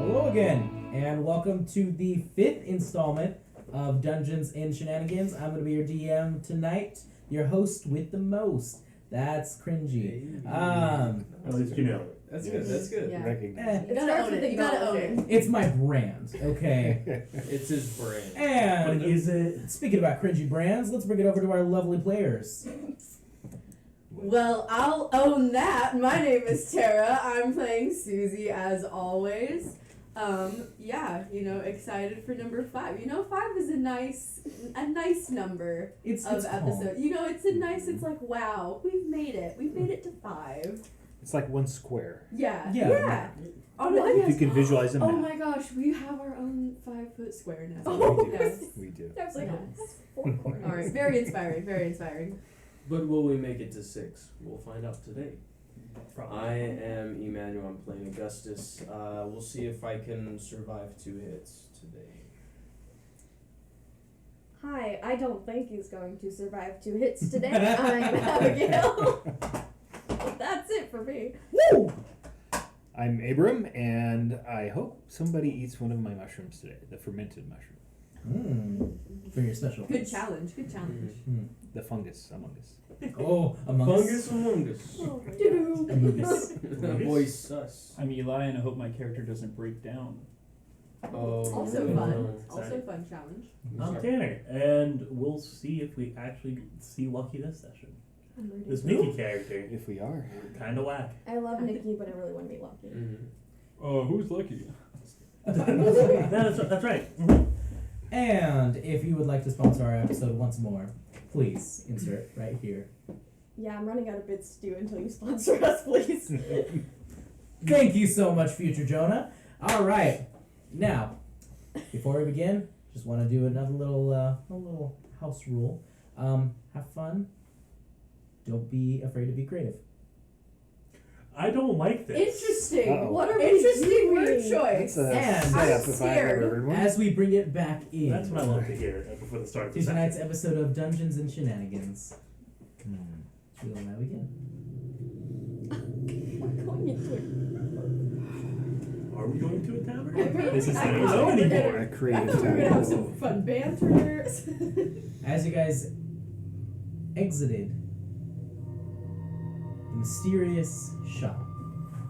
Hello again, and welcome to the 5th installment of Dungeons and Shenanigans. I'm going to be your DM tonight, your host with the most. That's cringy. At least you know it. That's good. That's good. Yeah. Eh, You gotta own it. You gotta own it. it's my brand, okay? It's his brand. And But is it? speaking about cringy brands, let's bring it over to our lovely players. Well, I'll own that. My name is Tara. I'm playing Susie as always. Excited for number 5. 5 is a nice number It's of calm. episode. It's like, wow, we've made it. We've made it to 5. It's like one square. Yeah. Oh, If you can visualize them Oh now. my gosh, we have our own 5-foot square now. Oh, Yes. We do. I was like, Yes. that's 4 corners. All right, very inspiring, very inspiring. But will we make it to 6? We'll find out today. I am Emmanuel. I'm playing Augustus. We'll see if I can survive 2 hits today. Hi, I don't think he's going to survive 2 hits today. I'm Abigail. That's it for me. Woo! I'm Abram, and I hope somebody eats one of my mushrooms today. The fermented mushroom. For your special. Good challenge, good challenge. The fungus among us. Oh, among Fungus among us. Among us. That boy's sus. I'm Eli, and I hope my character doesn't break down. Oh, Also no. fun. Also fun challenge. I'm Tanner, and we'll see if we actually see Lucky this session. I'm ready. This Mickey character, If we are. kind of whack. I love Nikki, but I really want to be Lucky. Who's lucky? That's right. Mhm. And if you would like to sponsor our episode once more, please insert right here. Yeah, I'm running out of bits to do until you sponsor us, please. Thank you so much, Future Jonah. All right, now before we begin, just want to do another little house rule. Have fun. Don't be afraid to be creative. I don't like this. Interesting. Uh-oh. What What an are we interesting word doing? choice. That's a And- setup I'm if I scared. ever heard one. As we bring it back in That's what I love to hear before the start of the to tonight's session. episode of Dungeons and Shenanigans, Hmm. we will now begin. We're going into it. Are we going to a tavern? This is I not thought know we were anymore. gonna- A I creative thought we were gonna have title. some fun banter. As you guys exited the mysterious shop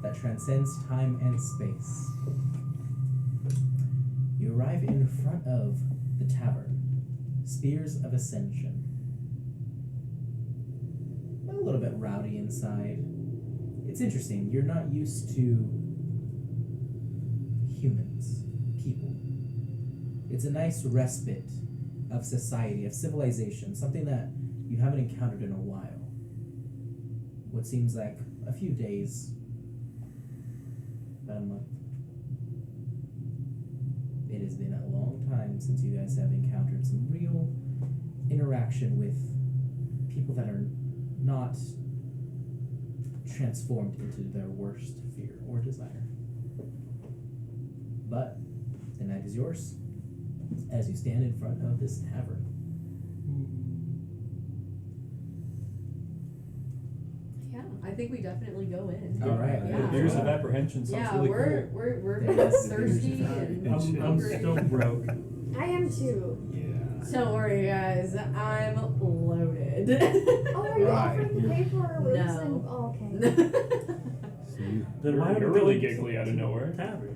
that transcends time and space, you arrive in front of the tavern, Spears of Ascension. A little bit rowdy inside. It's interesting. You're not used to humans, people. It's a nice respite of society, of civilization, something that you haven't encountered in a while. What seems like a few days, about a month. It has been a long time since you guys have encountered some real interaction with people that are not transformed into their worst fear or desire. But the night is yours as you stand in front of this tavern. Yeah, I think we definitely go in. All right. Yeah. There's of apprehension sounds Yeah, really we're Yes. thirsty and I'm hungry. still broke. I am too. Yeah. Don't worry, guys. I'm loaded. Oh, are you Right. offering to pay for our rooms? No. And, oh, okay. So you, Then why are You're we really going giggly out of nowhere. to a tavern?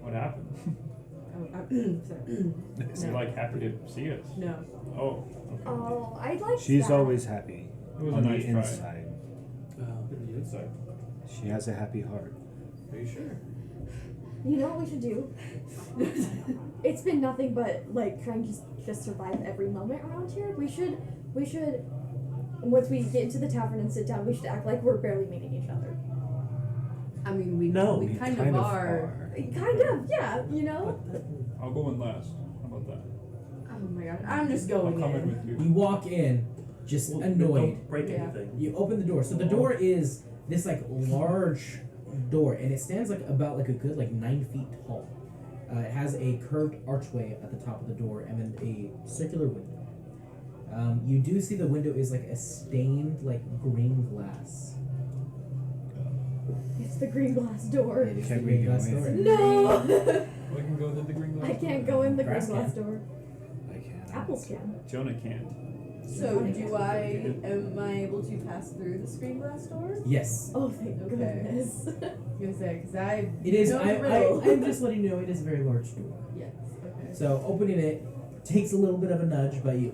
What happened? Sorry. You're like happy to see us. No. Oh, okay. Oh, I'd like she's that. always happy. It was on a nice the try. inside. The inside. She has a happy heart. Are you sure? You know what we should do? It's been nothing but like trying to just survive every moment around here. We should once we get into the tavern and sit down, we should act like we're barely meeting each other. I mean, we kind of are. Kind of, yeah, you know? I'll go in last. How about that? Oh my god, I'm just I'll going come in in. with you. You walk in, just Well, annoyed. Don't break Yeah. anything. You open the door. So the door is this like large door, and it stands like about like a good like 9 feet tall. It has a curved archway at the top of the door, and then a circular window. You do see the window is like a stained like green glass. It's the green glass door. It is Can't the we green go glass in? door. No! We can go through the green glass. I can't go in the green Grass glass can. door. I can't. Apples can. Jonah can't. So am I able to pass through the screen glass door? Yes. Oh, thank Okay. goodness. I was gonna say, because I It is. know I, the riddle. I'm just letting you know it is a very large door. Yes, okay. So opening it takes a little bit of a nudge, but you,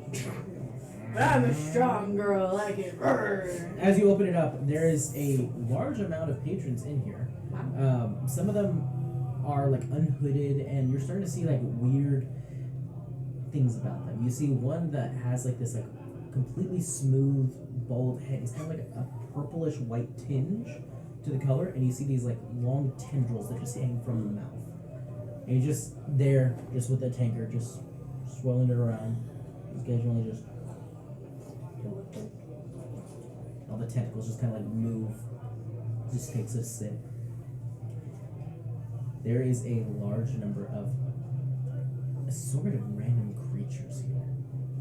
But I'm a strong girl, I can burn. as you open it up, there is a large amount of patrons in here. Some of them are like unhooded, and you're starting to see like weird things about them. You see one that has like this like completely smooth, bald head. It's kind of like a purplish white tinge to the color, and you see these like long tendrils that just hang from the mouth. And you're just there, just with the tanker, just swirling it around. Occasionally, just all the tentacles just kind of like move. Just takes a sip. There is a large number of assorted random creatures here.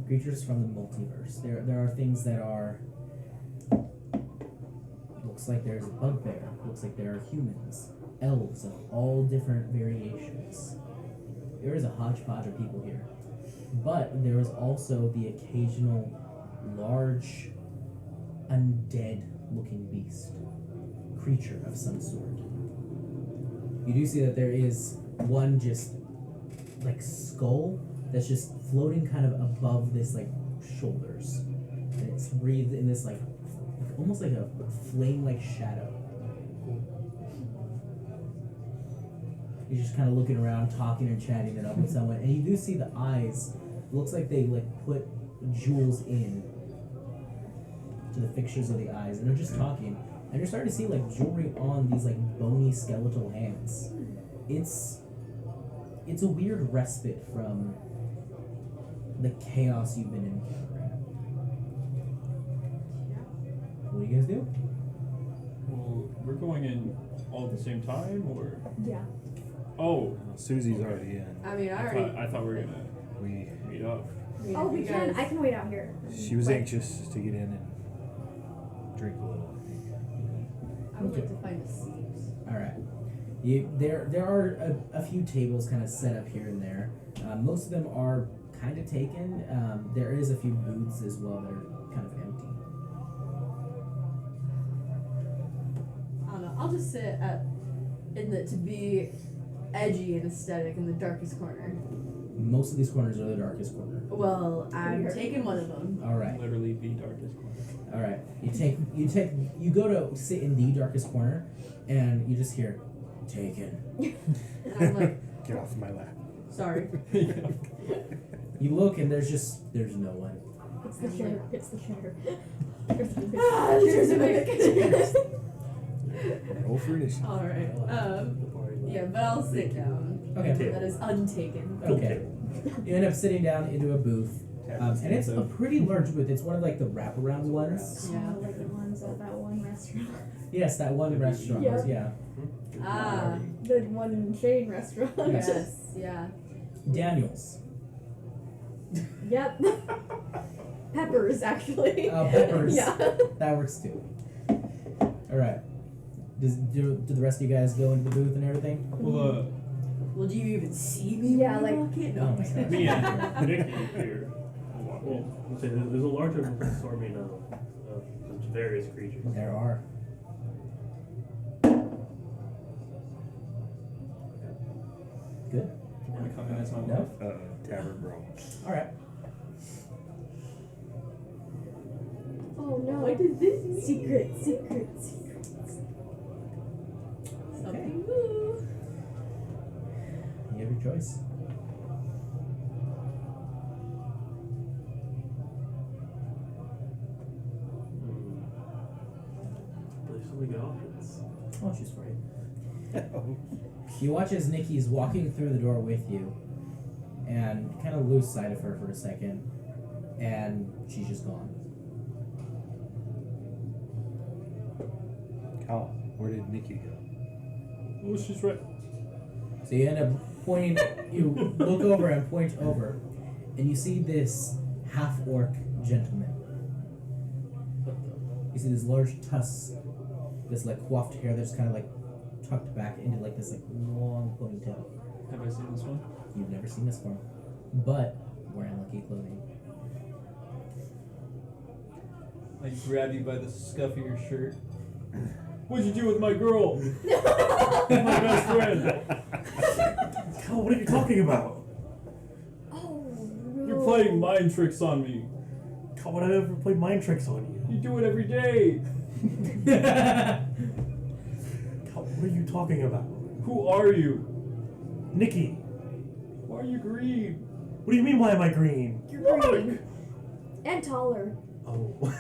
Creatures from the multiverse. There are things that are. Looks like there's a bugbear. Looks like there are humans. Elves of all different variations. There is a hodgepodge of people here. But there is also the occasional large, undead looking beast. Creature of some sort. You do see that there is one just like skull that's just floating kind of above this like shoulders. And it's breathed in this like almost like a flame like shadow. You're just kind of looking around, talking and chatting it up with someone, and you do see the eyes. Looks like they like put jewels in to the fixtures of the eyes, and they're just talking. And you're starting to see like jewelry on these like bony skeletal hands. It's a weird respite from the chaos you've been encountering. What do you guys do? Well, we're going in all at the same time, or Yeah. oh, Susie's already in. I mean, I thought we were gonna We. meet up. Oh, we can. I can wait out here. She was Like- anxious to get in and drink a little. I think. I would like to find a seat. All right. There are a few tables kind of set up here and there. Most of them are kind of taken. There is a few booths as well that are kind of empty. I don't know. I'll just sit to be edgy and aesthetic in the darkest corner. Most of these corners are the darkest corner. Well, I'm taking one of them. All right. Literally the darkest corner. All right. You go to sit in the darkest corner, and you just hear, "Taken." And I'm like, Get off my lap. sorry. You look, and there's no one. It's the sheriff. It's the sheriff. Ah, there's a big. Roll for initiative. Alright. Yeah, but I'll sit down. Okay. That is untaken. Okay. You end up sitting down into a booth, and it's a pretty large booth. It's one of like the wraparound ones. Yeah. Like the ones at that one restaurant. Yes, that one restaurant. Yeah. Yeah. Ah. The one chain restaurant. Yes. Yes. Yeah. Daniels. Yep. Peppers, actually. Oh, Peppers. Yeah. That works too. All right. Do the rest of you guys go into the booth and everything? Well, Well, do you even see me? Yeah, when you like- walk in? Oh my God. me and Nikki here. Well, I'll say there's a large assortment of various creatures. There are. Good. Want to come in as my No? wife? Tavern brawl. All right. Oh no. What does this mean? Secrets. Something new. You have your choice. There's so many good options. I'll choose for you. You watch as Nikki's walking through the door with you, and kind of lose sight of her for a second, and she's just gone. Cal, where did Nikki go? Oh, she's right. So you end up pointing, you look over and point over, and you see this half-orc gentleman. You see this large tusk this like coiffed hair that's kind of like tucked back into like this like long ponytail. Have I seen this one? You've never seen this form, but wearing lucky clothing. I grab you by the scuff of your shirt. What'd you do with my girl? My best friend. God, what are you talking about? Oh no. You're playing mind tricks on me. God, would I ever play mind tricks on you? You do it every day. God, what are you talking about? Who are you? Nikki, Why are you green? what do you mean, why am I green? You're green. And taller. Oh.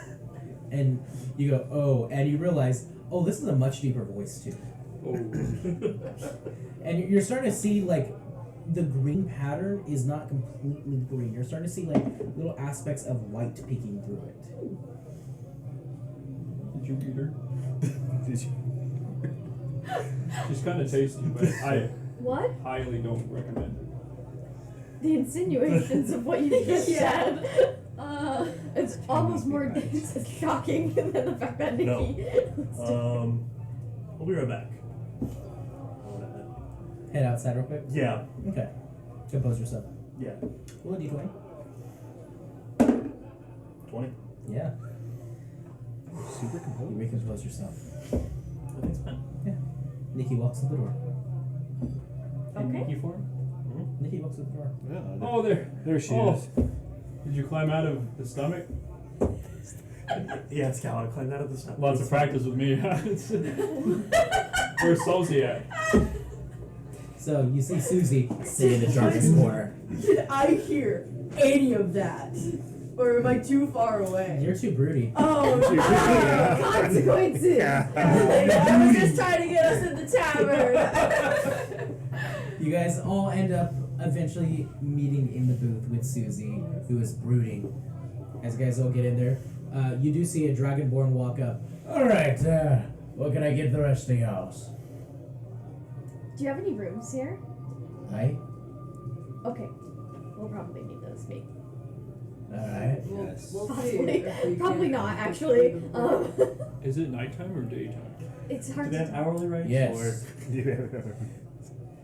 And you go, oh, and you realize, oh, this is a much deeper voice too. Oh. And you're starting to see like the green pattern is not completely green. You're starting to see like little aspects of white peeking through it. Did you eat her? Did you? She's kind of tasty, but I What? highly don't recommend it. The insinuations of what you just said. It's almost more it's shocking than the fact that No. Nikki. I'll be right back. Head outside real quick. Yeah. Okay. Compose yourself. Yeah. Roll a d20. 20. Yeah. Super You composed. recompose yourself. I think it's fine. Yeah. Nikki walks to the door. In Okay. Nikki form? Nikki walks to the door. Yeah, Oh, there. there she Oh. is. Did you climb out of the stomach? Yeah, it's Cal. I climbed out of the stuff. Lots of practice with me. Where's Sosie at? So you see Susie sitting in the darkest corner. Did I hear any of that? Or am I too far away? You're too broody. Oh, no. Consequences. I was just trying to get us in the tavern. You guys all end up eventually meeting in the booth with Susie, who is brooding. As you guys all get in there, you do see a dragonborn walk up. All right, what can I get the rest of y'all's? Do you have any rooms here? Right? Okay. We'll probably need those, maybe. All right. We'll see. Possibly. if we Probably can- not, actually. Is it nighttime or daytime? It's Do hard they have to hourly rates? Yes.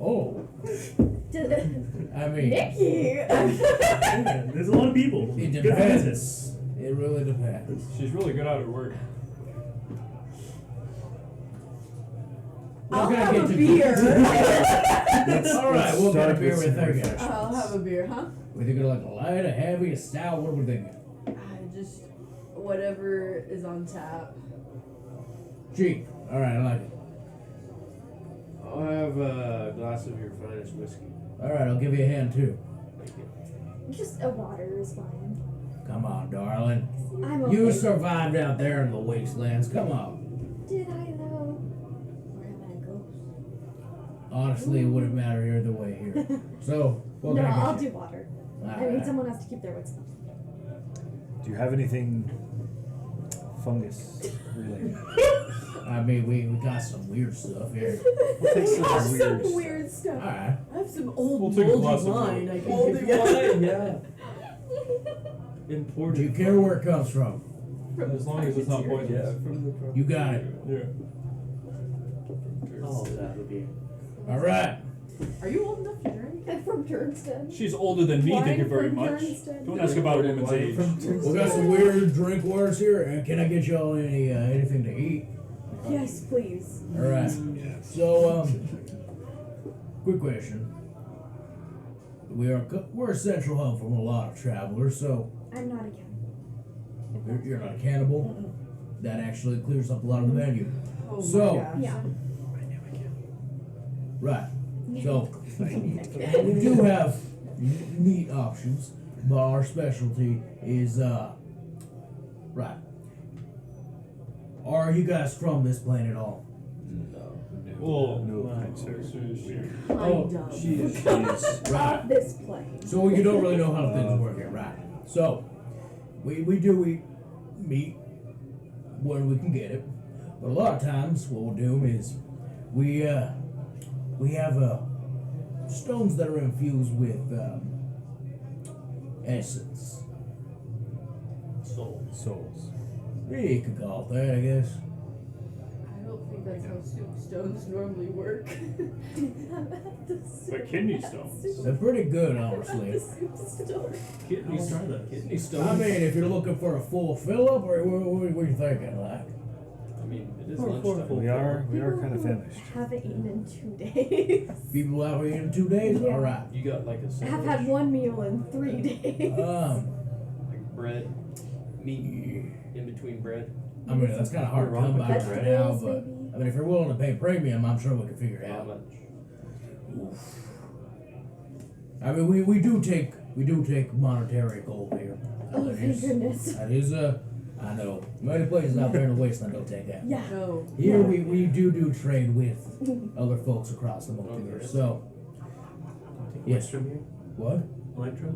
Oh, I mean, Nikki! There's a lot of people. it Good business. depends. It really depends. She's really good at her work. I'll We're gonna have get a to- beer. All right, we'll get a start beer with with some her. refreshments. I'll have a beer, huh? We think like a light, a heavy, a stout. What are we thinking? Just whatever is on tap. Cheap. All right, I like it. I'll have a glass of your finest whiskey. All right, I'll give you a hand too. Thank you. Just a water is fine. Come on, darling. I'm okay. You survived out there in the wastelands. Come on. Did I though? Where am I go? Honestly, it wouldn't matter either way here. So, what No, can I I'll get do you? water. All I mean, right. someone has to keep their wits up. Do you have anything fungus related? I mean, we got some weird stuff here. We'll take some Have weird some weird stuff. All right. I have some old We'll take a glass moldy of wine I can Moldy give you. wine, yeah. Do Imported. you care where it comes from? As long as it's not poisonous. Yeah, from the You got it. Yeah. Oh, that would be. All right. Are you old enough to drink? I'm from Turnstead. She's older than me, thank you Wine very from much. Turnstead. Don't ask about a woman's age. We got some weird drink waters here, and can I get y'all any anything to eat? Yes, please. All right. Yes. So, quick question. We're a central hub from a lot of travelers, so I'm not a cannibal. you're not a cannibal. That actually clears up a lot of the menu. Oh So- my gosh. Yeah. Right. So, we do have meat options, but our specialty is, right. Are you guys from this plane at all? Well, No, kind sir. Kind of. She is. Right. This plane. So you don't really know how things work here, right? So, we do eat meat when we can get it, but a lot of times what we'll do is we have stones that are infused with essence. Soul. Souls. Yeah, you could call it that, I guess. I don't That's how soup stones normally work. But kidney stones. They're pretty good, honestly. Kidney stone. Kidney I stones. mean, if you're looking for a full fill up, or what are you thinking, like? I mean, it is Or lunchtime. We are kind of People famished. haven't eaten in 2 days. People out here in 2 days? Yeah. Alright. You got like a I sandwich, have had 1 meal in 3 days. like bread, meat in between bread. I mean, that's kind of hard to come by right now, Vegetables, but maybe. I mean, if you're willing to pay premium, I'm sure we can figure it How out. much? I mean, we do take monetary gold here. Oh, That thank is- goodness. That is I know many places out there in the wasteland don't take that. Yeah. No. Here we do trade with other folks across the multiverse. Okay. So yes. Electrum here? What? Electrum?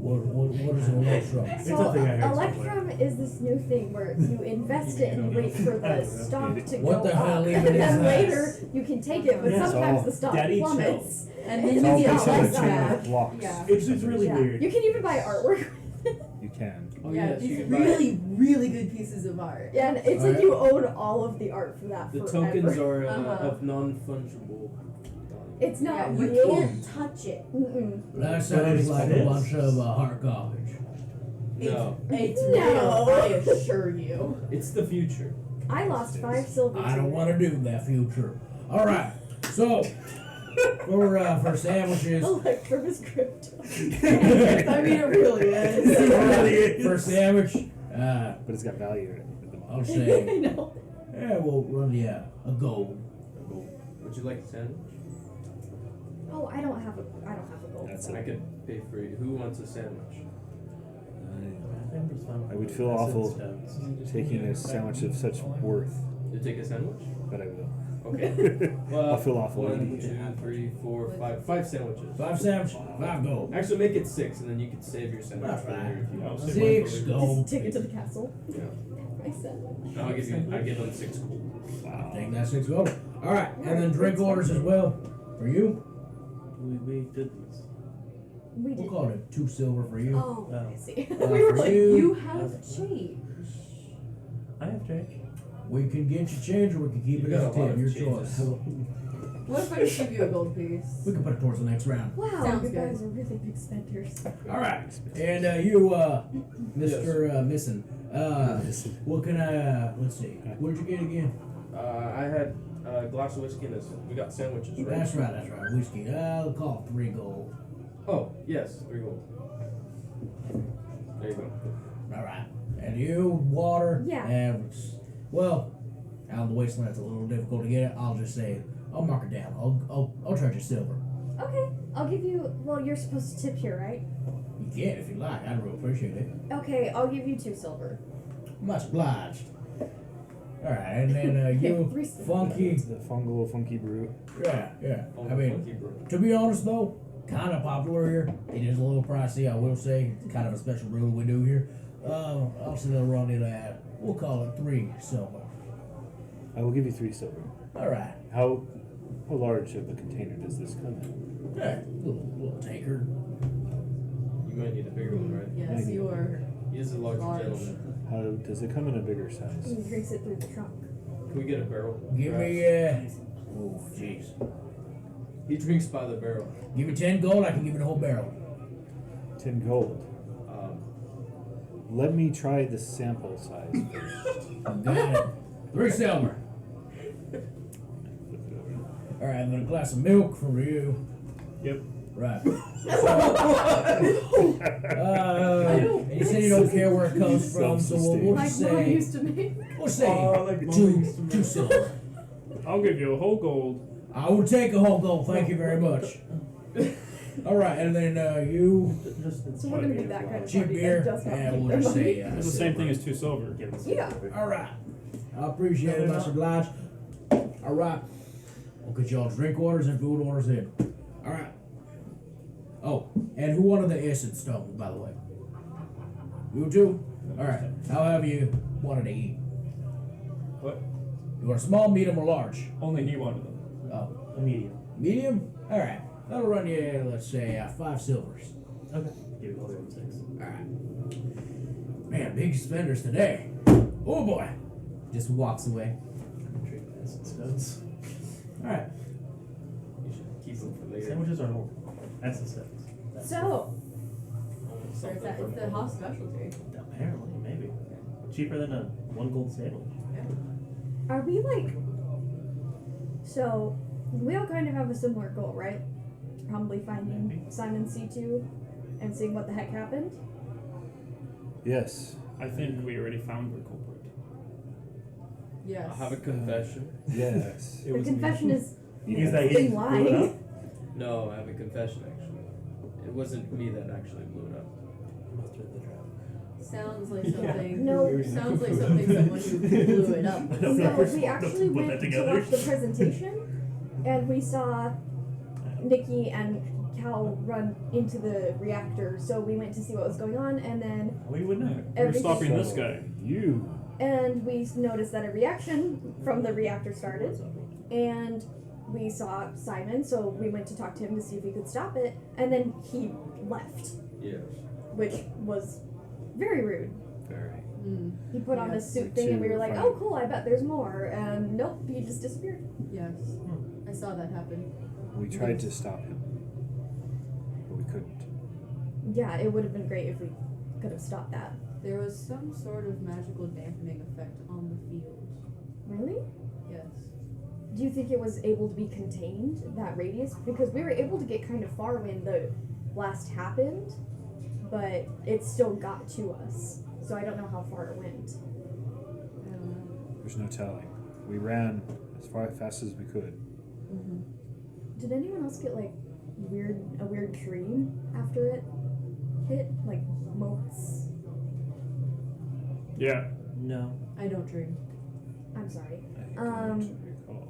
What is an electrum? It's So a thing I heard Electrum is this new thing where you invest it and wait for the stock to What go the hell up, even and is then that? later you can take it, but Yeah, sometimes so the stock Daddy plummets. And And then It's you all get based on less the chain back. of blocks. Yeah. It's really Yeah. weird. You can even buy artwork. You can. Oh yeah, yes, you these can buy. really, really good pieces of art. Yeah, and it's like you own all of the art for that The forever. tokens are Uh-huh. of non-fungible. It's Yeah, not you real. can't touch it. Mm-mm. That But sounds it's like a this. bunch of hard garbage. No, It's No. real, I assure you. it's the future. I lost 5 silver. I don't to want to do that future. All right, so for sandwiches. Electrum is crypto. I mean, it really is. For sandwich, But it's got value in it. at the moment. I'll I say, know. yeah, we'll run you a gold. Would you like a sandwich? Oh, I don't have a gold. That's so. I could pay for you. Who wants a sandwich? I would feel awful taking a sandwich of such worth, You take a sandwich? but I will. Okay. Well, I'll feel awful 1, eating 2, it. 3, 4, 5. 5 sandwiches. 5 sandwiches, 5 gold. Actually, make it 6, and then you can save your sandwich That's for later fine. if you want. 6 gold. Take it to the castle. Yeah. I said. I'll give you. I give them 6 gold. Wow. Take that 6 gold. All right, and then drink orders as well for you. We did these. We We'll did. call it 2 silver for you. Oh, I see. We were for like, you. you have change. I have change. We can get you change, or we can keep You it got as a a lot tip. of Your changes. choice. What if I just give you a gold piece? We can put it towards the next round. Wow, Sounds you good. guys are really big spenders. All right, and you, Mr. Missin. What can I? Let's see. What did you get again? I had a glass of whiskey and we got sandwiches, right? That's right. That's right. Whiskey. I'll call it 3 gold. Oh, yes, 3 gold. There you go. All right. And you, water. Yeah. And well, out in the wasteland, it's a little difficult to get it. I'll just say I'll mark it down. I'll charge you silver. Okay, I'll give you. Well, you're supposed to tip here, right? You can if you like. I'd really appreciate it. Okay, I'll give you 2 silver. Much obliged. All right, and then you, 3 silver. funky. It's the funky brew. Yeah, yeah. Oh, I mean, funky bro. to be honest though, kind of popular here. It is a little pricey, I will say. It's kind of a special brew we do here. I'll say they'll run it at. We'll call it 3 silver. I will give you 3 silver. All right. How large of a container does this come in? Yeah, little taker. You might need a bigger one, right? Yes, Maybe. you are. He is a large Large. gentleman. How does it come in a bigger size? He drinks it through the trunk. Can we get a barrel? Give perhaps? me oh jeez. He drinks by the barrel. Give me 10 gold. I can give you the whole barrel. 10 gold. Um, Let me try the sample size first. Got it. 3 silver. Flip it over. All right, and then a glass of milk for you. Yep. Right. And you said you don't care where it comes from, so we'll Like just Mom say used to make. we'll say like Mom two used to make. 2 silver. I'll give you a whole gold. I will take a whole gold. Thank you very much. All right, and then you So we're gonna be that kind of cheap party beer, that does not and keep we'll their just money. say It's the same thing as 2 silver. Yeah. All right, I appreciate it, much obliged. All right, we'll get y'all drink orders and food orders in. All right. Oh, and who wanted the essence stone, by the way? You too. All right. However you wanted to eat. What? You want a small, medium, or large? Only he wanted them. Oh, A medium. medium. All right. That'll run you, let's say, 5 silvers. Okay. Give you all the other 6. All right. Man, big spenders today. Oh boy. Just walks away. Sandwiches. Alright. You should keep them for later. Sandwiches are more. That's the six. So, Almost or is something that for it's the more. hot specialty? Apparently, maybe. Cheaper than a 1 gold sandwich. Are we like? So we all kind of have a similar goal, right? Probably finding Maybe. Simon C2 and seeing what the heck happened. Yes. I think we already found the culprit. Yes. I have a confession. Yes. It The was confession me. is Use that been heat. lying. Blow it up. No, I have a confession actually. It wasn't me that actually blew it up. Must have been the trap. Sounds like Yeah. something. No. Sounds like something someone who blew it up. I don't know No, if we we're actually supposed to put went that to together. watch the presentation, and we saw Nikki and Cal run into the reactor. So we went to see what was going on, and then We would know. We're everything- stopping this guy. You. and we noticed that a reaction from the reactor started, and we saw Simon. So we went to talk to him to see if we could stop it, and then he left, Yes. which was very rude. Very. Mm, He put on Yeah. a suit Like thing, and we two were like, funny. "Oh, cool! I bet there's more." And nope, he just disappeared. yes. I saw that happen. We tried to stop him, but we couldn't. Yeah, it would have been great if we could have stopped that. There was some sort of magical dampening effect on the field. Really? Yes. Do you think it was able to be contained, that radius? Because we were able to get kind of far when the blast happened, but it still got to us. So I don't know how far it went. I don't know. There's no telling. We ran as fast as we could. Mm-hmm. Did anyone else get like a weird dream after it hit? Like motes? Yeah. No. I don't dream. I'm sorry. I don't recall.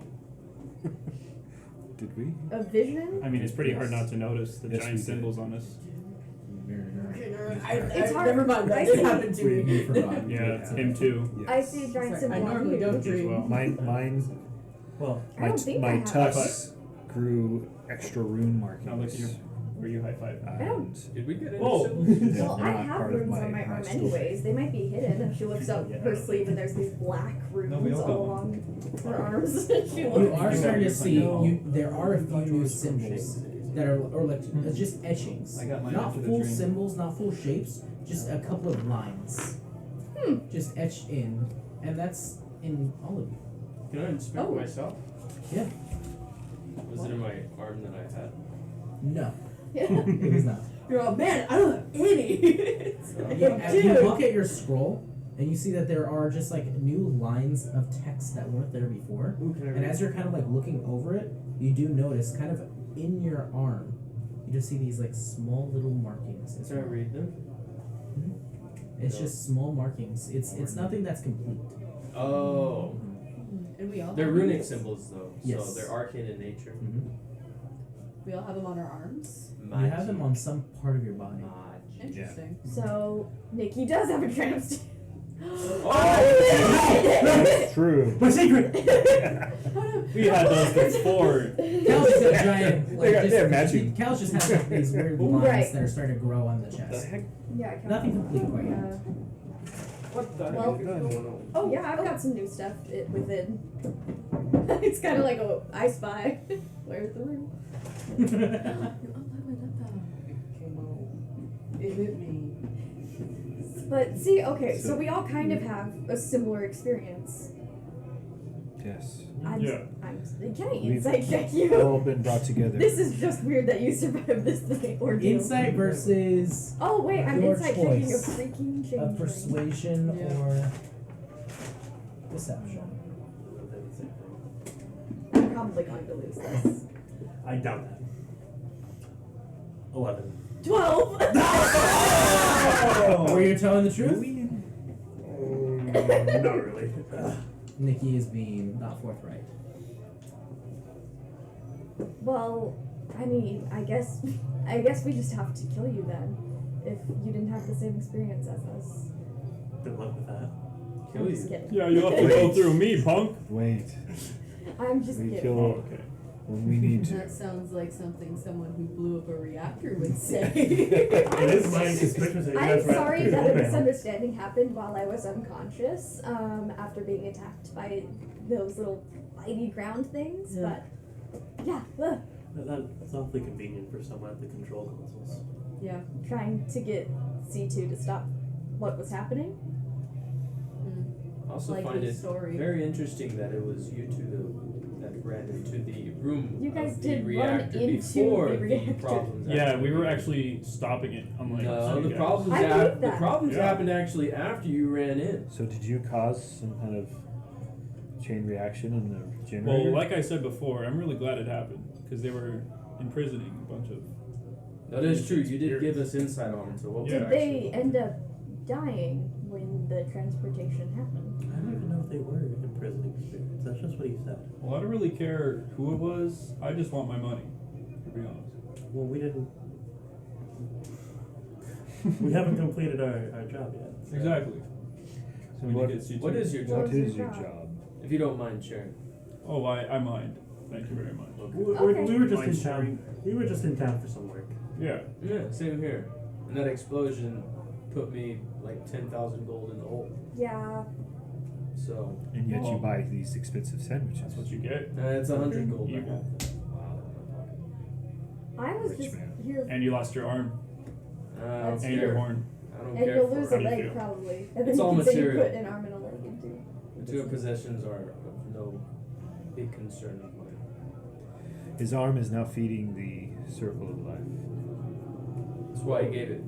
Did we? A vision? I mean, it's pretty hard not to notice the Yes, we giant did. symbols on us. It's hard. Never mind. That I did see. happen to We me. forgot. Yeah, him too. I see a giant Sorry, symbol I on normally you. don't As dream. well. Mine. Well, I don't think I my have. tusks grew extra rune markings. Now look at you. Where you high five. I don't- And Did we get any Whoa. symbols? they're Well, I not have part of runes on my my arm story. anyways. They might be hidden. And she lifts up Yeah. her sleeve and there's these black runes No, we all got all one. along her arms. She You looks. are starting to see No. there are a few new symbols that are or like just etchings. I got mine Not after the full dream. symbols, not full shapes, just a couple of lines. Just etched in. And that's in all of you. Can I inspect Oh. myself? Yeah. Was it in my arm that I had? No. Yeah. It was not. You're all, man, I don't have any. Yeah, Like, and you dude. look at your scroll and you see that there are just like new lines of text that weren't there before. Ooh, can I And read? as you're kind of like looking over it, you do notice kind of in your arm, you just see these like small little markings. Can I read them? It's just small markings. It's nothing that's complete. Oh. And we all They're have runic them? symbols though, Yes. so they're arcane in nature. Mm-hmm. We all have them on our arms. You have them on some part of your body. Magic. Interesting. So Nikki does have a tramp stamp. That's true. my secret. We had those before. Cal's just a giant. Like, They're matching. Cal's just has like, these weird lines Right. that are starting to grow on the The chest. heck? Yeah, I can. Nothing complete quite yet. What the Well- heck is going on? Oh yeah, I've got some new stuff within. It's kind of like a I Spy. Where's the room? It hit me. But see, okay, so we all kind of have a similar experience. Yes. I'm can I We've insight check all you? been brought together. This is just weird that you survived this thing ordeal. Insight versus Oh wait, I'm Your insight checking a choice freaking change. of persuasion Yeah. or deception. I'm probably going to lose this. I doubt that. 11. 12. Were you telling the truth? Not really. Nikki is being not forthright. Well, I mean, I guess we just have to kill you then, if you didn't have the same experience as us. Good luck with that. Kill I'm just you. kidding. Yeah, you'll have to go through me, punk. Wait. I'm just We kidding. kill okay. when we need to. That sounds like something someone who blew up a reactor would say. It is my suspicion that you I'm guys read sorry through that the a mail. misunderstanding happened while I was unconscious, after being attacked by those little slidey ground things, Yeah. but yeah, That's awfully convenient for someone at the control consoles. Yeah. trying to get C2 to stop what was happening. Mm. I also Like find the it story. very interesting that it was you two that ran into the room You guys of the did run reactor into before the the reactor. problems. Yeah, we were actually actually stopping it. Unlike no, some the guys. problems I believe the that. problems Yeah. happened actually after you ran in. So did you cause some kind of chain reaction in the generator? Well, like I said before, I'm really glad it happened because they were imprisoning a bunch of. That is true. You did give us insight on it. So what Yeah. Did was they actually end up dying when the transportation happened? I don't even know if they were imprisoning spirits. That's just what he said. Well, I don't really care who it was. I just want my money, to be honest. Well, we didn't. We haven't completed our job yet. so- Exactly. So We what, need to get C2. What is your job? what What's your is your job? job? If you don't mind sharing. Oh, I mind. Thank you very much. We were just Mind in town. We were just in town for some work. Yeah. Yeah, same here. And that explosion put me like 10,000 gold in the hole. Yeah. So And yet you Well, buy these expensive sandwiches. That's what you get. it's 100 gold. You- I have. I was Rich just man. here. And you lost your arm That's and your true. horn. I don't And care you'll for lose it. a How do you leg feel? probably. And then It's you all can say you material. put an arm and a leg into. Material possessions are of no big concern of mine. His arm is now feeding the circle of life. That's why I gave it.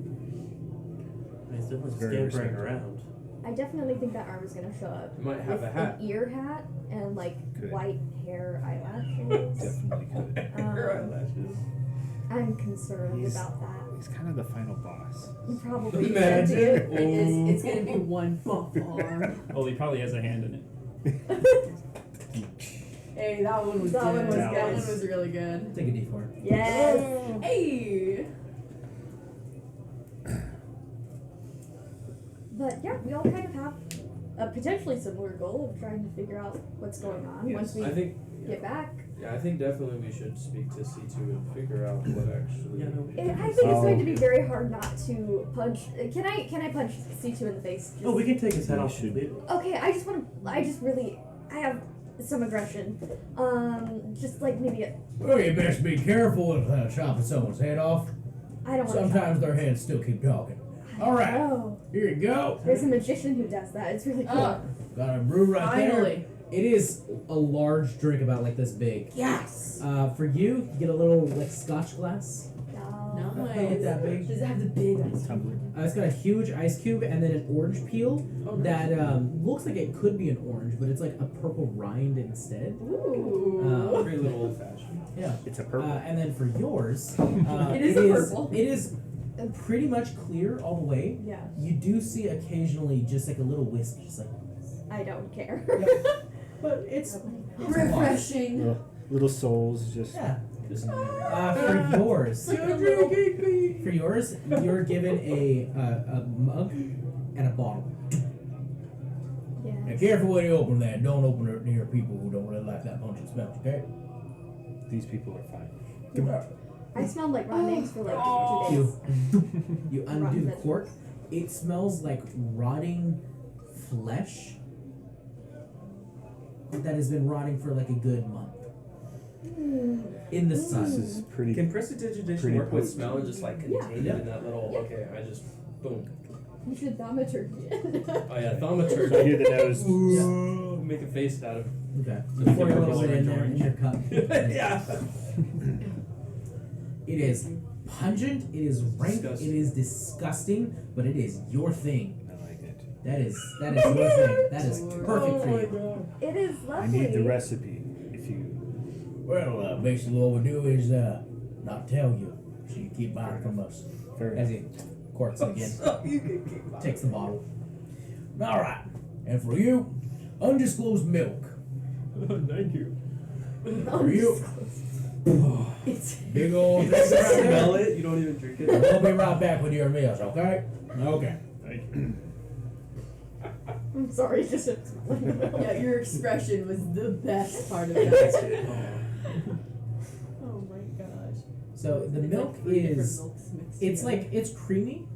He's definitely Very scampering respectable. around. I definitely think that arm is gonna show up. You might have with a hat. an ear hat and like Good. white hair eyelashes. Definitely could. Eyelashes. I'm concerned He's- about that. He's kind of the final boss. Probably. Imagine. It is. It's gonna be one buff arm. Well, he probably has a hand in it. Hey, that one was That good. one was that good. one was really good. Take a D4. Yes. Hey. But yeah, we all kind of have a potentially similar goal of trying to figure out what's going on once we I think. get back. Yeah, I think definitely we should speak to C2 and figure out what actually. Yeah, no, I think it's going to be Oh. very hard not to punch. Can I punch C2 in the face? Oh, we can take his head You off should. completely. Okay, I just want to. I just really. I have some aggression. Just like maybe a. Well, you best be careful with chopping someone's head off. I don't want to. Sometimes their heads still keep talking. All right, Oh, here you go. there's a magician who does that. It's really cool. Got a brew right Finally. It is a large drink about like this big. Yes. For you get a little like Scotch glass. No. Not that big. Does it have the big ice? Tumbler. It's got a huge ice cube and then an orange peel Oh, nice. that looks like it could be an orange, but it's like a purple rind instead. Ooh. Very little old fashioned. Yeah. It's a purple. And then for yours, It is a purple. It is pretty much clear all the way. Yeah, You do see occasionally just like a little wisp, just like. I don't care. But it's Refreshing. Little souls just. yeah. Just For yours, for yours, you're given a mug and a bottle. Now, Yeah. careful when you open that. Don't open it near people who don't really like that pungent smell, okay? These people are fine. I smelled like raw eggs for like 2 You, days. you undo Rotten the vegetables. cork. It smells like rotting flesh that has been rotting for like a good month in the This sun. is pretty. Can prestidigitation Pretty work with potent. smell and just like contain Yeah. it in that little? Yeah. Okay, I just boom. You should thaumaturgy it. Oh yeah, I thaumaturgy. hear the nose. Make a face out of. Okay. Just Pour give a it a little bit in there in your cup. Yeah. It is pungent. It is rank. Disgusting. It is disgusting. But it is your thing. I like it. That is your thing. That is perfect for you. It is I lovely. need the recipe. If you. Well, basically what we do is not tell you, so you keep buying from us. Fair As enough. he corks it again. Takes the bottle. All right, and for you, undisclosed milk. Thank you. For you, It's big old. Smell it. You don't even drink it. We'll be right back with your meals, okay? Okay. Thank you. I'm sorry, just Yeah, your expression was the best part of that. Oh my gosh. So the It's milk like 3 different is. milks mixed It's together. like it's creamy,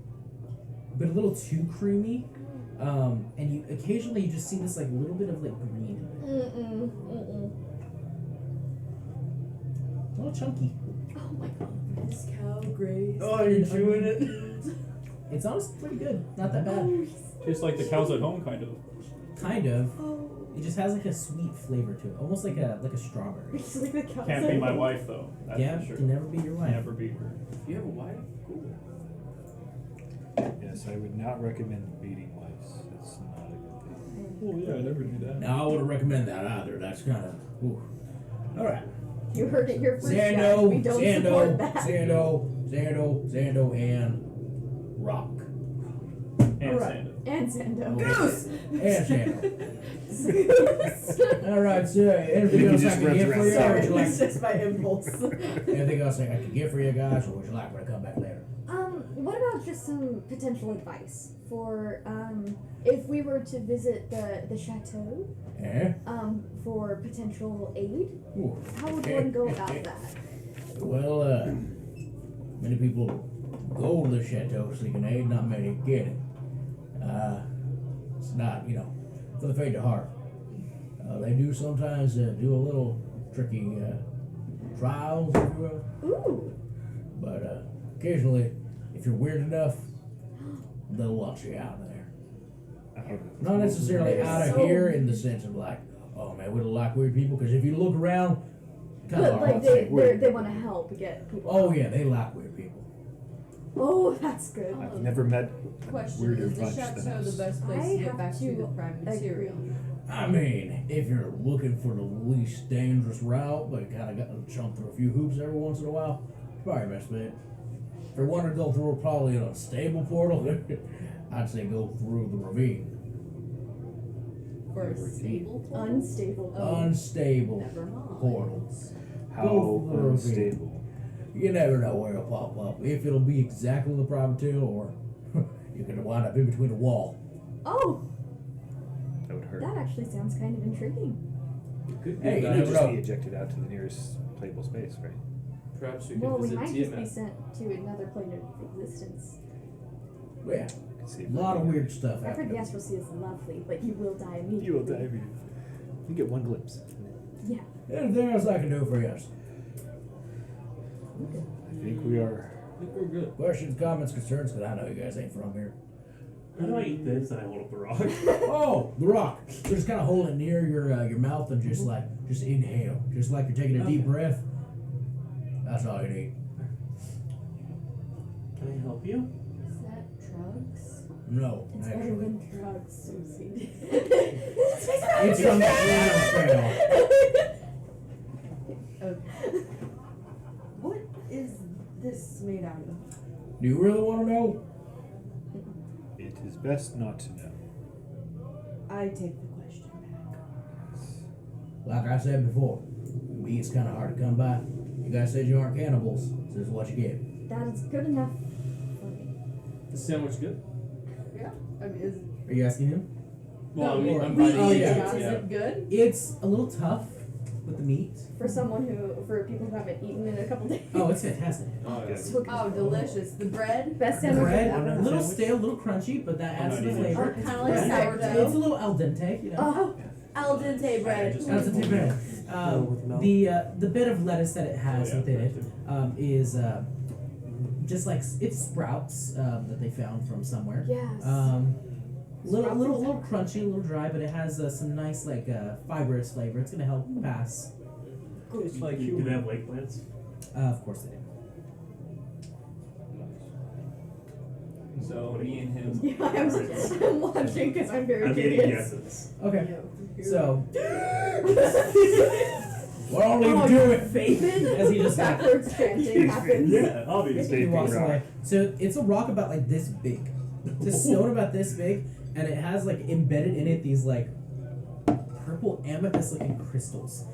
but a little too creamy. And you occasionally you just see this like little bit of like green. little chunky. Oh my god. This cow graze. Oh, you're chewing it? It's honestly pretty good. Not that bad. Tastes like the cows at home, kind of. Kind of. Oh. It just has like a sweet flavor to it, almost like a strawberry. It's like the cows Can't at be my home. wife though. That's Yeah, for sure. can never be your wife. Never beat her. You have a wife? Cool. Yes, I would not recommend beating wives. It's not a good thing. Oh yeah, I never do that. No, I wouldn't recommend that either. That's kind of. All right. You heard it here first. guys. Xando, We don't support that. Xando, and Rock. And Alright. Sando. And Sando. Goose! And Xando. All right, so anything He else I just can runs get for around you? Or Sorry, would you like it's just my impulse. anything else I can get for you guys, or would you like me to come back later? What about just some potential advice for if we were to visit the chateau Eh? for potential aid? Ooh. How would one go about that? Well, many people go to the chateau seeking aid, not many get it. It's not, for the faint of heart. They do sometimes do a little tricky trials, if you will. Ooh. But occasionally, if you're weird enough, they'll launch you out of there. Not necessarily out of So- here in the sense of like, oh man, we don't like weird people, because if you look around, kind But of like they want to help get people. oh yeah, they like weird people. Oh, that's good. I've never met a Question, weirder is the bunch than chateau us. the best place I to get have back to to the prime agree. material? I mean, if you're looking for the least dangerous route, but kind of got to jump through a few hoops every once in a while, probably best bet. If you want to go through probably an unstable portal, I'd say go through the ravine. For a stable portal? Unstable. Oh. Unstable Never mind. portals. How Go through the ravine. unstable. You never know where it'll pop up. If it'll be exactly the proper tail, or you could wind up in between a wall. Oh, That would hurt. that actually sounds kind of intriguing. It could be Hey, You that. could never just know. be ejected out to the nearest playable space, right? Perhaps we could Well, we visit might just be Tiamat. sent to another plane of existence. Yeah, You could see a lot of weird stuff I've heard the happening. astral sea is lovely, but you will die immediately. You will die immediately. You get one glimpse. Yeah. Anything else I can do for you? I think we are. I think we're good. Questions, comments, concerns? Because I know you guys ain't from here. How do I eat this? And I hold up the rock. Oh, the rock. So just kind of hold it near your mouth and just inhale, just like you're taking a deep Okay. breath. That's all you need. Can I help you? Is that drugs? No, It's better actually, than drugs, Susie. it's from the Adam's Trail. What is this made out of? Do you really want to know? It is best not to know. I take the question back. Like I said before, meat's kind of hard to come by. You guys said you aren't cannibals, so this is what you get. That is good enough for me. The sandwich good? Yeah. I mean, is Are you asking him? Well, I'm we biting oh, eat into yeah. it. it, Is yeah. it good? It's a little tough with the meat. For people who haven't eaten in a couple days. Oh, it's fantastic. Oh, yeah. So good. Oh, delicious. The bread? Best sandwich Bread, ever. a little stale, a little crunchy, but that adds to the not flavor. eating. Kinda like It's sourdough. It's a little al dente, you know. Oh, Al dente bread. Just- Al dente bread. with milk. The bit of lettuce that it has Oh, yeah, within right it is just like it's sprouts that they found from somewhere. yes. Little crunchy, a little dry, but it has some nice fibrous flavor. It's gonna help pass. It's like Do they have lake plants? Of course they do. So me and him. Yeah, I'm watching because I'm very I'm getting curious. guesses. Okay, so Well, I'll leave Oh, it to you it. Faven? As he just Backwards chanting happens. Yeah, obviously. he Vaping walks rock. away. So it's a rock about like this big. It's a stone about this big, and it has like embedded in it these like purple amethyst looking crystals.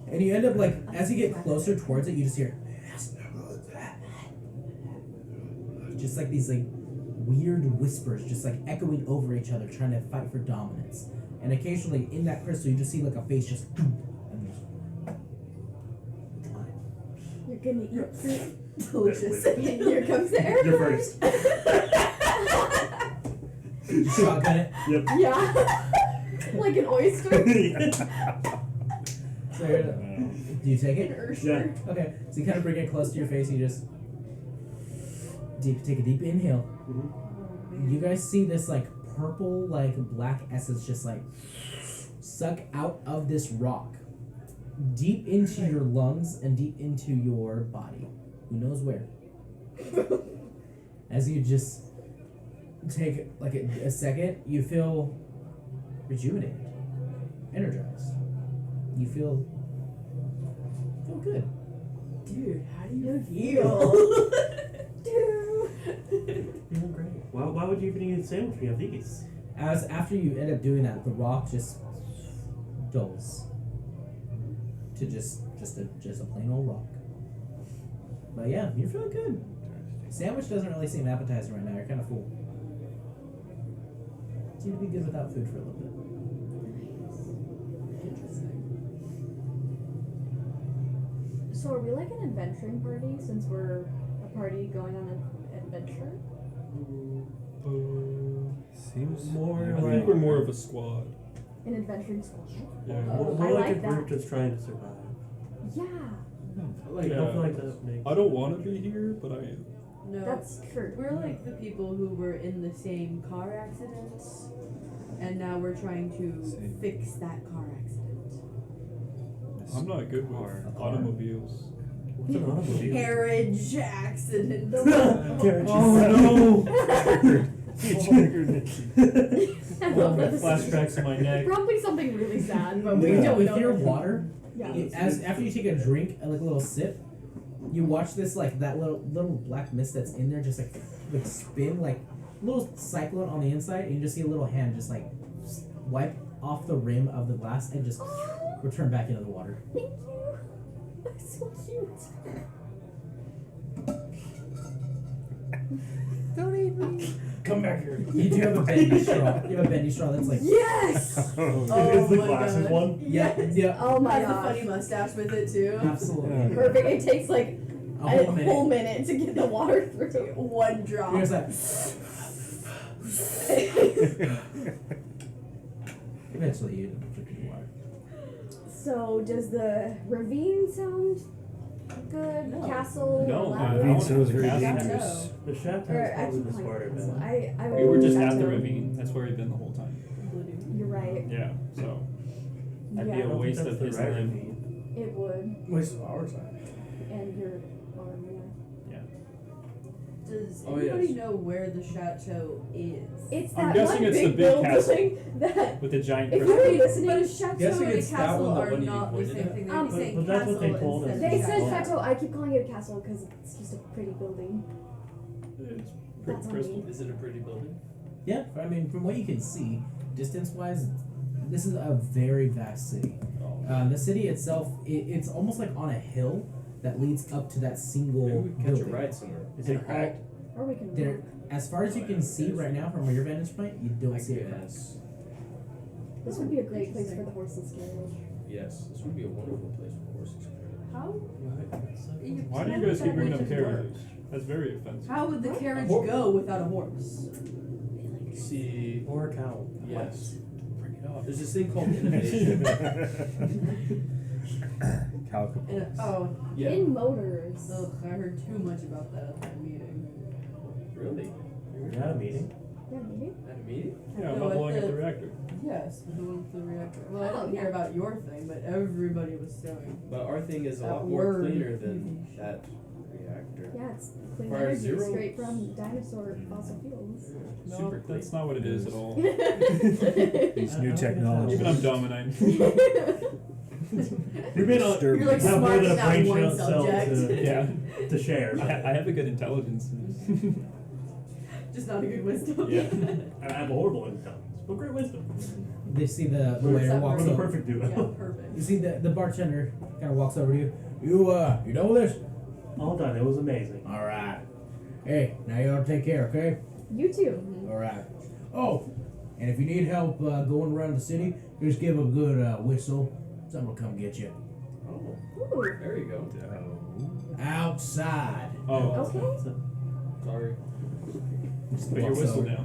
And you end up like as you get closer towards it, you just hear just like these like weird whispers just like echoing over each other, trying to fight for dominance. And occasionally in that crystal you just see like a face just and just You're gonna eat fruit. Delicious. Here comes the air. You're first. you shotgun it. Yep. Yeah. Like an oyster. So Do you take An it? Ursher. Okay. So you kind of bring it close to your face. And you just take a deep inhale. Mm-hmm. You guys see this like purple, like black essence just like suck out of this rock, deep into your lungs and deep into your body. Who knows where? As you just take like a second, you feel rejuvenated, energized. You feel good. Dude, how do you feel? Feeling great. Why would you even eat a sandwich when you have these? As after you end up doing that, the rock just dulls to just a plain old rock. But yeah, you're feeling good. Sandwich doesn't really seem appetizing right now. You're kind of full. Seem to be good without food for a little bit. So are we like an adventuring party since we're a party going on an adventure? Seems More I think we're more of a squad. An adventuring squad? Yeah. More I like like a group that. just trying to survive. Yeah, I don't feel like that makes. I don't want to be here, but I am. No, that's true. we're like the people who were in the same car accident, and now we're trying to Same. fix that car accident. I'm not good with automobiles. What's an automobile? Carriage accident. Oh You triggered it. I love that this is Flashbacks in my neck. probably something really sad, but we With, don't with know. your water, Yeah. as after you take a drink, like a little sip, you watch this like that little black mist that's in there just like spin like a little cyclone on the inside, and you just see a little hand just like wipe off the rim of the glass and just return back into the water. Thank you. That's so cute. Don't eat me. Come back here. You do have a bendy straw. You have a bendy straw that's like Yes! Is the my glasses God. one? yeah. Oh my Has the gosh. funny mustache with it too. Absolutely. Perfect. It takes like A whole minute. whole minute to get the water through. One drop. You're just like eventually you drink the water. So does the ravine sound good? No. Castle? No, elaborate? Ravine sounds very Chateau. dangerous. The chateau Or is I probably keep the calling smarter it bet. castle. I We were just at the Chateau. ravine. That's where we've been the whole time. You're right. Yeah, so that'd Yeah. be I a don't waste think of that's his the right time. ravine. It would. Waste of our time. And your arm, yeah. Does Oh, anybody yes. know where the chateau is? It's I'm that guessing one it's the big big castle. building that With the giant if crystal. you're listening, But a chateau chateau and a it's that castle one, the are one you not the pointed same at. thing. They'd Um, be saying but that's what they castle told us. instead of they said Yeah. chateau. I keep calling it a castle because it's just a pretty building. It's That's pretty on crystal. me. Is it a pretty building? Yeah, I mean, from what you can see, distance-wise, this is a very vast city. The city itself, it's almost like on a hill that leads up to that single Maybe we can catch a building. ride somewhere. Is And it cracked? Or we can There, walk. as far as you can see right now from your vantage point, you don't I see it cracked. guess. This would be a great place for the horses carriage. Yes, this would be a wonderful place for horses. How? Why do you guys keep bringing up carriages? That's very offensive. How would the carriage horse. go without a horse? See, Or a cow? yes. Bring it up. There's this thing called innovation. Calico. Oh, Yeah. In motors. ugh, I heard too much about that at that meeting. Really? We had a meeting. Yeah, maybe. At a meeting? Yeah, No, about at blowing up the- the reactor. Yes, the one with the reactor. Well, I Oh, didn't yeah. hear about your thing, but everybody was saying. But our thing is a That lot more word. cleaner than that reactor. Yeah, it's clean Fire energy zero. straight from dinosaur fossil fuels. No, Super clean. that's not what it is at all. These new technologies. Even I'm dominating. You may not Disturbing. You're like have more smart than in a that brain one cell subject. Yeah, to share. I have a good intelligence. Just not a good wisdom. Yeah. I have a horrible intelligence, but great wisdom. They see the We're waiter separate. walks We're the over. perfect duo. Yeah, perfect. You see the bartender kind of walks over to you. You done with this? All done. It was amazing. All right. Hey, now you ought to take care, okay? You too. All right. Oh, and if you need help going around the city, just give a good whistle. Someone will come get you. Oh. Ooh. There you go. Outside. Oh, Okay. Sorry. Just but your walks whistle over. now.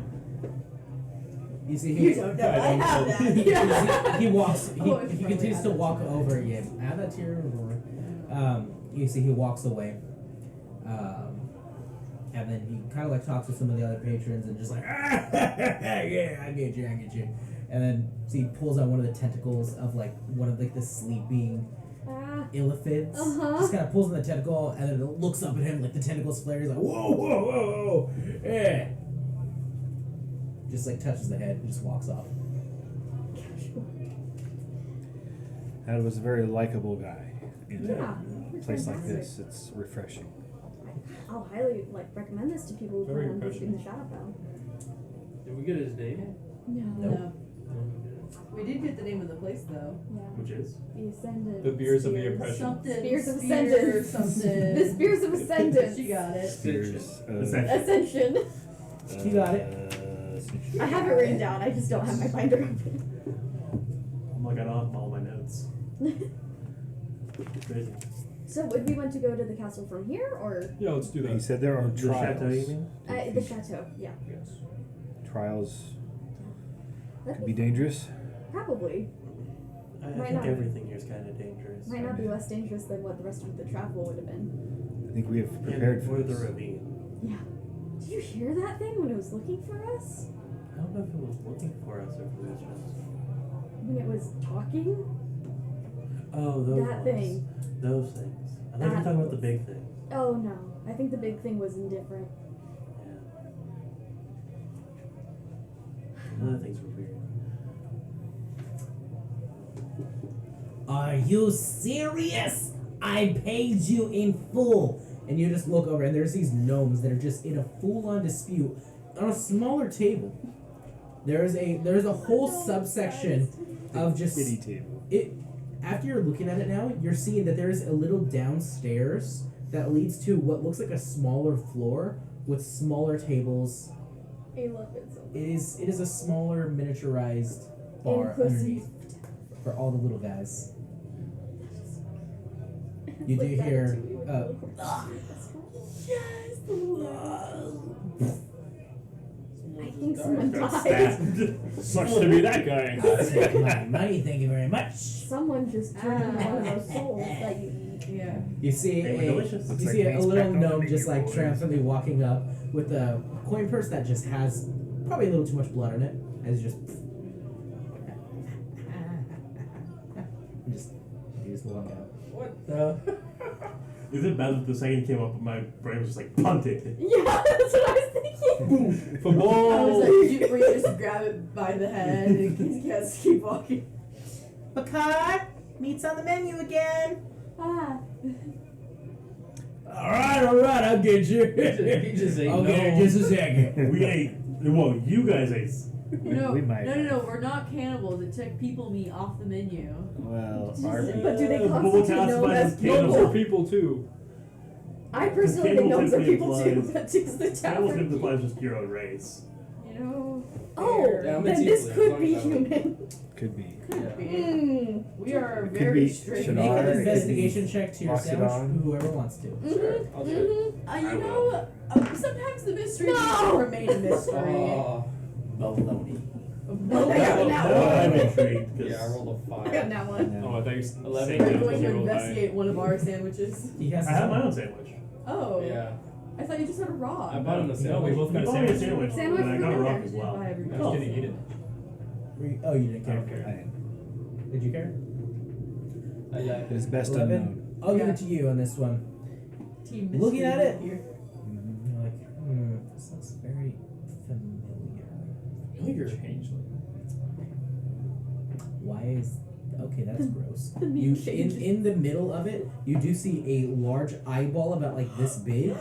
You see, You don't know. I have that. Yeah. he walks. Oh, He it's probably continues to added walk to it. over. Yeah, add that to your roar. You see, he walks away. And then he kind of like talks to some of the other patrons and just like, yeah, I get you. And then so he pulls out one of the tentacles of like one of like the sleeping illithids. Just kind of pulls on the tentacle and then it looks up at him like the tentacles flare. He's like, whoa, yeah. Just like touches the head and just walks off. That was a very likable guy. In Yeah, a it's place like fantastic. this, it's refreshing. I'll highly recommend this to people who Very plan on visiting the impressive. Shadowfell. Did we get his name? No. Nope. No. We did get the name of the place though. Yeah. Which is? The Ascendant. The Beers of the Spears. Oppression. Something. Spears of Spear Ascendance. Something. The Spears of Ascendance. She got it. Spears of Ascension. You got it. Ascension. I have it written down. I just don't have my binder open. I'm like, I don't have all my notes. Crazy. So would we want to go to the castle from here or Yeah, let's do He that. said there are The trials. chateau, you mean? the chateau? Yeah. Yes. Trials That'd could be dangerous. Probably. I Might think not. everything here is kind of dangerous. Might not be less dangerous than what the rest of the travel would have been. I think we have prepared for Or the this. ravine. Yeah. Did you hear that thing when it was looking for us? I don't know if it was looking for us or if it was just. When it was talking? Oh, those That ones. thing. Those things. I thought you were That talking about the big thing. Oh no. I think the big thing was indifferent. Yeah. Other things were weird. Are you serious? I paid you in full. And you just look over and there's these gnomes that are just in a full-on dispute on a smaller table. There's a whole subsection of just Kitty table. it. After you're looking at it now, you're seeing that there's a little downstairs that leads to what looks like a smaller floor with smaller tables. I love it so much. It is a smaller miniaturized bar Inclusive. underneath for all the little guys. You do Like that hear, too, with the little- Yes, the little- I think someone died. Sucks to be that guy. I'll take my money, thank you very much. Someone just turned one of those souls that you eat. Yeah. You see They were delicious. you Looks see like a Nate's little back on the gnome menu, just like boys. triumphantly walking up with a coin purse that just has probably a little too much blood in it. As just and just you just walk out. What the? Is it bad that the second it came up, my brain was just like punted? Yeah, that's what I was thinking. For ball. I was like, were you just grab it by the head and you guys keep walking? Picard, meat's on the menu again. Ah. Alright, I'll get you. He just ate I'll get it no. in just a second. We ate. Well, you guys ate. No, We might no, we're not cannibals. It took people meat off the menu. Well, Just- our but do they Bull constitute counts gnomes by as the Gnomes people? are people too. I personally think Cannibal gnomes are typically people too, implies- but just the Animals tavern. typically implies just your own race. You know. Oh, Yeah, I'm then a this tiefling, as could long be as I'm- human. could be. Could be. Mm. We are It could very be strict. Shadar. Make Alright, an it investigation check to your Lock it sandwich, on. whoever wants to. Sure, I'll do it. You I know, sometimes the mystery No! will remain a mystery. Oh, Baloney. Oh, I got that Now one. I'm intrigued. 'cause yeah, I rolled a I 5. got that one. No. Oh, I thought you 11. We're said going to you rolled high. investigate one of our sandwiches. He has I have my own sandwich. Oh. Yeah. I thought you just had a raw. I bought him a No, we sandwich. both got You a bought me a sandwich. sandwich, and I got a for rock dinner. as well. Buy every I just didn't eat it. Oh, you didn't I care. don't care. I didn't. Did you care? I like It's best 11? unknown. I'll give Yeah. it to you on this one. team Looking mystery at it. here. Mhm. You're like, this looks very familiar. Familiar. Changeling. Why is okay? That's gross. The meat You changes. in the middle of it, you do see a large eyeball about like this big.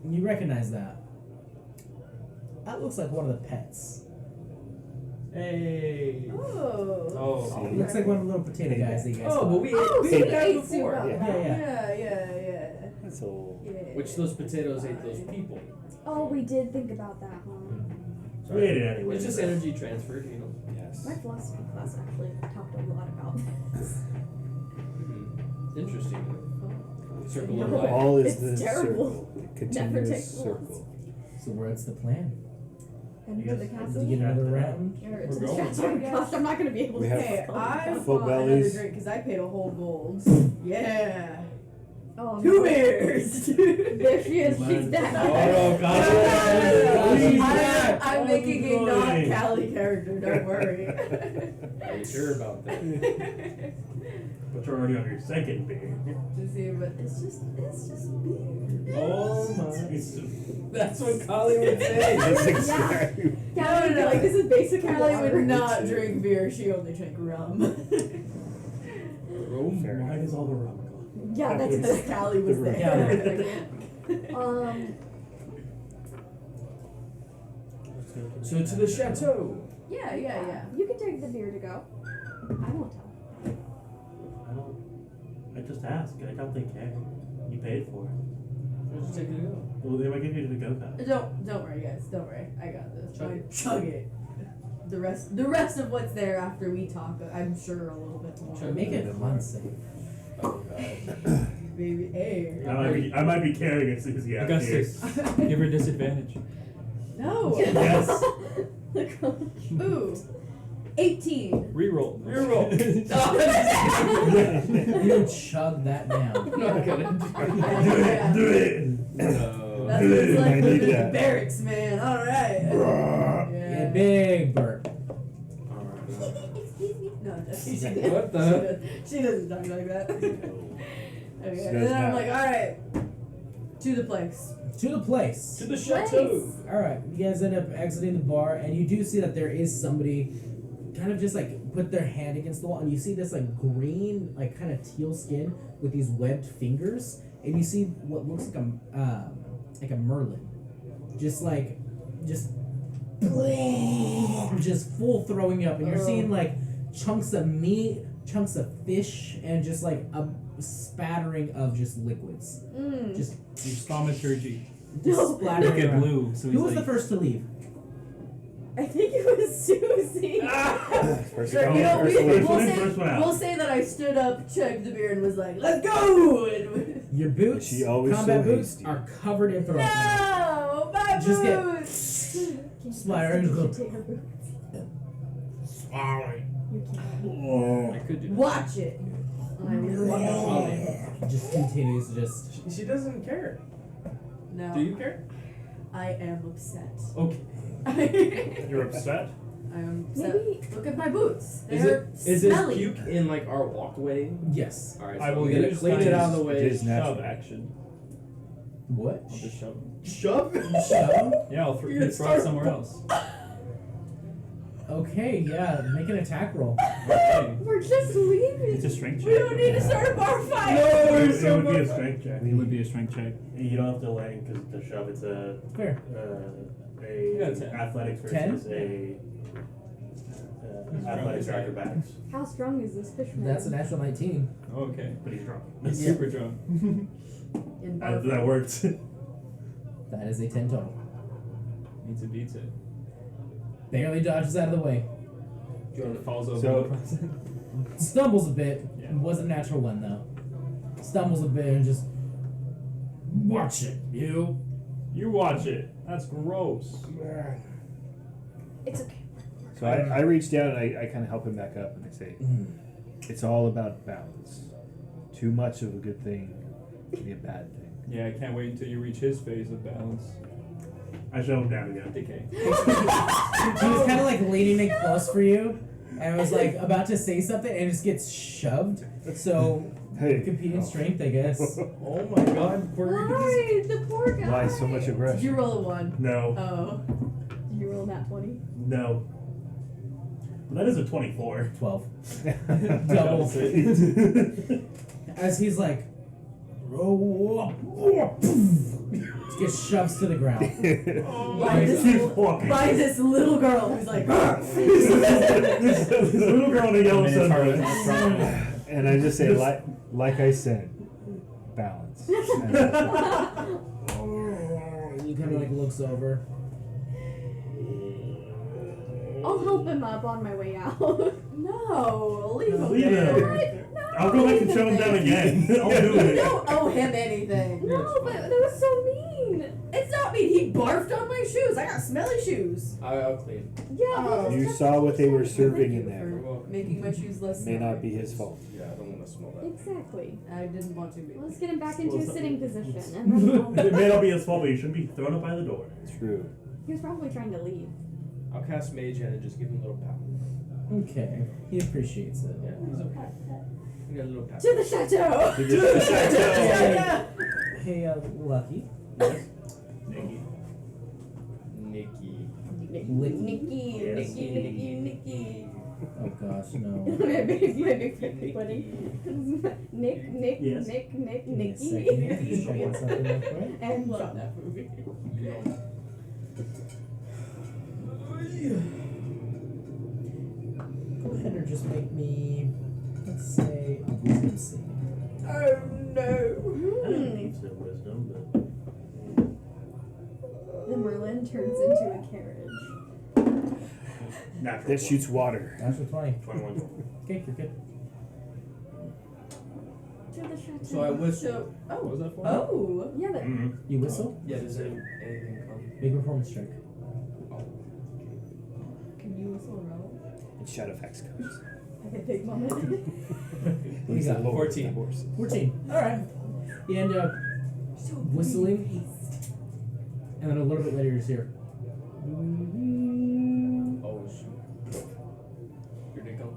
You recognize that? That looks like one of the pets. Hey. Oh. Oh. It looks like one of the little potato guys that you guys. Oh, fought. but we Oh, ate so that we ate before. soup. Yeah, yeah. Yeah. That's all. Yeah. Which those potatoes ate those people. Oh, we did think about that, huh? We ate it anyway. It's just energy transferred, you know. Yes. My philosophy class actually talked a lot about this. Interesting. Circle of No. life. All is It's the terrible. circle. The Never continuous takes once. circle. So what's the plan? And You for the guys- castle? Did you get another round? Or We're to the going. chateau? Gosh, I'm not gonna be able We to have- Okay, I Full bought another bellies. drink because I paid a whole gold. Yeah. Oh, 2 no. beers. There she is. She's Oh, back. no, God. I'm making a Oh, boy. non-Cali character. Don't worry. Are you sure about that? But you're already on your second beer. Just see, but it's just beer. Oh my. That's what Kali would say. That's Yeah. exactly. Yeah, No, no, like this is basically Callie water. would not drink beer. She only drank rum. Fair Why enough. is all the rum gone? Yeah, that's Because Callie was The there. So to the chateau. Yeah. You can take the beer to go. I won't tell. I just asked. I doubt they care. You paid for it. We'll just take it to go. Well, they might give you the go card. Don't worry, guys. Don't worry. I got this. Chug it. Chug it. The rest of what's there after we talk, I'm sure a little bit more. Chug Make it fun safe. Oh god. Baby, hey. I might be carrying it Susie out here. Augustus, give her a disadvantage. No. Yes. Ooh. 18. Reroll. You don't chug that down. I'm not gonna Do it. No. That's what it's I like need living in that. barracks, man. Alright. Yeah, big burp. Alright. No, she What the? She doesn't talk like that. Okay, She and does then I'm now. like, alright. To the place. To the place. To the chateau. Alright, you guys end up exiting the bar, and you do see that there is somebody kind of just like put their hand against the wall, and you see this like green, like kind of teal skin with these webbed fingers, and you see what looks like a merlin. Just full throwing up, and you're seeing like chunks of meat, chunks of fish, and just like a spattering of just liquids. Just He's thaumaturgy. splattering Look at around. blue. So Who he's was the like, first to leave? I think it was Susie. First Sure, one, you know, first one. First one out. we'll say that I stood up, chugged the beer, and was like, let's go! And Your boots, She always combat so boots, hasty. are covered in throw. no! My Just get- boots! Splattering. You should take her boots. Sorry. You can't. I could do that. Watch it. And I really want to Just continues to just. She doesn't care. No. Do you care? I am upset. Okay. You're upset? I am upset. Maybe. Look at my boots. Is They're it is this smelly. puke in like our walkway? Yes. Alright, I so will I'm gonna use clean my it out of the way. It is natural. Shove action. What? I'll just shove him. Shove? Shove? Yeah, I'll throw You're gonna it start- somewhere else. Okay, yeah. Make an attack roll. Okay. We're just leaving. It's a strength check. We don't need to start a bar fight! It would be a strength check. It would be a strength check. You don't have to land because the shove. It's Fair. a Yeah, 10. athletics 10? versus a athletics or acrobatics. How strong is this fish man? That's a natural 19. Okay. But he's drunk. He's Yeah. super drunk. In bar That works. That is a 10 total. Means it beats it. Barely dodges out of the way. It falls over. So- in the process. Stumbles a bit. Yeah. Wasn't a natural one though. Stumbles a bit and just. Watch it, you. You watch it. That's gross. It's okay. So I reach down and I kind of help him back up and I say, it's all about balance. Too much of a good thing can be a bad thing. Yeah, I can't wait until you reach his phase of balance. I shove him down again. Decay. He was kind of like leaning in close for you, and was like about to say something, and just gets shoved. So Hey. competing strength, I guess. Oh my god, Why? The poor guy. Why so much Did aggression? you roll a 1? No. Oh. Did you roll that 20? No. Well, that is a 24. 12. Double. As he's like, gets shoved to the ground. By this, by this little girl who's like, this little girl in a yellow I mean, it's hard sundress. to front. And I just say, like I said, balance. And He kind of like looks over. I'll help him up on my way out. no, leave him Leave there. him. I'll go back and shut him down again. I'll do You it. don't owe him anything. No, but that was so mean. It's not mean. He barfed on my shoes. I got smelly shoes. I'll clean. Yeah. Oh. but You just saw what they were check serving Thank in you there. for making my shoes less May smelly. not be his fault. Yeah, I don't want to smell that. Exactly. I didn't want to be. Let's get him back into Well, a so- sitting position, and then It may not be his fault, but you shouldn't be thrown up by the door. True. he was probably trying to leave. I'll cast Mage Hand and just give him a little pat. Okay, he appreciates it. Yeah, he's okay. We got a little pat. To the chateau. To the chateau. Hey, Lucky. Yes. Nikki. Nikki. Licky. Yes. Nikki. Oh gosh, no. my big funny. Nick, Yes. Give me a Nikki. second, just checking something real quick. And Love that movie. Go ahead and just make me, let's say, a wisdom save. Oh no. I didn't need some wisdom, but The Merlin turns into a carriage. natural. That shoots water. Natural 20. 21. Okay, you're good. To the chateau. So I whistle. So, What was that for? oh. Yeah, but Mm-hmm. You whistle? Yeah, does anything come? Make a performance check. Can you whistle a roll? And Shadowfax comes. I had a big moment. What do you got? 14. 14. Alright. You end up whistling, and then a little bit later you just hear. Oh, shoot. Here they come.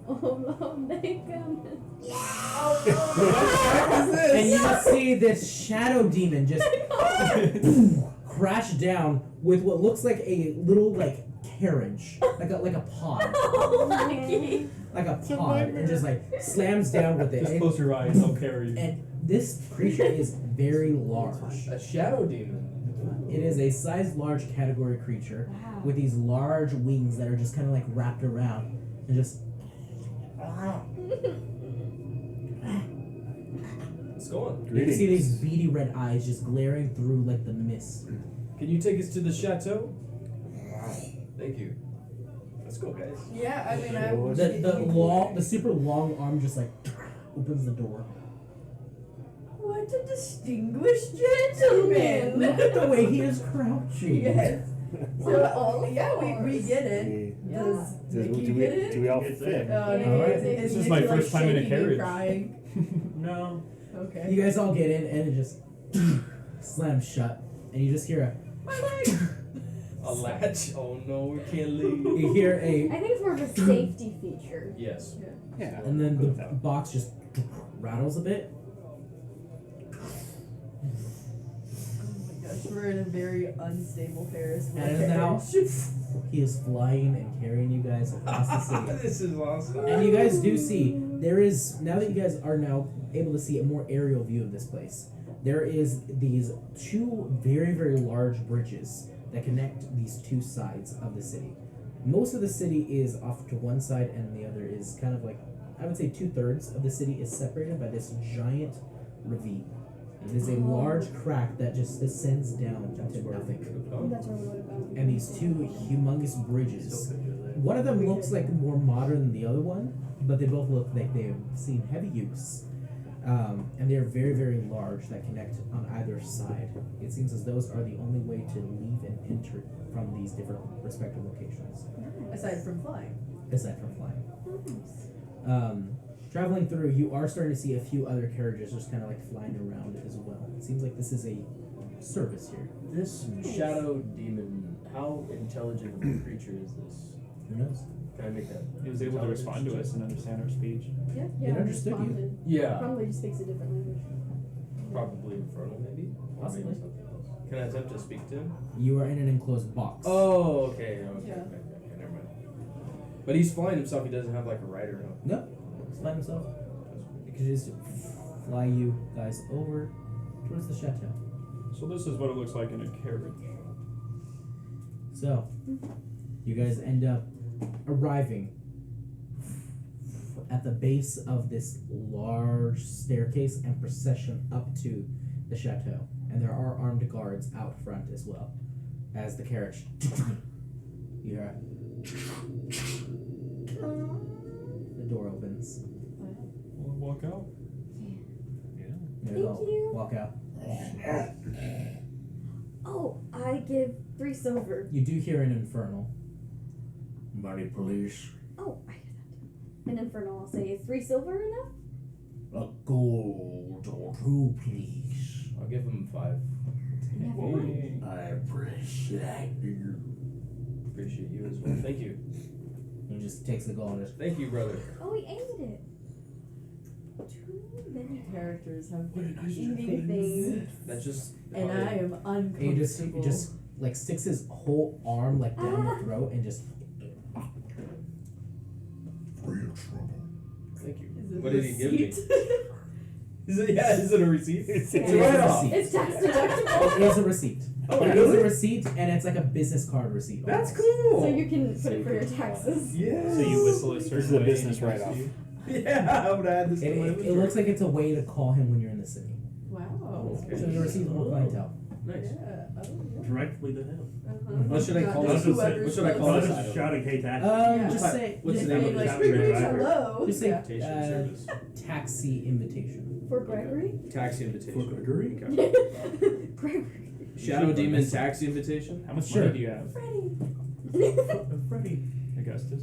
Oh, they come. And you just see this shadow demon just crash down with what looks like a little carriage, like a pod, Lucky. like a pod, and just slams down with it. Just And, close your eyes, I'll carry you. and this creature is very large. A shadow demon. It is a size large category creature Wow. with these large wings that are just kind of wrapped around and just. Let's go on. You can see these beady red eyes just glaring through the mist. Can you take us to the chateau? Thank you. Let's go, guys. Yeah, I mean, I Sure. would. The super long arm just opens the door. What a distinguished gentleman. Look at the way he is crouching. Yes. So, yeah, we get it. Yeah. Does Do Nikki we, get it? do we all It's fit? it. Oh, no. Alright. Is This is Nikki, my first time in a shaking and carriage. crying? No. Okay. You guys all get in and it just slams shut, and you just hear My leg. A latch? Oh no, we can't leave. you hear a, I think it's more of a safety feature. Yes. Yeah. and then Go the with that. box just rattles a bit. Oh my gosh, we're in a very unstable Ferris wheel And now carriage. he is flying and carrying you guys across the city. This is awesome. And you guys do see, there is, now that you guys are now able to see a more aerial view of this place, there is these two very, very large bridges that connect these two sides of the city. Most of the city is off to one side, and the other is kind of I would say 2/3 of the city is separated by this giant ravine. It is a large crack that just descends down into nothing. That's where we would have gone. And these two humongous bridges. One of them looks more modern than the other one, but they both look like they've seen heavy use. And they're very, very large that connect on either side. It seems as those are the only way to leave and enter from these different respective locations, Aside from flying. aside from flying. Nice. Traveling through, you are starting to see a few other carriages just kind of flying around as well. It seems like this is a service here. This shadow demon, how intelligent of a creature is this? Who knows? Can I make that? He was able to respond to us and understand our speech. Yeah, It understood you. responded. Yeah. Probably just speaks a different language. Probably infernal, maybe? Or Possibly. maybe something else. Can I attempt to speak to him? You are in an enclosed box. Oh, okay. Okay, Yeah. okay, never mind. But he's flying himself, he doesn't have a rider, no? No. Slide himself. It could just fly you guys over towards the chateau. So this is what it looks like in a carriage. So, you guys end up arriving at the base of this large staircase and procession up to the chateau. And there are armed guards out front as well. As the carriage, you hear the door opens. walk out. Yeah. You Thank all you. walk out. Oh, I give 3 silver. You do hear an infernal. Money, please. Oh, I hear that. An infernal, I'll say 3 silver enough? A gold or 2, please. I'll give him 5. Never mind. I appreciate you. Appreciate you as well. Thank you. He just takes the gold and just Thank you, brother. Oh, he ate it. Too many Characters have been eating eating things. That's just. and how I it- am uncomfortable. he just like sticks his whole arm like down your throat and just Thank you. Is it What did he give me? receipt? Is it a receipt? It's It's a a write-off. receipt. It's tax deductible. It is a receipt. Oh, It is really? a receipt and it's like a business card receipt. That's almost. cool. So you can put it for your taxes. Yeah. So you whistle a certain This is a way business and it comes write-off. to you? Yeah, I would add this It, to my it inventory. looks like it's a way to call him when you're in the city. Wow. Okay. So the receipt more clientele. Nice. Yeah. Oh, yeah. Directly to him. Uh-huh. What should I Not call just this? whoever's What should I call So close. this? just shouting, hey, taxi. Yeah. Just What say what's just the name say, of Like, the Taxi "Great, driver. hello. Just say Yeah. Invitation service. taxi invitation. For Gregory? Taxi invitation. Gregory? Okay. Gregory. Shadow Demon taxi invitation. How much Sure. money do you have, Freddie. Freddie, Augustus?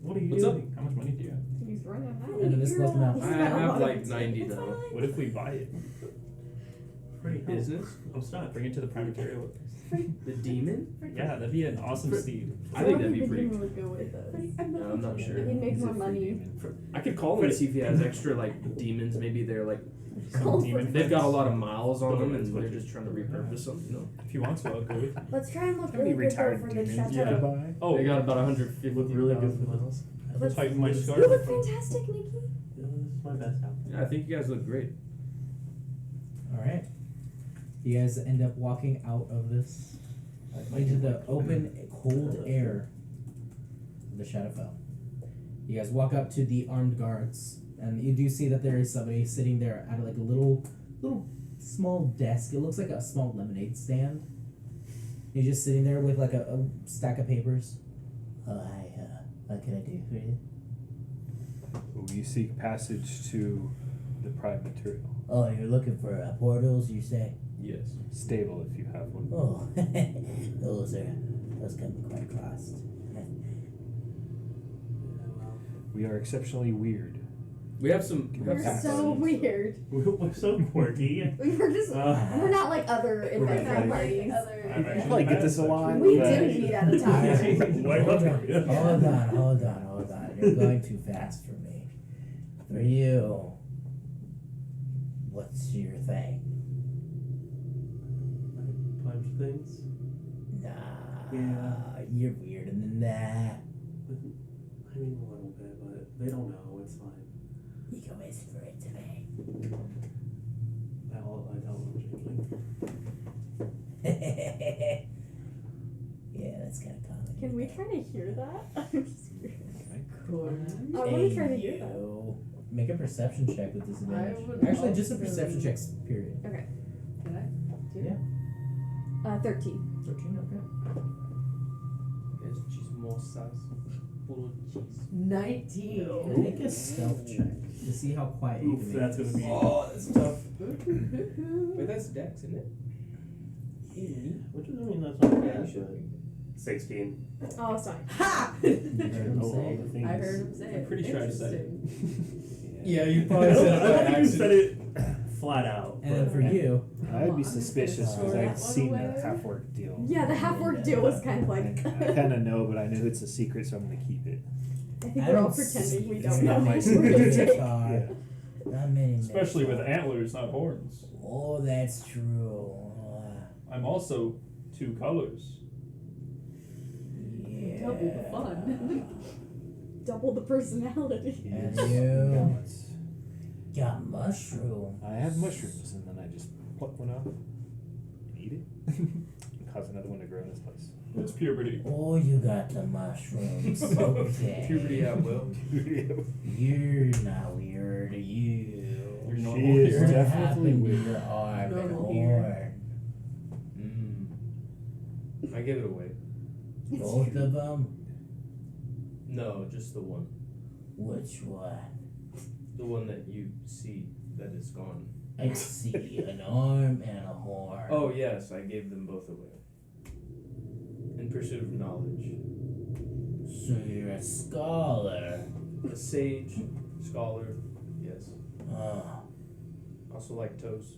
what are you What's up? doing? How much money do you have? He's running out. And then this goes now. I have like 90 It's now. fine. What if we buy it? Freddie, help. Business? I'm stuck. Bring it to the Primateria with us. The demon? Yeah, that'd be an awesome steed. I think that'd be The pretty. demon would go with us. No, I'm not sure. He'd make He's a more free money. demon. I could call him and see if he has extra like demons. Maybe they're like Call Some for- demon. they've got a lot of miles on Oh, them that's and what they're you- just trying to repurpose them. You know, If you want to, I'll go with you. Let's try and look How many really good though retired for the demons chateau. you could buy? Oh, they got about 150. You look really good for miles. Let's- tighten my You scarf. look fantastic, Nikki. Yeah, this is my best outfit. Yeah, I think you guys look great. Alright. You guys end up walking out of this into the open, cold air of the Shadowfell. You guys walk up to the armed guards, and you do see that there is somebody sitting there at like a little small desk. It looks like a small lemonade stand. He's just sitting there with like a stack of papers. Oh, hi, what can I do for you? You seek passage to the prime material. Oh, you're looking for portals, you say? Yes. Stable if you have one. Oh, those come quite cost. We are exceptionally weird. We have some. We have We're pass. so weird. We're so quirky. We're just we're not like other adventure right. parties. I probably get this a lot. We but- didn't meet at a time. Why hold not? on. You're going too fast for me. For you, what's your thing? Punch things. Nah, Yeah. you're weirder than that. I mean, a little bit, but they don't know. It's fine. You can whisper it to me. I tell them gently. Yeah, that's kind of common. Can we try to hear that? I'm just curious. I want Hey, to try to hear that. you. Make a perception check with disadvantage. I would Actually, just a also- perception check, period. Okay. Can I? Do it? Yeah. 13. 13, okay. Yes, chismosas. Puro cheese. 19. Make a stealth check to see how quiet you Oof, can make that's this. gonna be. Oh, that's tough. Wait, that's Dex, isn't it? Which is, I mean, that's not Yeah, bad. you should. 16. Oh, sorry. Ha! You heard him Oh, say. all the things. I heard him say I'm it. pretty sure I said it. Interesting. Yeah, you I probably don't, said it I by don't think you said accident. it flat out. And then but- for you, I'd be I'm just gonna suspicious store because that I'd one seen away. that half-orc deal. Yeah, the half-orc deal was kind of like. I kind of know, but I know it's a secret, so I'm gonna keep it. I think I we're all don't pretending see we it. don't It's know. not my We're secret. just- Yeah. Not many Especially with minutes. antlers, not horns. Oh, that's true. I'm also 2 colors. Yeah. Double the fun. Double the personality. And Yes. you Balance. got mushroom. I have mushrooms, and then I just pluck one off and eat it. Cause another one to grow in this place. It's puberty. Oh, you got the mushrooms. Okay. Puberty at will. You're not weird, are you? You're normal She is here. What definitely happened to weird. your arm and Normal here. horn? I give it away. Both of them? No, just the one. Which one? The one that you see that is gone. I see an arm and a horn. Oh yes, I gave them both away. In pursuit of knowledge. So you're a scholar. A sage, scholar, yes. Oh. Also like toast.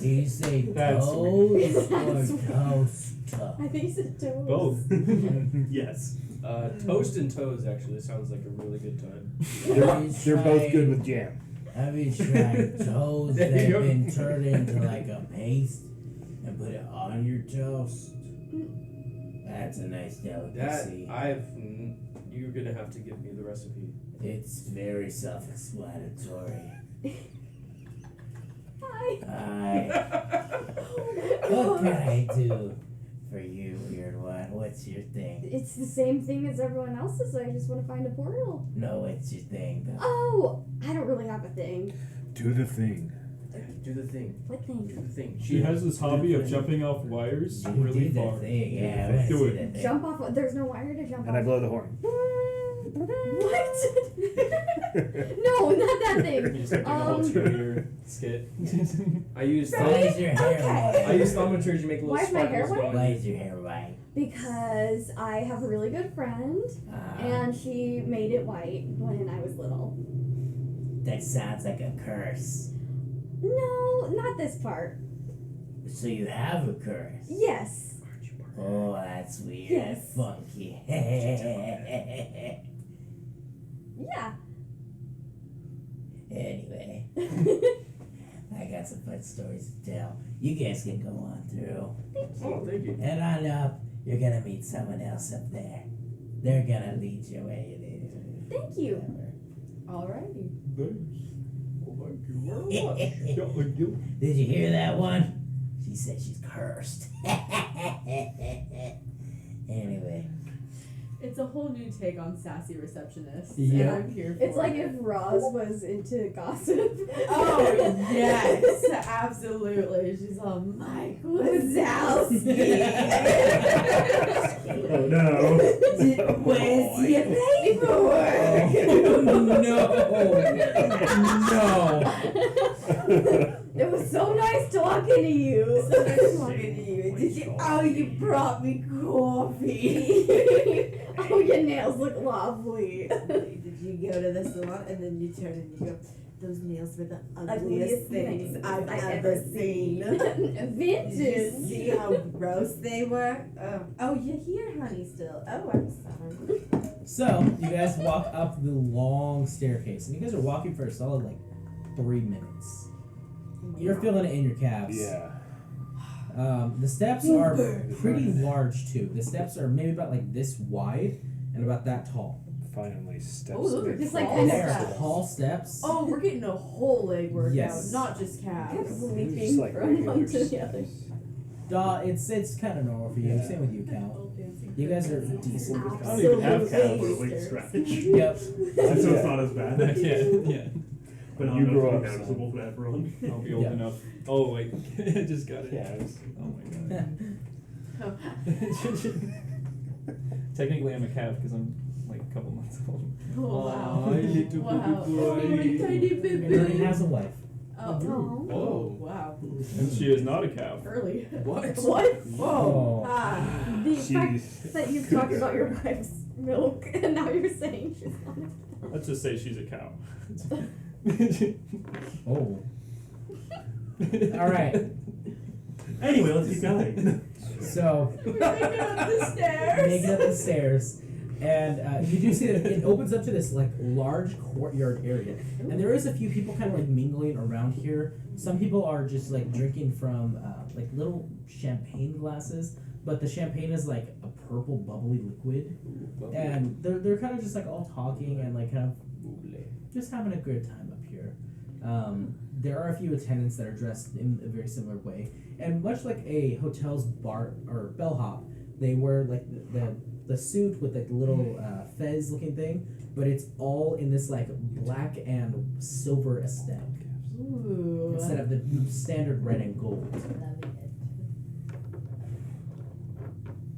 Do you say That's toast or That's toast? I think you said toes. Both. Yes. Toast and toes actually sounds like a really good time. They're both good with jam. Have you tried toast There that you have go. been turned into like a paste and put it on your toast? That's a nice That delicacy. you're gonna have to give me the recipe. It's very self-explanatory. Hi. What can I do for you, weird one? What's your thing? It's the same thing as everyone else's. I just want to find a portal. No, what's your thing though? Oh, I don't really have a thing. Do the thing. Do the thing. What Do thing? the thing. She has this hobby of jumping off wires You really do the far. thing, yeah. I Do wanna see it. the thing. Jump off. There's no wire to jump And I off. blow the horn. What? No, not that You thing. just have to go whole cheerleader skit. I use Why is your hair Okay. I use thaumaturgy to make little Why is my hair sparkles white? going. Why is your hair white? Because I have a really good friend, and she made it white when I was little. That sounds like a curse. No, not this part. So you have a curse? Yes. Oh, that's weird Yes. and funky. Yeah. Anyway, I got some fun stories to tell. You guys can go on through. Oh, thank you. And on up, you're gonna meet someone else up there. They're gonna lead you where it is. Thank you. Alrighty. Did you hear that one? She said she's cursed. Anyway. It's a whole new take on sassy receptionists, Yeah. and I'm here for It's like it. if Roz was into gossip. Oh yes, absolutely. She's all Mike Wazowski. Oh no. Where's your paperwork? No. It was so nice talking to you. So nice talking to you. Did you? Oh, you brought me coffee. Oh, your nails look lovely. Did you go to the salon and then you turn and you go? Those nails were the ugliest things I've ever seen. Did you Vintage. see how gross they were? Oh, you're here, honey, still. Oh, I'm sorry. So, you guys walk up the long staircase, and you guys are walking for a solid, 3 minutes. You're feeling it in your calves. Yeah. The steps are pretty large, too. The steps are maybe about, this wide and about that tall. Finally, steps. Oh, those are Just like tall They're steps. tall steps. Oh, we're getting a whole leg workout, Yes. not just I'm calves. Just leaping like from regular one to the steps. other. It's kind of normal for you. Yeah. Same with you, Cal. You guys are decent. I don't even have calves. But like stretch. Yep. So it's not as bad. Yeah. But not You enough grow to up, be noticeable for everyone. I'll be old Yeah. enough. Oh wait, I just got it. Yeah. It was, Oh my god. Technically, I'm a calf because I'm like a couple months old. Oh, wow. Aw, little Wow. baby boy. Oh, my tiny baby. Everybody has a wife. Oh. Oh. Oh, wow. And she is not a calf. Early. What? What? Oh. Ah. The Jeez. fact that you've talked about your wife's milk and now you're saying she's not a Let's just say she's a cow. Oh. All right. Anyway, let's keep going. So, We're making up the stairs. make it up the stairs, and you do see that it opens up to this large courtyard area, and there is a few people kind of mingling around here. Some people are just drinking from little champagne glasses, but the champagne is a purple bubbly liquid, and they're kind of just all talking and kind of just having a good time up here. There are a few attendants that are dressed in a very similar way, and much like a hotel's bar or bellhop, they wear the suit with the little fez looking thing, but it's all in this black and silver aesthetic Ooh. instead of the standard red and gold.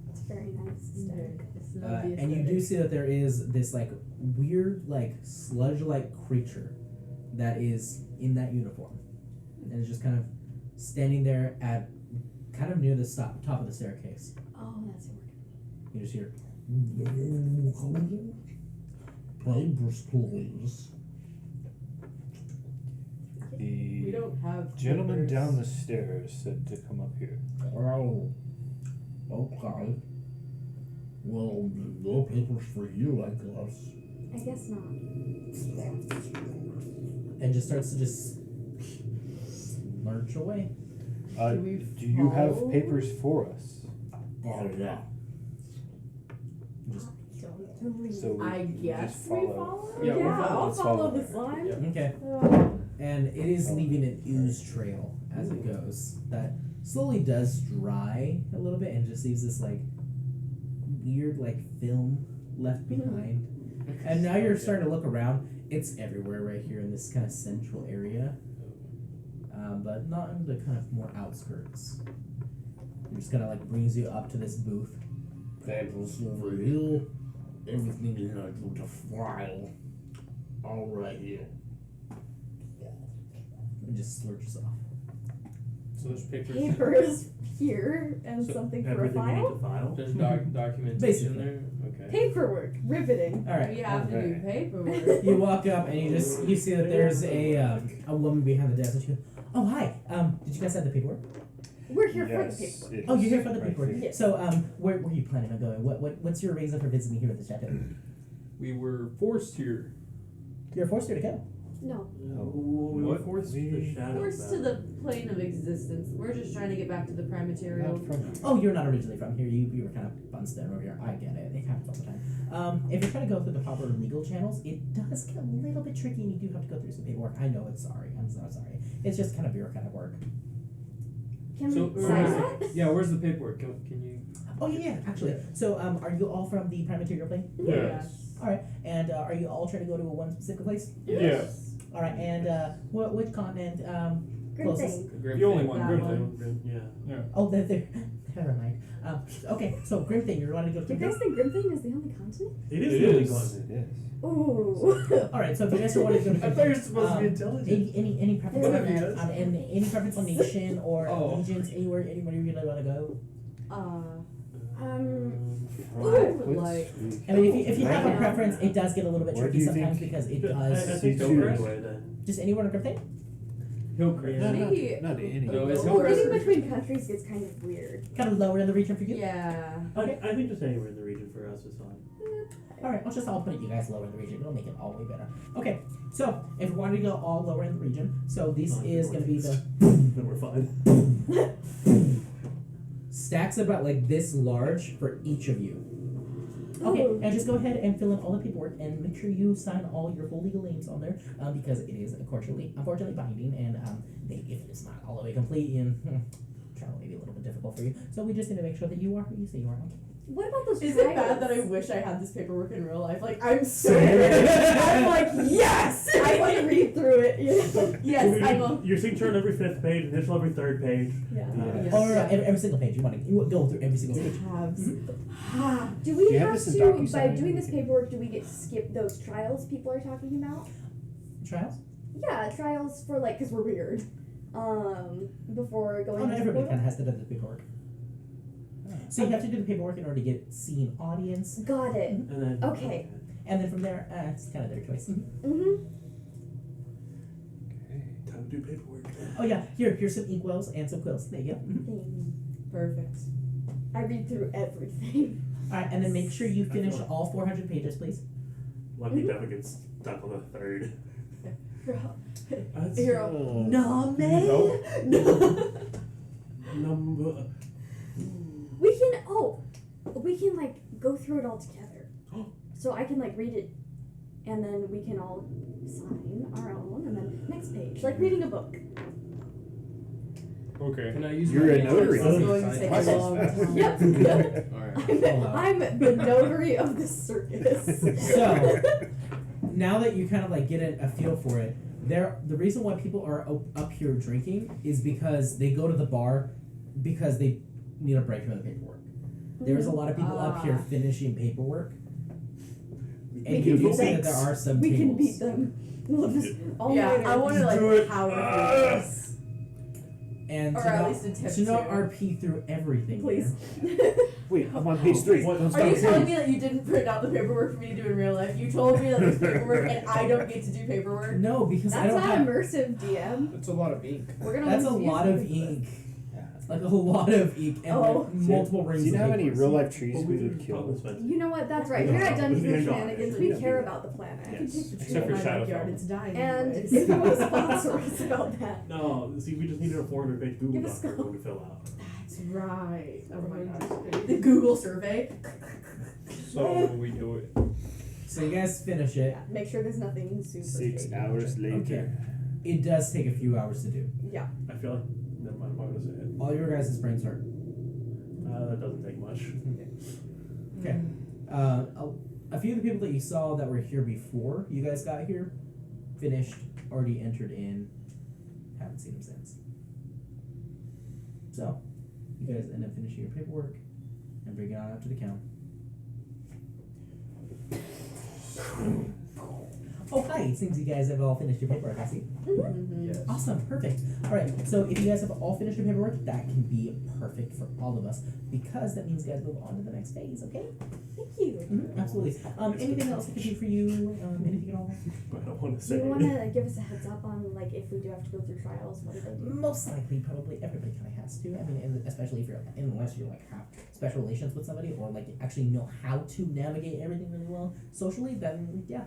It's Very nice. Aesthetic. And you do see that there is this like weird like sludge-like creature that is in that uniform, and is just kind of standing there at kind of near the top of the staircase. Oh, that's what we're You just hear. Papers, please. We The don't have gentleman papers. down the stairs said to come up here. Oh, okay. Well, no papers for you, I guess. I guess not. And just starts to just lurch away. Do we you have follow? papers for us? Oh, yeah. Just So we I guess just we follow. follow. Yeah, we'll I'll Let's follow follow the her. slime. Yeah. okay. And it is leaving an ooze trail as it goes that slowly does dry a little bit and just leaves this like weird like film left behind. And now you're starting to look around. It's everywhere right here in this kind of central area, but not in the kind of more outskirts. It just kind of like brings you up to this booth. Papers over here. Everything is not going to file. All right here. And just lurches off. So there's papers. Papers here and So something for a Everything we need file. to file. There's documentation Basically. there. Okay. Paperwork. Riveting. All right. We have to do Okay. paperwork. You walk up and you see that there's a woman behind the desk. And she goes, "Oh hi. Did you guys have the paperwork? We're here Yes, for the paperwork. it Oh, you're is here for the right paperwork. here. Yes. So where are you planning on going? What's your reason for visiting here at the chateau? We were forced here. You're forced here to go. No. We were What? forced to the shadow. Forced to the plane of existence. We're just trying to get back to the prime material. Not from Oh, you're not originally from here. You were kind of bunched down over here. I get it. It happens all the time. If you're trying to go through the proper legal channels, it does get a little bit tricky, and you do have to go through some paperwork. I know it's sorry. I'm so sorry. It's just kind of bureaucratic work. Can So, we where's sign the- that? yeah, where's the paperwork? Can you? Oh yeah, actually. So are you all from the prime material plane? Yes. All right. And are you all trying to go to one specific place? Yes. All right. And which continent? Good Closest. thing. The only one. That Good one. thing. Yeah. Oh, they're never mind. Okay, so Grim Thing, you're wanting to go to You guys think Grim Thing is the only continent? It is It the only is. continent. It is. Ooh. All right, so if you guys are wanting to go to I Grim thought you were Thing, supposed to be intelligent. any preference Yeah, on yes. any preference on nation or Oh. allegiance, anywhere you really want to go? would like- I mean, if you have a Right. preference, it does get a little bit Where tricky do you sometimes think- because it I does. think See, so too. anyway then. Just anywhere in Grim Thing? Hillcrest. Yeah. Maybe. Not any. No, it's Or- Getting between countries gets kind of weird. Kind of lower in the region for you? Yeah. I think just anywhere in the region for us is fine. All right, I'll put it you guys lower in the region. It'll make it all way better. Okay, so if you wanted to go all lower in the region, so this Fine, is we're going to be the Then we're fine. stacks about like this large for each of you. Okay, Ooh. and just go ahead and fill in all the paperwork and make sure you sign all your full legal names on there because it is unfortunately binding and if it's not all the way complete and travel may be a little bit difficult for you. So we just need to make sure that you are who you say you are. Okay. What about those Is it bad trials? that I wish I had this paperwork in real life? Like, I'm so Same. I'm like, yes! I want to read through it. Yeah. Yes, I will. Your signature on every 5th page, initial every 3rd page. Yeah. Yes. Or every single page. You want to go through every single page. Tabs. Do we Do you have have this in to, by DocuSign? doing this paperwork, do we get to skip those trials people are talking about? Trials? Yeah, trials for like, because we're weird. Before going Oh, no, into everybody portal? kind of has to do the paperwork. So you have to do the paperwork in order to get seen audience, Got it. And then. Okay. and then from there, it's kind of their choice. Mm-hmm. Time to do paperwork. Oh yeah, here's some inkwells and some quills. There you go. Perfect. I read through everything. All right, and then make sure you finish all 400 pages, please. Let me never get stuck on the 3rd. That's Here, No, man. number. We can like go through it all together. So I can like read it, and then we can all sign our own, and then next page, like reading a book. Okay. Can I use You're my a notary. This is going to take a Sign. long time. Yep. Alright. I'm the notary of the circus. So now that you kind of like get a feel for it, the reason why people are up here drinking is because they go to the bar because they need a break from the paperwork. There's a lot of people up here Ah. finishing paperwork. We And can you do beat see them. that there are some We tables. can beat them. We'll just all Yeah, I want to Do like it. power Ah. through this. And Or to at not, least attempt to not to. RP through everything Please. here. Wait, I'm on page 3. What- Are you telling me that you didn't print out the paperwork for me to do in real life? You told me that there's paperwork and I don't get to do paperwork? No, because I That's don't not have. immersive, DM. That's a lot of ink. We're gonna That's a lose lot views of because ink. Yeah. Like a lot of ink and Oh. like multiple rings Do you of have any papers. real life trees Well, we we would did kill? You know what? That's right. Yeah. Here at Dungeons and Yeah. Shenanigans, we care about the planet. I can take the tree Except in for my Shadowfell. backyard. It's dying. And anyways. if you want to sponsor us about that, No, see, we just needed a 400-page Google Give us document to fill out. That's right. Oh my gosh. The Google survey. So we do it. So you guys finish it. yeah, make sure there's nothing super 6 shady. hours later. Okay. It does take a few hours to do. Yeah. I feel like, never mind, I'm not going to say it. All your guys' brains hurt. That doesn't take much. Okay. A few of the people that you saw that were here before you guys got here, finished, already entered in, haven't seen them since. So, you guys end up finishing your paperwork and bringing it on up to the count. Oh, hi. It seems you guys have all finished your paperwork, I see. Mm-hmm. Yes. Awesome, perfect. All right, so if you guys have all finished your paperwork, that can be perfect for all of us because that means you guys move on to the next phase, okay? Thank you. Absolutely. Anything else I can do for you? Anything at all? But I don't want to Do say you it. want to give us a heads up on like if we do have to go through trials? What do they do? Most likely, probably everybody kind of has to. I mean, especially if you're, unless you like have special relations with somebody or like you actually know how to navigate everything really well socially, then yeah,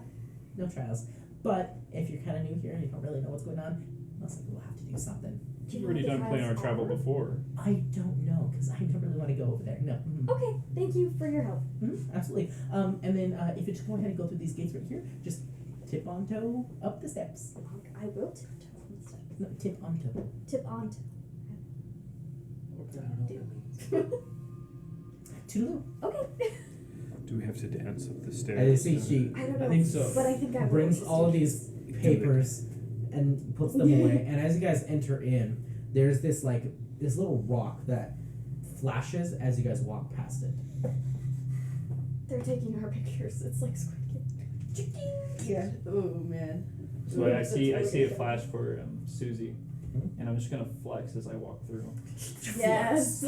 no trials. But if you're kind of new here and you don't really know what's going on, most likely we'll have to do something. Do you You've know already what the done planning our trials travel are? before. I don't know because I don't really want to go over there. No. Okay, thank you for your help. Absolutely. And then if you just go ahead and go through these gates right here, just tip on toe up the steps. I will tiptoe on the steps. No, tip on toe. Tip on toe. Toodaloo. Okay. Do we have to dance up the stairs? I see she I don't know. I think so. But I think I will. brings Just all of in these case. papers and puts them away. And as you guys enter in, there's this this little rock that flashes as you guys walk past it. They're taking our pictures. It's like Squid Game. Yeah. Oh man. So I see a flash for Susie, Mhm. and I'm just gonna flex as I walk through. Yes.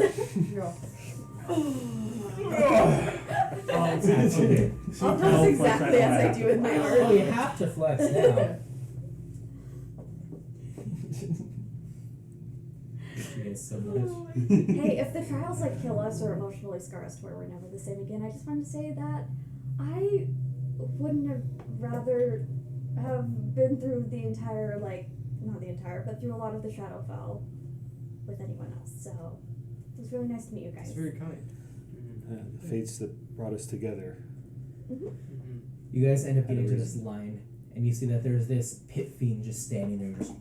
Okay. Almost exactly as I do with my art. Oh, you have to flex now. You guys so much. Hey, if the trials like kill us or emotionally scar us to where we're never the same again, I just wanted to say that I wouldn't have rather have been through the entire not the entire, but through a lot of the Shadowfell with anyone else. So it was really nice to meet you guys. That's very kind. The fates that brought us together. You guys end up getting to this line, and you see that there's this pit fiend just standing there, just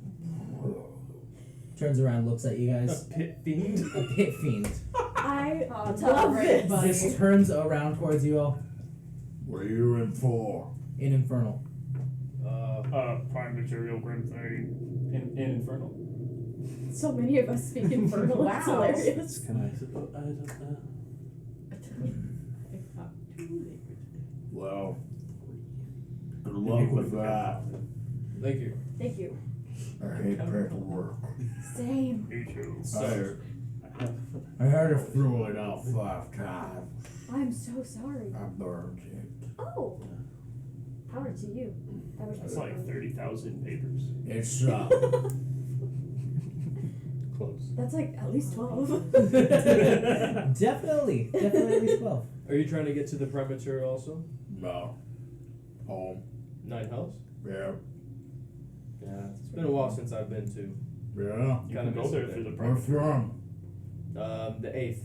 turns around, looks at you guys. Pit fiend. A pit fiend I Oh, tell love him right, this. buddy. just turns around towards you all What are you in for? in Infernal. Prime material grim thing. In Infernal. So many of us speak Infernal. Wow. It's hilarious. It's kind I suppose, I don't know. Well, good luck with that. Thank you. Thank you. I hate paperwork. Same. Me too. I had to fill it out 5 times. I'm so sorry. I burned it. Oh. Power to you. I wish That's I like could. 30,000 papers. It's close. That's like at least 12. Definitely at least 12. Are you trying to get to the prime material also? no. Home. Night house. Yeah. Yeah. It's been a while since I've been to. Yeah. You Kinda can go miss there it through the Where prime. from? The 8th.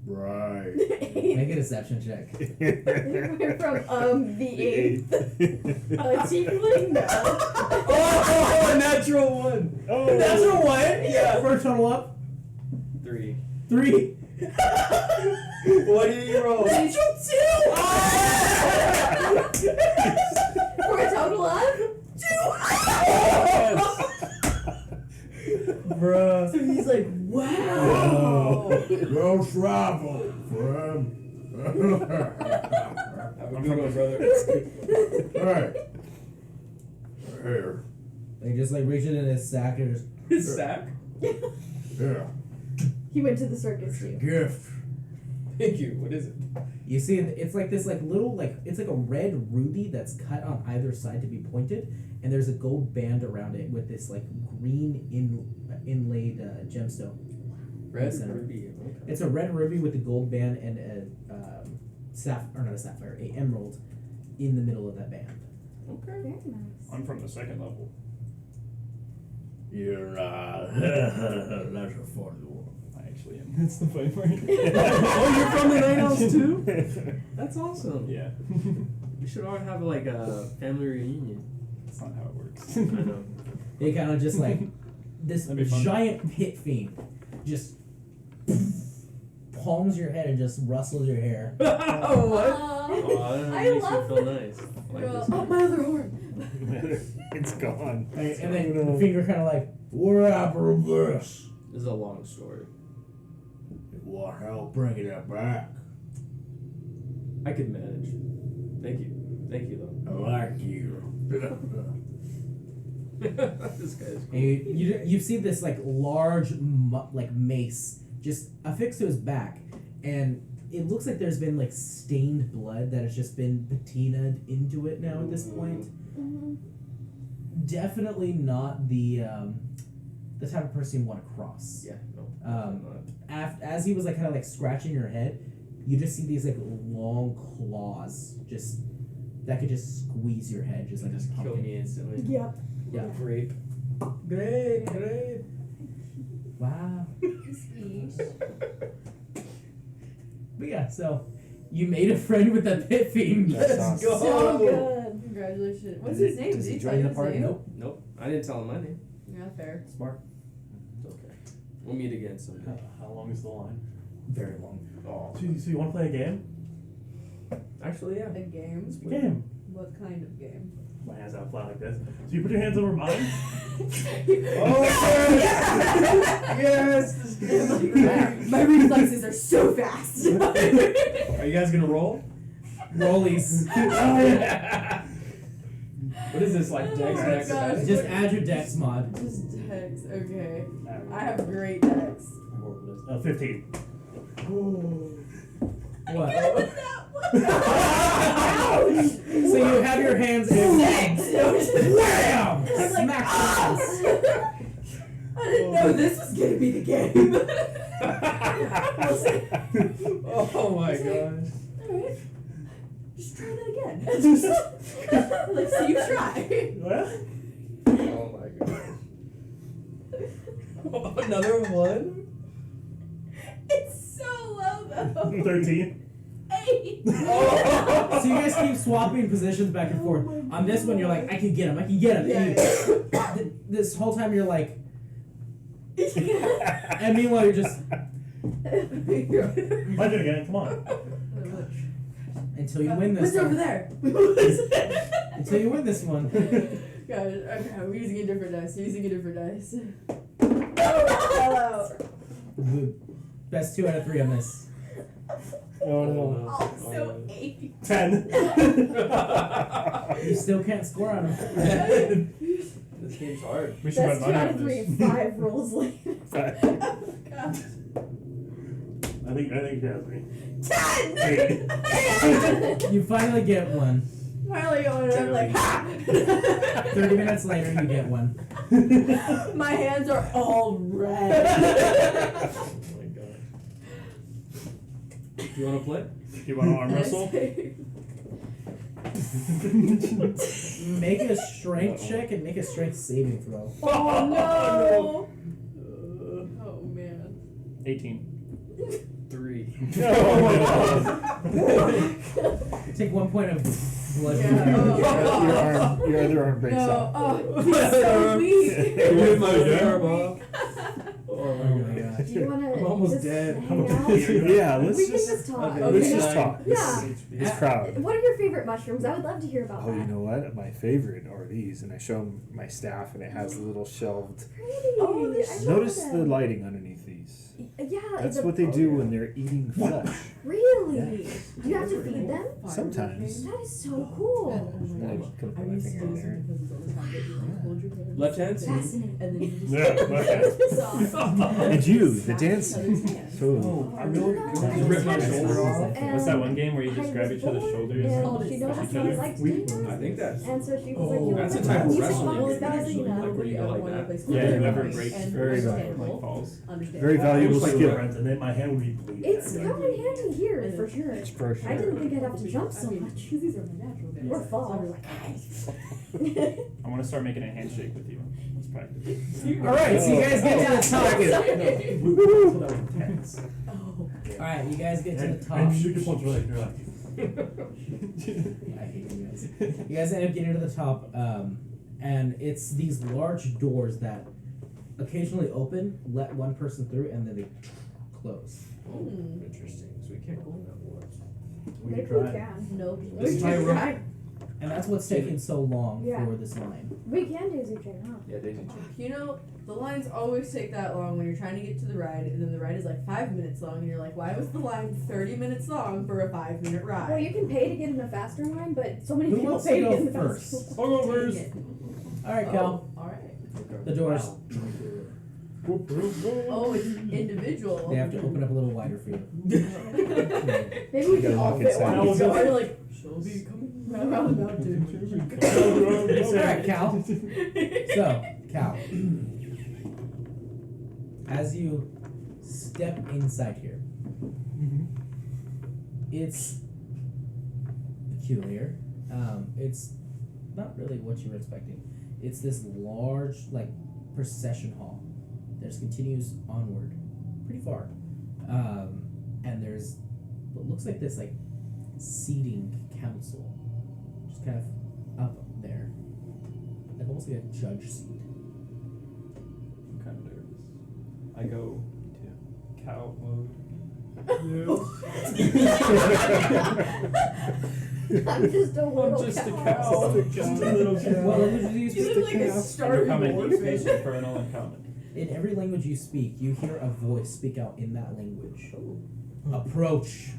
Right. Make a deception check. We're from the 8th. Tiefling? No. Oh, natural 1. Oh, Natural one? Yeah. First total up. 3. 3. What do you roll? Natural 2! For a total of? Bruh. So he's like, wow. Go travel, friend. Have a good one, brother. Alright. Here. He just like reaches in his sack and just His sack? Yeah. He went to the circus too. Gift. Thank you. What is it? you see it's like this like little like it's like a red ruby that's cut on either side to be pointed, and there's a gold band around it with this like green inlaid gemstone. Red Center. ruby. Okay. It's a red ruby with a gold band and a not a sapphire, a emerald in the middle of that band. Okay. Very nice. I'm from the second level. You're not. That's a funny one. I actually am. That's the funny part. Oh, you're from the Night Owls too? That's awesome. Yeah. We should all have like a family reunion. That's not how it works. I know. They kind of just like this That'd be fun. giant pit fiend just palms your head and just rustles your hair. Oh, what? Aw. Oh, that I makes love me feel nice. Like Girl, this. oh, my other horn. It's gone. And then the finger kind of like, What happened to this? This is a long story. What help bringing it back? I could manage. Thank you. Thank you, I like you. though. This guy's cool. you see this like large like mace just affixed to his back, and it looks like there's been like stained blood that has just been patinaed into it now at this point. Mm-hmm. Definitely not the type of person you want to cross. Yeah, no. As he was like kind of like scratching your head, you just see these like long claws just that could just squeeze your head, just like Just a kill pumpkin. me instantly. Yep. Yeah. Grape. Great. Wow. But yeah, so you made a friend with the pit fiend. That's Let's awesome. go. So good. Congratulations. What's Does his he- name? does Did he he join tell you the his party? name? Nope. Nope. I didn't tell him my name. Yeah, fair. Smart. It's okay. We'll meet again someday. How long is the line? Very long. Oh. So you want to play a game? Actually, yeah. A game? A game. What kind of game? My hands out flat like this. So you put your hands over mine. Yes! My reflexes are so fast. Are you guys gonna roll? Rollies. What is this, like Oh Dex my and gosh. acrobatics? Just add your dex mod. Just dex. Okay. I have great dex. 15. What? Ouch! So you have your hands in. Dex! Wham! I'm like, Smack ah! your face. I didn't know this was gonna be the game. Oh my gosh. Alright. Just try that again. Let's see you try. What? Oh my gosh. Another one? It's so low though. 13. 8. So you guys keep swapping positions back and forth. On this one, you're like, I can get him. Yeah, This whole time, you're like, and meanwhile, you're just Punch it again. Come on. until you win this What's over one. there? Until you win this one. Guys, okay, I'm using a different dice. Using a different dice. Hello. The best 2 out of 3 on this. Oh no. Also 8. 10. You still can't score on him. This game's hard. We should That's run 2 out money of on 3 this. and 5 rolls later. Gosh. I think she has me. 10! You finally get one. Finally going, I'm like, ha! 30 minutes later, you get one. My hands are all red. Oh my god. Do you wanna play? Do you want to arm wrestle? Make a strength check and make a strength saving throw. Oh no! Oh man. 18. 3. Take 1 point of blood. Yeah. from your- Your other arm breaks No, off. oh, he's so weak. With my arm off. Oh my gosh. Do you wanna I'm almost just dead. hang out? Yeah, let's We can just just talk. Okay. let's Okay. just talk. Yeah. He's proud. What are your favorite mushrooms? I would love to hear about Oh, that. you know what? My favorite are these, and I show him my staff, and it has a little shelved. Pretty. Oh, I love Notice them. the lighting underneath these. Yeah, That's it's what they do when they're eating flesh. Really? Do you have to feed them? Sometimes. That is so cool. And I can put my finger in there. Left hand? Fascinating. And then you just Yeah, and you, the dancer. So, I really Just rip my have shoulder off. and What's that one game where you just I grab was each other's born, shoulders? And she noticed each that I other? liked We- doing I that. think that's. And so she was like, you That's know, a type of you should wrestling follow game, actually, Valentina. like where you go like that. Yeah, whoever And breaks very first, valuable. like falls. very valuable like skill. different, and then my hand would be bleeding. It's come in handy here for sure. It's for sure. I didn't think I'd have to jump so much. These are my natural days. Or fall. I want to start making a handshake with you. Let's practice. All right, so you guys get to the top. That was intense. Oh. All right, you guys get to the top. And you shook your punch like, you're like, I hate you guys. You guys end up getting to the top, and it's these large doors that occasionally open, let one person through, and then they close. Oh, interesting. So we can't go in that woods. We Maybe tried. we can. Nope. This time we're- Right. And that's what's taking so long Yeah. for this line. We can daisy chain, huh? Yeah, Daisy chain. You know, the lines always take that long when you're trying to get to the ride, and then the ride is like 5 minutes long, and you're like, why was the line 30 minutes long for a 5-minute ride? Well, you can pay to get in a faster line, but so many Who people wants pay to to go get in the first? faster I'll go Dang first. it. All right, Cal. Oh, alright. The doors. Oh, it's individual. They have to open up a little wider for you. Maybe we You can gotta all walk fit inside. one. So I'm like, she'll be coming around now, dude. All right, Cal. So, Cal, as you step inside here, it's peculiar. It's not really what you were expecting. It's this large, like, procession hall that just continues onward pretty far. And there's what looks like this, like, seating council just kind of up there. Like almost like a judge seat. I'm kind of nervous. I go cow mode. I'm just a little I'm just a cow. cow. just a little kid. What language do you You speak? look like a I'm Star becoming Wars Space fan. Infernal and Common. In every language you speak, you hear a voice speak out in that language. Approach.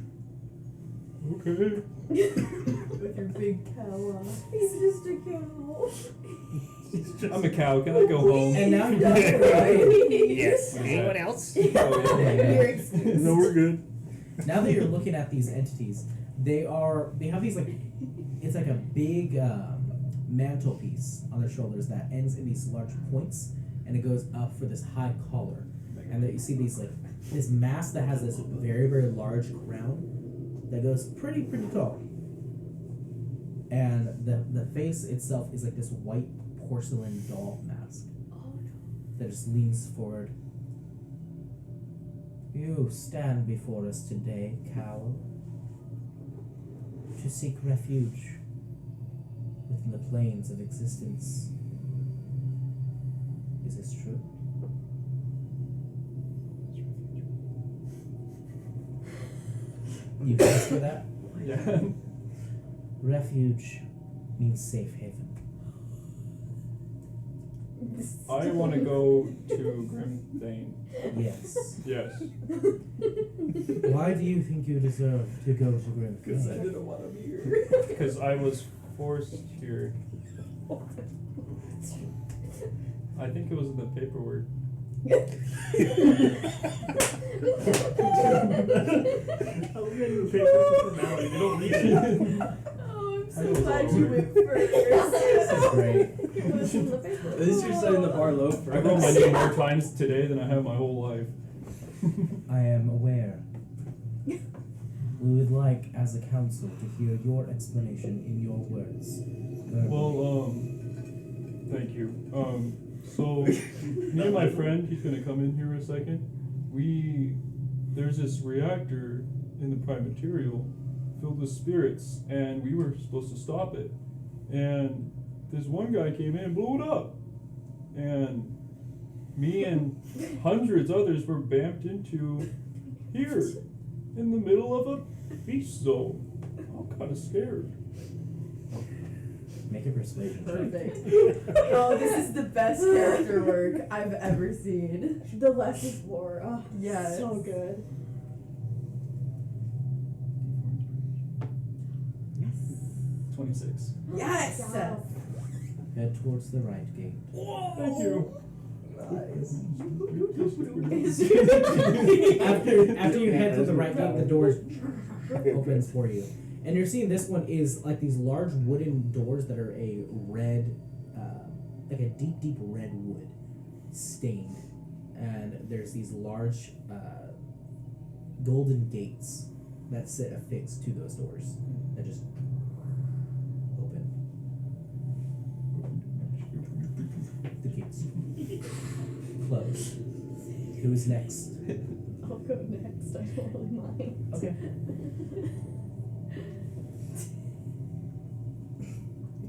Okay. With your big cow on. He's just a cow. I'm a cow. Can I go home? And now you're right. Yes. Anyone else? Oh, yeah. Your excuse. No, we're good. Now that you're looking at these entities, they have these like, it's like a big mantelpiece on their shoulders that ends in these large points, and it goes up for this high collar. And then you see these like this mask that has this very, very large crown that goes pretty tall. And the face itself is like this white porcelain doll mask that just leans forward. You stand before us today, Cowl, to seek refuge within the planes of existence. Is this true? You asked for that? Yeah. Refuge means safe haven. I want to go to Grimthane. Yes. Yes. Why do you think you deserve to go to Grim? Because I didn't want to be here. Because I was forced here. I think it was in the paperwork. Oh, we gotta do paper formality. They don't read it. Oh, I'm I so know glad it's you all went This first. is great. It was in the paper. At least you're setting the bar low for I wrote my name more times today than I have my whole life. I am aware. We would like, as a council, to hear your explanation in your words. Well, thank you. So, me and my friend, he's gonna come in here in a second. There's this reactor in the prime material filled with spirits, and we were supposed to stop it. And this one guy came in and blew it up. And me and hundreds others were bamped into here in the middle of a beast zone. I'm kind of scared. Make a persuasion check. Perfect. Oh, this is the best character work I've ever seen. The less is more. Oh, Yes. so good. 26. Yes! Wow. Head towards the right gate. Thank you. After you head to the right gate, the doors opens for you, and you're seeing this one is like these large wooden doors that are a red, like a deep red wood, stained, and there's these large golden gates that sit affixed to those doors that just open. The gates close. Who's next? I'll go next. I don't really mind. Okay.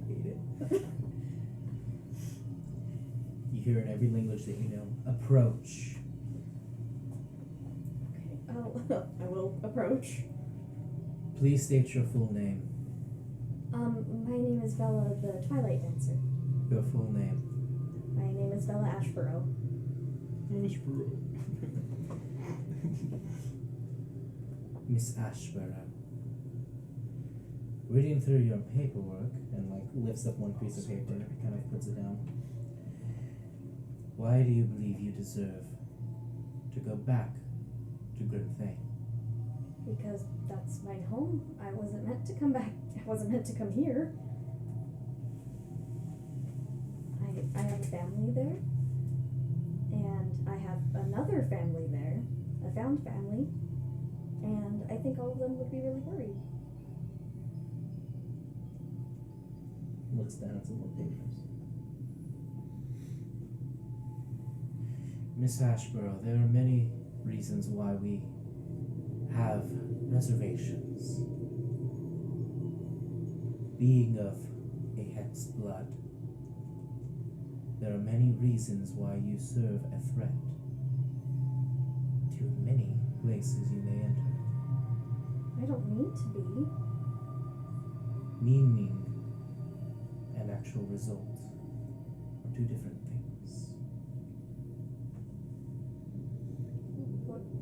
Hate it. You hear in every language that you know. Approach. Okay, I will approach. Please state your full name. My name is Bella, the Twilight Dancer. Your full name. My name is Bella Ashborough. Miss Ashborough. Reading through your paperwork and like lifts up one piece of paper and kind of puts it down. Why do you believe you deserve to go back to Grimthane? Because that's my home. I wasn't meant to come back. I wasn't meant to come here. I have a family there. And I have another family there. A found family. And I think all of them would be really worried. Looks down at some more papers. Miss Ashborough, there are many reasons why we have reservations. Being of a hexed blood, there are many reasons why you serve a threat to many places you may enter. I don't need to be. Meaning and actual result are two different things.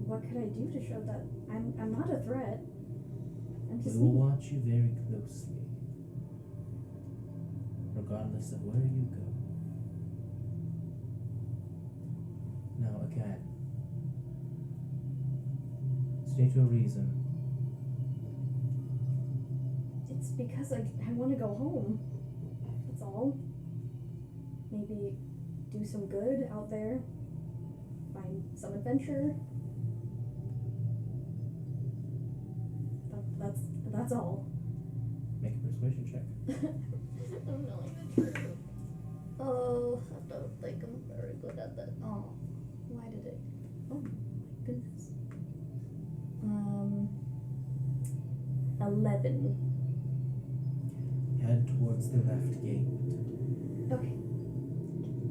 What could I do to show that I'm not a threat? I'm just We will me. watch you very closely, regardless of where you go. Now again, state your reason. It's because I want to go home. That's all. Maybe do some good out there. Find some adventure. That's all. Make a persuasion check. I'm knowing the truth. Oh, I don't think I'm very good at that. Oh, why did it? Oh my goodness. 11. Head towards the left gate. Okay.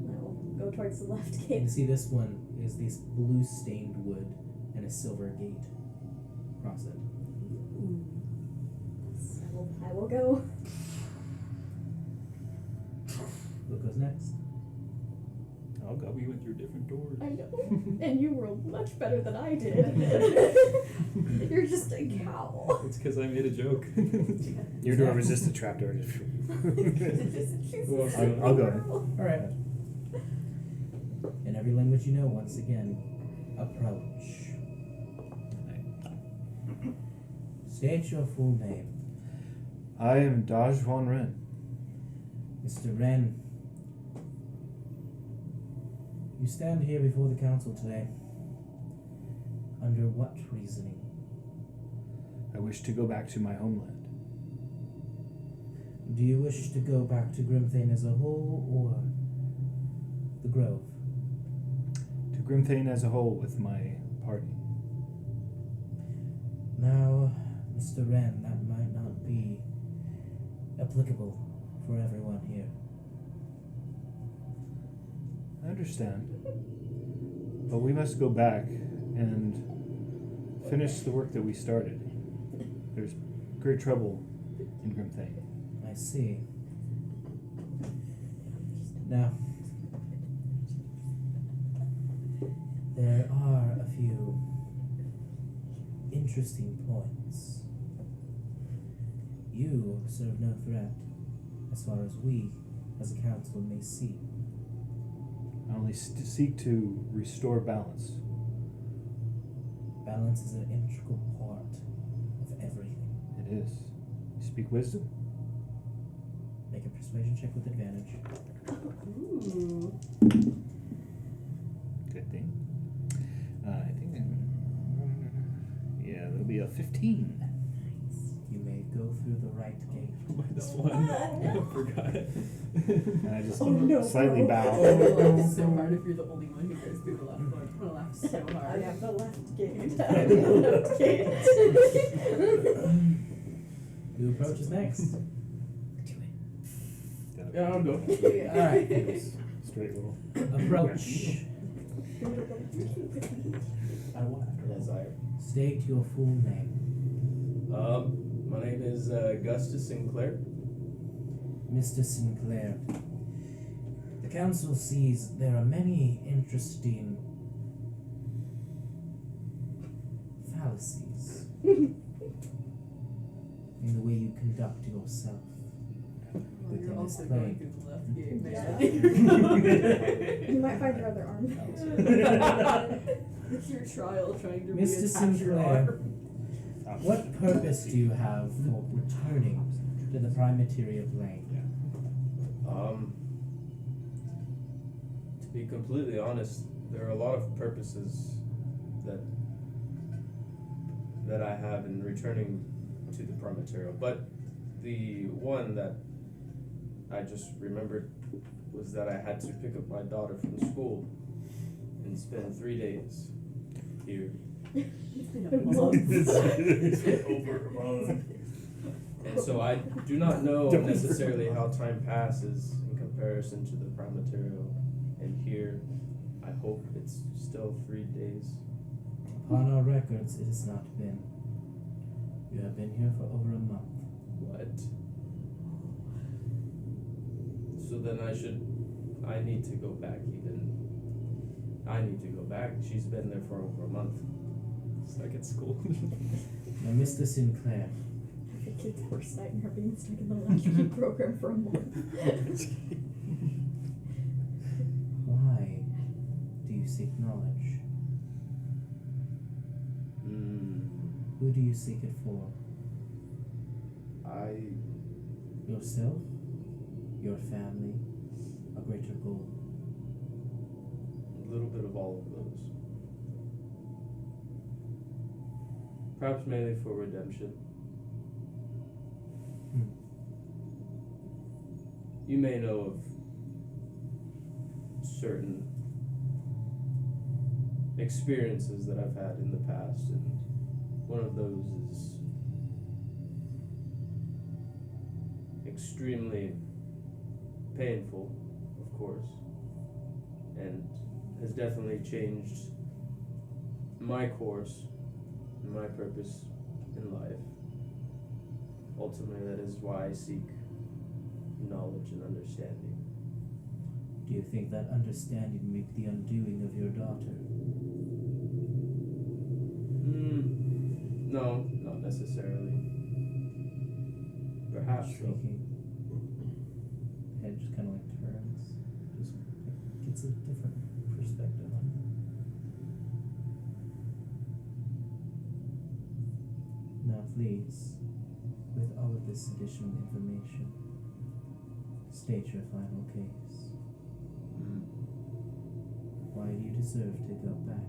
I will go towards the left You gate. see this one is this blue stained wood and a silver gate across it. I will go. What goes next? I'll go. We went through different doors. I know. And you rolled much better than I did. You're just a cow. It's because I made a joke. Your door was just a trap door. Well, I'll go. Alright. In every language you know, once again, approach. State your full name. I am Daj Von Ren. Mr. Wren, you stand here before the council today. Under what reasoning? I wish to go back to my homeland. Do you wish to go back to Grimthane as a whole, or the Grove? To Grimthane as a whole with my party. Now, Mr. Wren, that might not be applicable for everyone here. I understand. But we must go back and finish the work that we started. There's great trouble in Grimthane. I see. Now, there are a few interesting points. You serve no threat, as far as we, as a council, may see. I only seek to restore balance. Balance is an integral part of everything. It is. You speak wisdom. Make a persuasion check with advantage. Ooh. Good thing. I think. Yeah, that'll be a 15. You may go through the right gate. Minus one. I forgot. And I just Oh, no, slightly bro. bow. I'm gonna laugh so hard if you're the only one who goes through the left one. I'm gonna laugh so I hard. have the left gate. I have the left gate. Who approaches next? Yeah, I'll go. Alright. Straight roll. Approach. Desire. State your full name. My name is Augustus Sinclair. Mr. Sinclair. The council sees there are many interesting fallacies in the way you conduct yourself. Well, you're Within also this going plane. through the left gate, man. You might find your other arm. It's your trial trying to Mr. reattach your Sinclair. arm. What purpose do you have for returning to the Primateria plane? To be completely honest, there are a lot of purposes that I have in returning to the Primateria, but the one that I just remembered was that I had to pick up my daughter from school and spend 3 days here. It's been a month. Over a month. And so I do not know necessarily how time passes in comparison to the Primateria. And here, I hope it's still 3 days. Upon our records, it has not been. You have been here for over a month. What? So then I need to go back even. I need to go back. She's been there for over a month. It's like at school. Now, Mr. Sinclair, The kid's worst nightmare being stuck in the latchkey program for a month. why do you seek knowledge? Who do you seek it for? Yourself? Your family? A greater goal? A little bit of all of those. Perhaps mainly for redemption. You may know of certain experiences that I've had in the past, and one of those is extremely painful, of course, and has definitely changed my course and my purpose in life. Ultimately, that is why I seek knowledge and understanding. Do you think that understanding may be the undoing of your daughter? No, not necessarily. Perhaps so. Intriguing. The head just kind of like turns, just gets a different perspective on it. Now, please, with all of this additional information, state your final case. Why do you deserve to go back?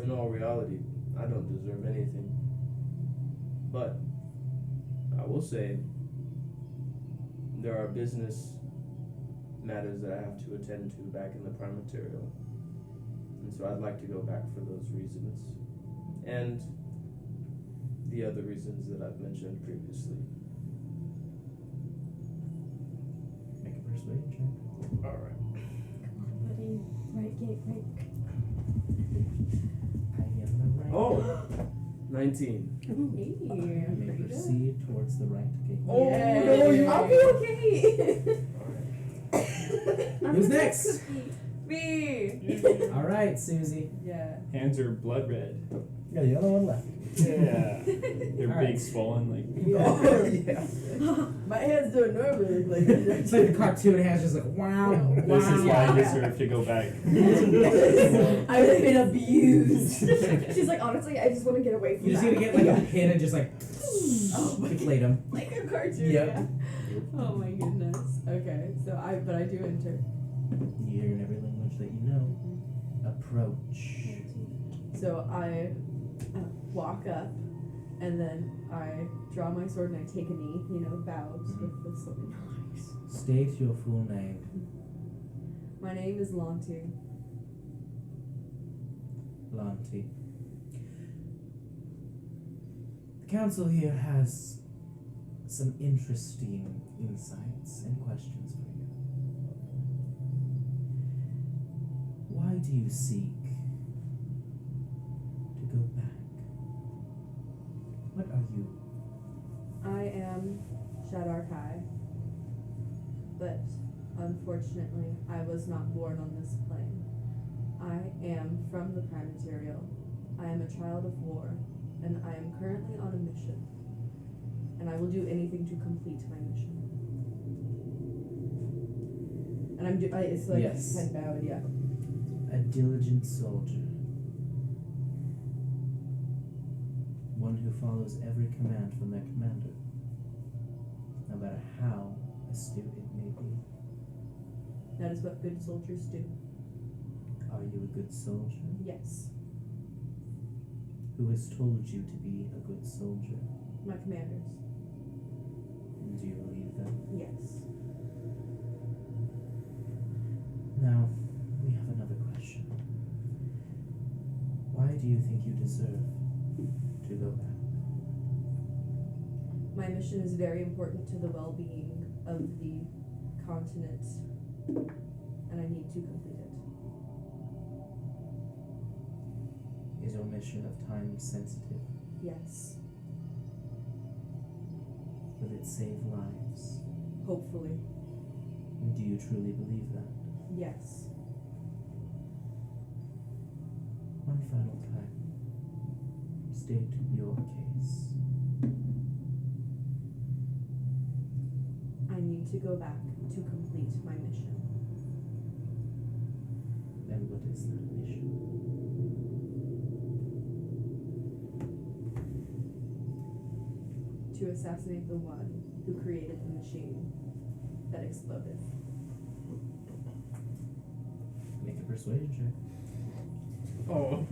In all reality, I don't deserve anything. But I will say there are business matters that I have to attend to back in the Primateria. And so I'd like to go back for those reasons. And the other reasons that I've mentioned previously. Make a persuasion check. Alright. Lucky. Right gate, right. I am the right. Oh! 19. You may Pretty good. proceed towards the right gate. Oh, Yay. no, you- I'll be okay. Who's next? Me. All right, Susie. Yeah. Hands are blood red. You're the only one left. Yeah. They're Alright. big, swollen, like. Oh, yeah. My hands don't normally look like It's like the cartoon hands just like wow. This is why Wow. I deserve to go back. I've been abused. She's like, honestly, I just want to get away from You just that. need to get like a pin and just like deflate them. Like a cartoon. Yep. Yeah. Oh my goodness. Okay, so I do enter. You hear in every language that you know. Approach. So I walk up, and then I draw my sword and I take a knee. You know, bows with the sword. Nice. State your full name. My name is Lanti. Lanti. The council here has some interesting insights and questions for you. Why do you seek to go back? What are you? I am Shadar Kai, but unfortunately, I was not born on this plane. I am from the Prime Material. I am a child of war, and I am currently on a mission. And I will do anything to complete my mission. And it's like Yes. head bowed, yeah. A diligent soldier. One who follows every command from their commander, no matter how astute it may be. That is what good soldiers do. Are you a good soldier? Yes. Who has told you to be a good soldier? My commanders. Do you believe them? Yes. Now, we have another question. Why do you think you deserve to go back? My mission is very important to the well-being of the continent, and I need to complete it. Is your mission of time sensitive? Yes. Will it save lives? Hopefully. Do you truly believe that? Yes. One final time. State your case. I need to go back to complete my mission. And what is that mission? To assassinate the one who created the machine that exploded. Make a persuasion check. Oh.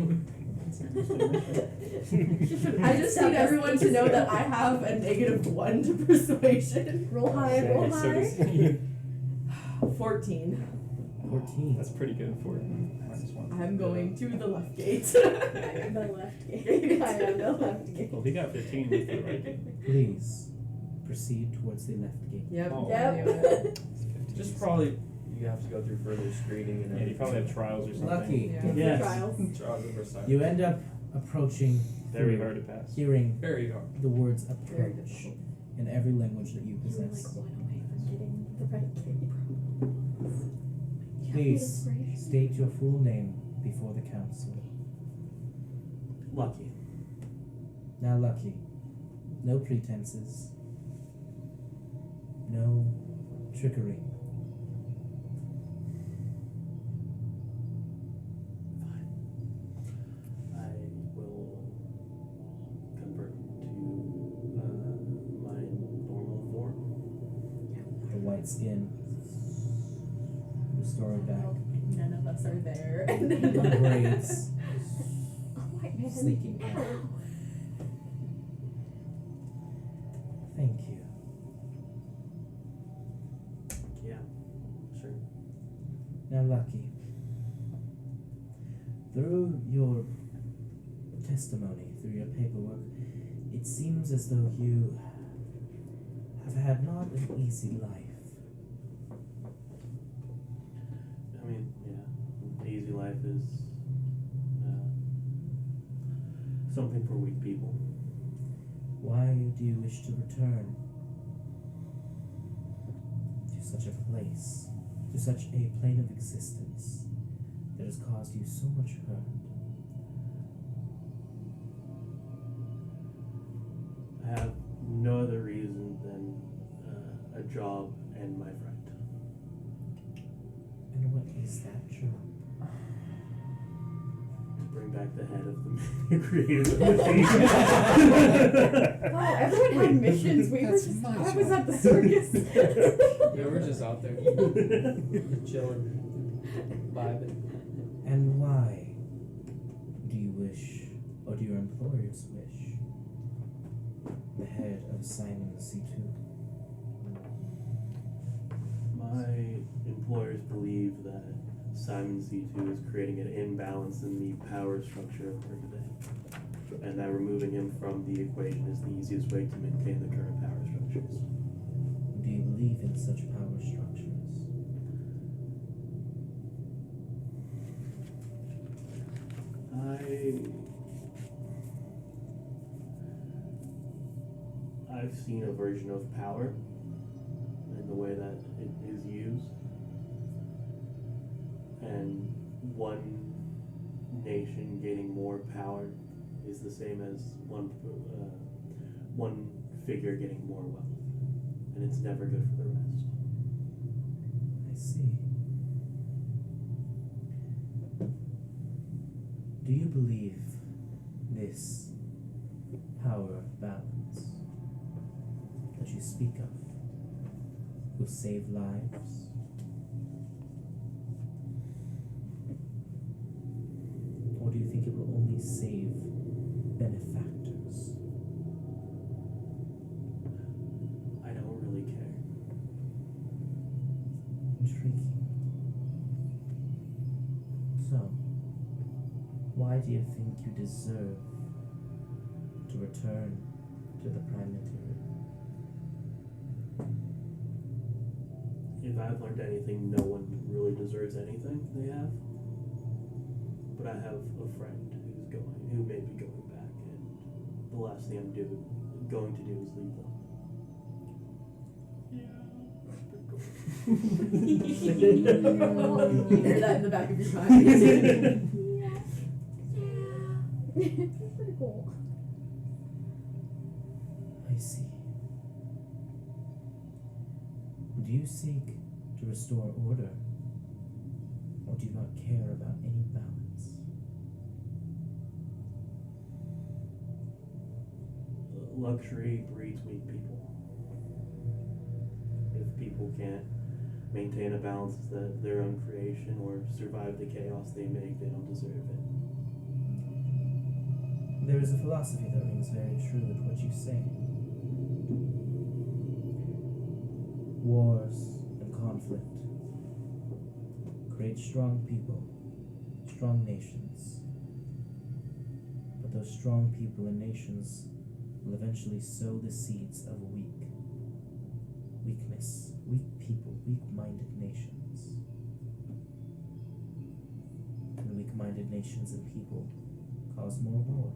I just need everyone to know that I have a -1 to persuasion. Roll high, roll Okay, so high. does 14. 14. That's pretty good for -1. I'm going to the left gate. The left gate. I am the left gate. Well, he got 15 with the right game. Please proceed towards the left gate. Yep. Oh. I knew it. Just probably, you have to go through further screening and Yeah, you probably have trials or something. Lucky. Yeah. Yes. Trials. trials of Versailles. You end up approaching, Very through, hard to pass. hearing Very hard. the words Very approach difficult. in every language that you You were possess. like 1 away from getting the right gate. You have Please inspiration? state your full name before the council. Lucky. Now, Lucky, no pretenses, no trickery. Fine. I will convert to my normal form. The white skin, restored back, None of us are there. the braids, Oh, white man. sleeking hair. Thank you. Yeah, sure. Now, Lucky, through your testimony, through your paperwork, it seems as though you have had not an easy life. I mean, yeah. life is something for weak people. Why do you wish to return to such a place, to such a plane of existence that has caused you so much hurt? I have no other reason than a job and my friend. And what is that job? To bring back the head of the creative machine. Wow, everyone had missions. We were That's just. my I was job. at the circus. Yeah, we're just out there chilling, vibing. And why do you wish, or do your employers wish, the head of Simon C2? My employers believe that Simon C2 is creating an imbalance in the power structure of Workaday, and that removing him from the equation is the easiest way to maintain the current power structures. Do you believe in such power structures? I've seen a version of power in the way that it is used, and one nation gaining more power is the same as one figure getting more wealth, and it's never good for the rest. I see. Do you believe this power of balance that you speak of will save lives? Or do you think it will only save benefactors? I don't really care. Intriguing. So, why do you think you deserve to return to the Prime Material? If I've learned anything, no one really deserves anything they have. But I have a friend who may be going back, and the last thing I'm going to do is leave them. You hear that in the back of your mind. That's pretty cool. I see. Do you seek to restore order, or do you not care about any balance? Luxury breeds weak people. If people can't maintain a balance of their own creation or survive the chaos they make, they don't deserve it. There is a philosophy that rings very true with what you say. Wars and conflict create strong people, strong nations. But those strong people and nations will eventually sow the seeds of weakness, weak people, weak-minded nations. And weak-minded nations and people cause more war.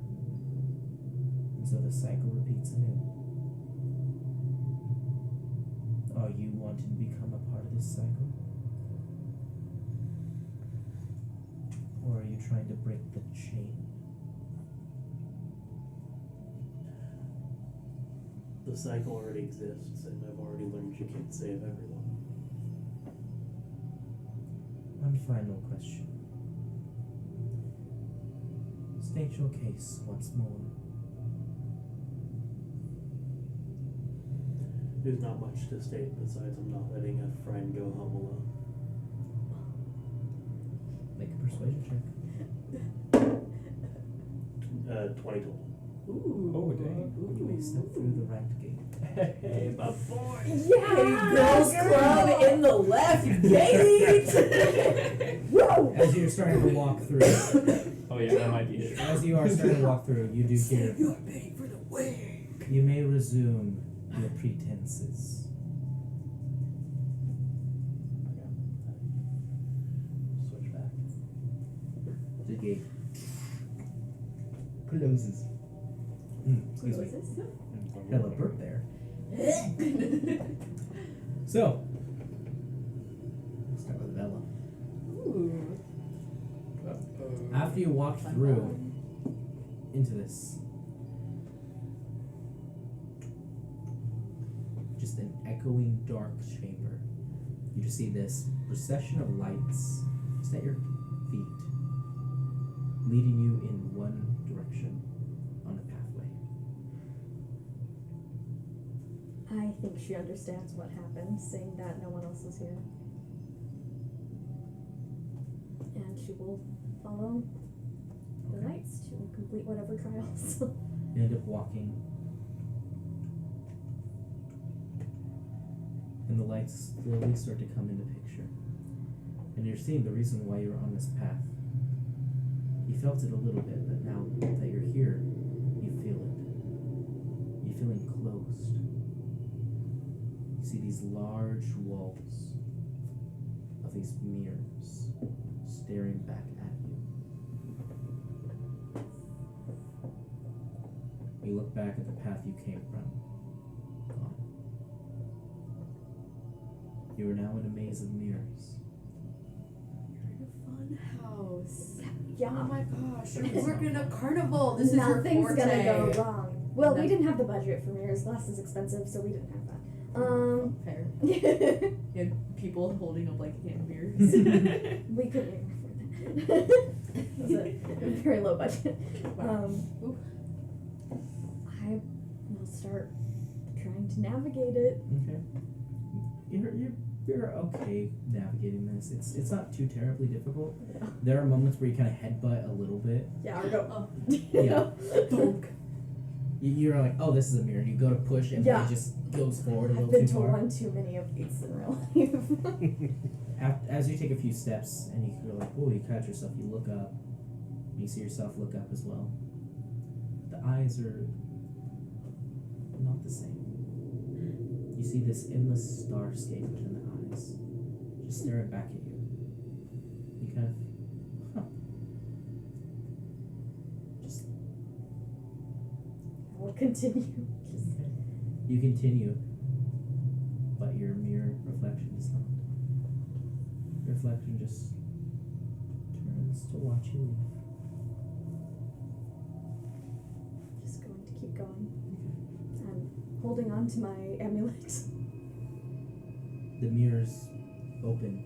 And so the cycle repeats anew. Are you wanting to become a part of this cycle? Or are you trying to break the chain? The cycle already exists, and I've already learned you can't save everyone. One final question. State your case once more. There's not much to state besides I'm not letting a friend go home alone. Make a persuasion check. 20 total. Ooh. Oh, dang. You may step through the right gate. Hey, my boy! Yeah. Girls Club in the left gate. Whoa. As you're starting to walk through, Oh yeah, that might be it. as you are starting to walk through, you do hear, You're paying for the way. you may resume your pretenses. Switch back. The gate closes. Excuse me. Hella burp there. So, we'll start with Bella. Ooh. After you walk through into this, just an echoing dark chamber, you just see this procession of lights just at your feet, leading you in one direction on a pathway. I think she understands what happened, seeing that no one else is here. And she will follow the Okay. lights to complete whatever trials. You end up walking, and the lights slowly start to come into picture. And you're seeing the reason why you're on this path. You felt it a little bit, but now that you're here, you feel it. You feel enclosed. You see these large walls of these mirrors staring back at you. You look back at the path you came from. Gone. You are now in a maze of mirrors. You're in a fun house. Yeah. Oh my gosh, you're working a carnival. This is your Nothing's forte. gonna go wrong. Well, we No. didn't have the budget for mirrors. Glass is expensive, so we didn't have that. Fair. We You had people holding up like hand mirrors. couldn't even afford that. It was a very low budget. Wow. Ooh. I will start trying to navigate it. Okay. You're okay navigating this. It's not too terribly difficult. Yeah. There are moments where you kind of headbutt a little bit. Yeah, or go. Oh. Yeah. Donk. You're like, oh, this is a mirror. And you go to push, and Yeah. it just goes forward a I've little been too to far. one too many of these in real life. As you take a few steps, and you're like, oh, you catch yourself. You look up. You see yourself look up as well. The eyes are not the same. You see this endless starscape within the eyes, just staring back at you. You kind of, just We'll continue. you continue, but your mirror reflection does not. Your reflection just turns to watch you leave. Just going to keep going. I'm holding on to my amulet. The mirrors open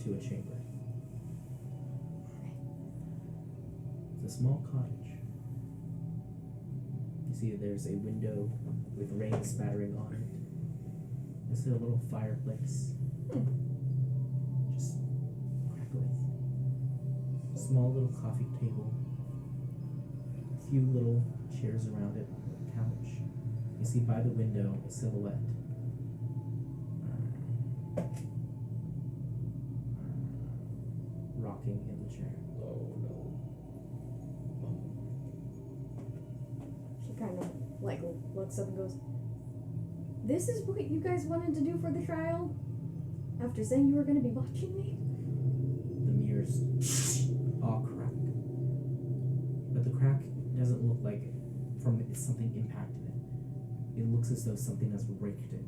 to a chamber. It's a small cottage. You see there's a window with rain spattering on it. There's a little fireplace. Just crackling. Small little coffee table. A few little chairs around it, a couch. You see by the window a silhouette. Rocking in the chair. Oh no. She kind of like looks up and goes, "This is what you guys wanted to do for the trial? After saying you were going to be watching me?" The mirrors all crack. But the crack doesn't look like from something impacted it. It looks as though something has raked it.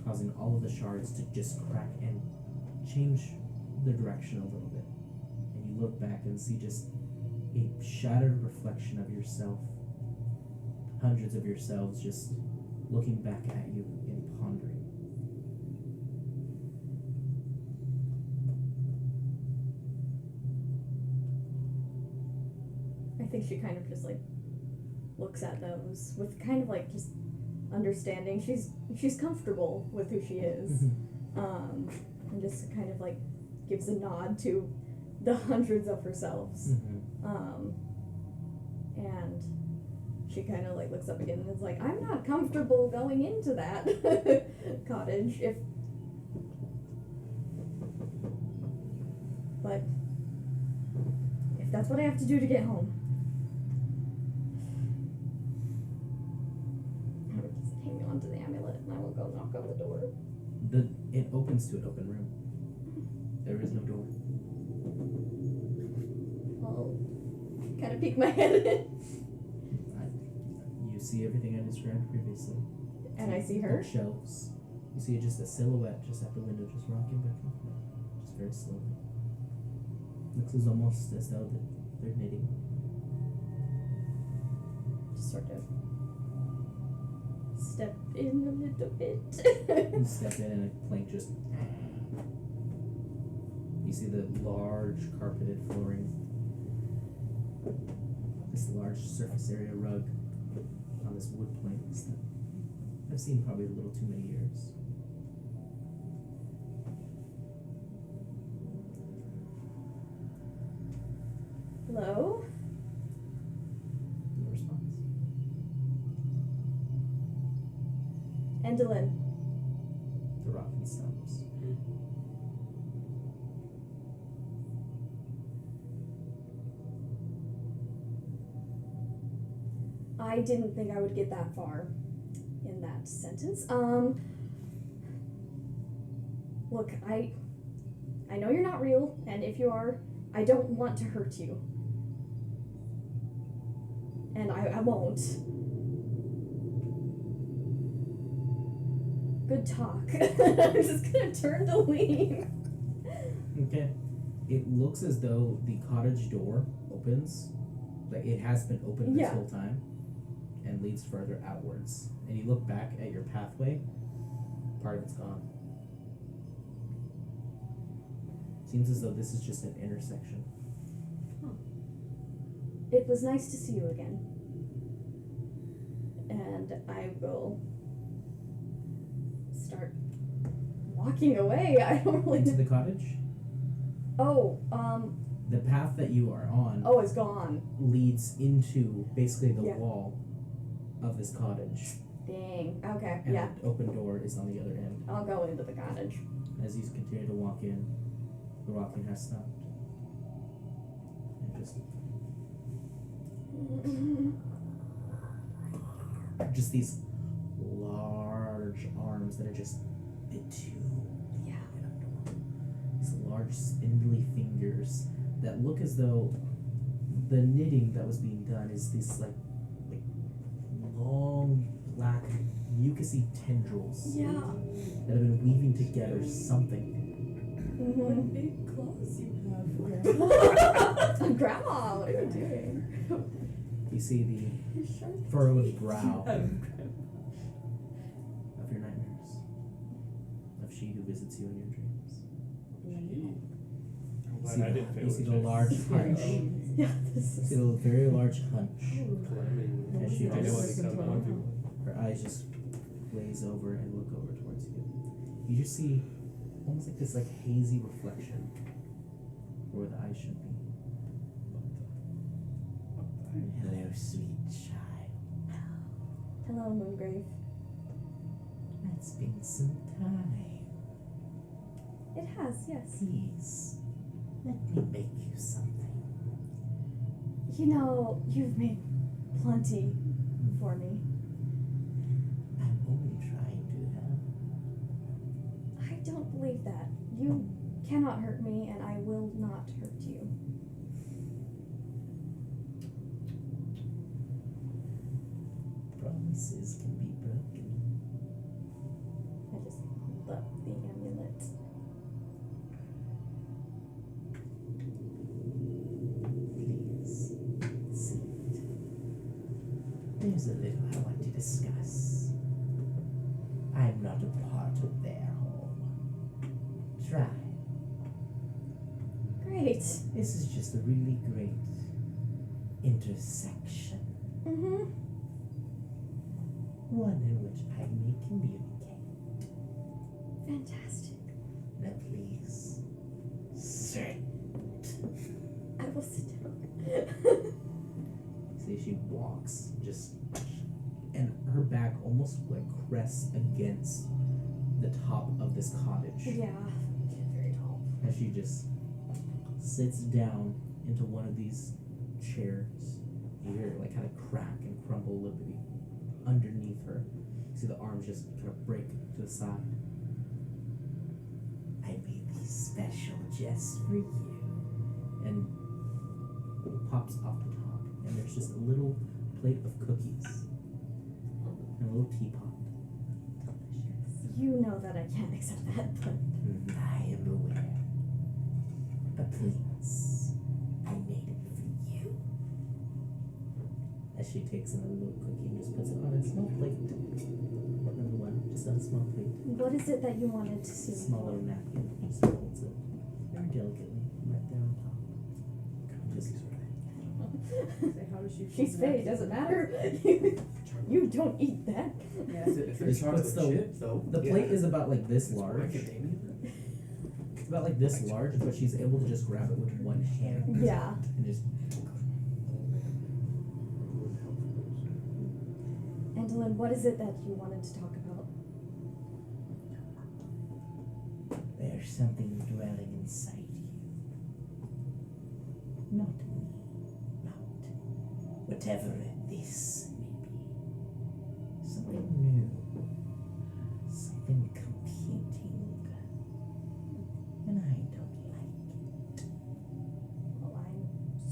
Causing all of the shards to just crack and change their direction a little bit. And you look back and see just a shattered reflection of yourself. Hundreds of yourselves just looking back at you and pondering. I think she kind of just like looks at those with kind of like just understanding. She's comfortable with who she is, and just kind of like gives a nod to the hundreds of herselves. And she kind of like looks up again and is like, "I'm not comfortable going into that cottage but if that's what I have to do to get home." I would just hang on to the amulet and I will go knock on the door. It opens to an open room. There is no door. I'll kind of peek my head in. You see everything I described previously. And I see her. Bookshelves. You see just a silhouette just at the window, just rocking back and forth, just very slowly. Looks as almost as though they're knitting. Just sort of step in a little bit. You step in and a plank just. You see the large carpeted flooring. This large surface area rug on this wood planks that I've seen probably a little too many years. Hello? No response. Endolin. The rocking stops. I didn't think I would get that far in that sentence. Look, I know you're not real, and if you are, I don't want to hurt you. And I won't. Good talk. I'm just gonna turn to leave. Okay. It looks as though the cottage door opens, like it has been open this Yeah. whole time, and leads further outwards. And you look back at your pathway, part of it's gone. Seems as though this is just an intersection. It was nice to see you again. And I will start walking away. I don't really Into the cottage? Oh, The path that you are on oh, it's gone. leads into basically the Yeah. wall of this cottage. Dang. Okay, And yeah. the open door is on the other end. I'll go into the cottage. As you continue to walk in, the rocking has stopped. And just these large arms that are just a bit too Yeah. these large spindly fingers that look as though the knitting that was being done is this like long black mucousy tendrils Yeah. that have been weaving together something. What big claws you have, Grandma, what are you doing? You see the furrowed brow of your nightmares, of she who visits you in your dreams. I'm You glad see, I didn't fail you see the the test. large hunch. Yeah, this You see is. the very large hunch. As she I know just, it comes one people. her eyes just glaze over and look over towards you. You just see almost like this hazy reflection where the eyes should be. Hello, sweet child. Hello, Moongrave. It's been some time. It has, yes. Please, let me make you something. You know, you've made plenty for me. I'm only trying to help. I don't believe that. You cannot hurt me, and I will not hurt you. Promises can be broken. I just hold up the amulet. Please, sit. There's a little I want to discuss. I'm not a part of their home. Try. Great. This is just a really great intersection. Mm-hmm. One in which I may communicate. Fantastic. Now please, sit. I will sit down. See, she walks just, and her back almost like rests against the top of this cottage. Yeah. She's very tall. As she just sits down into one of these chairs. You hear it like kind of crack and crumble a little bit underneath her. You see the arms just kind of break to the side. I made these special just for you. And it pops off the top, and there's just a little plate of cookies and a little teapot. You know that I can't accept that, but I am aware. But please, I made it for you. As she takes another little cookie and just puts it on a small plate. Another one, just on a small plate. what is it that you wanted to see? Small little napkin. Just holds it very delicately right there on top. Just Say, how does she She's fold fey, that? doesn't matter. you don't eat that. Yeah. If Just it's chocolate puts the- chip, though. the plate is about like this It's more large. academia. It's about like this large, but she's able to just grab it with one hand Yeah. and just. Andalyn, what is it that you wanted to talk about? There's something dwelling inside you. Not me. Not whatever this may be. Something new. Something competing. And I don't like it. Well, I'm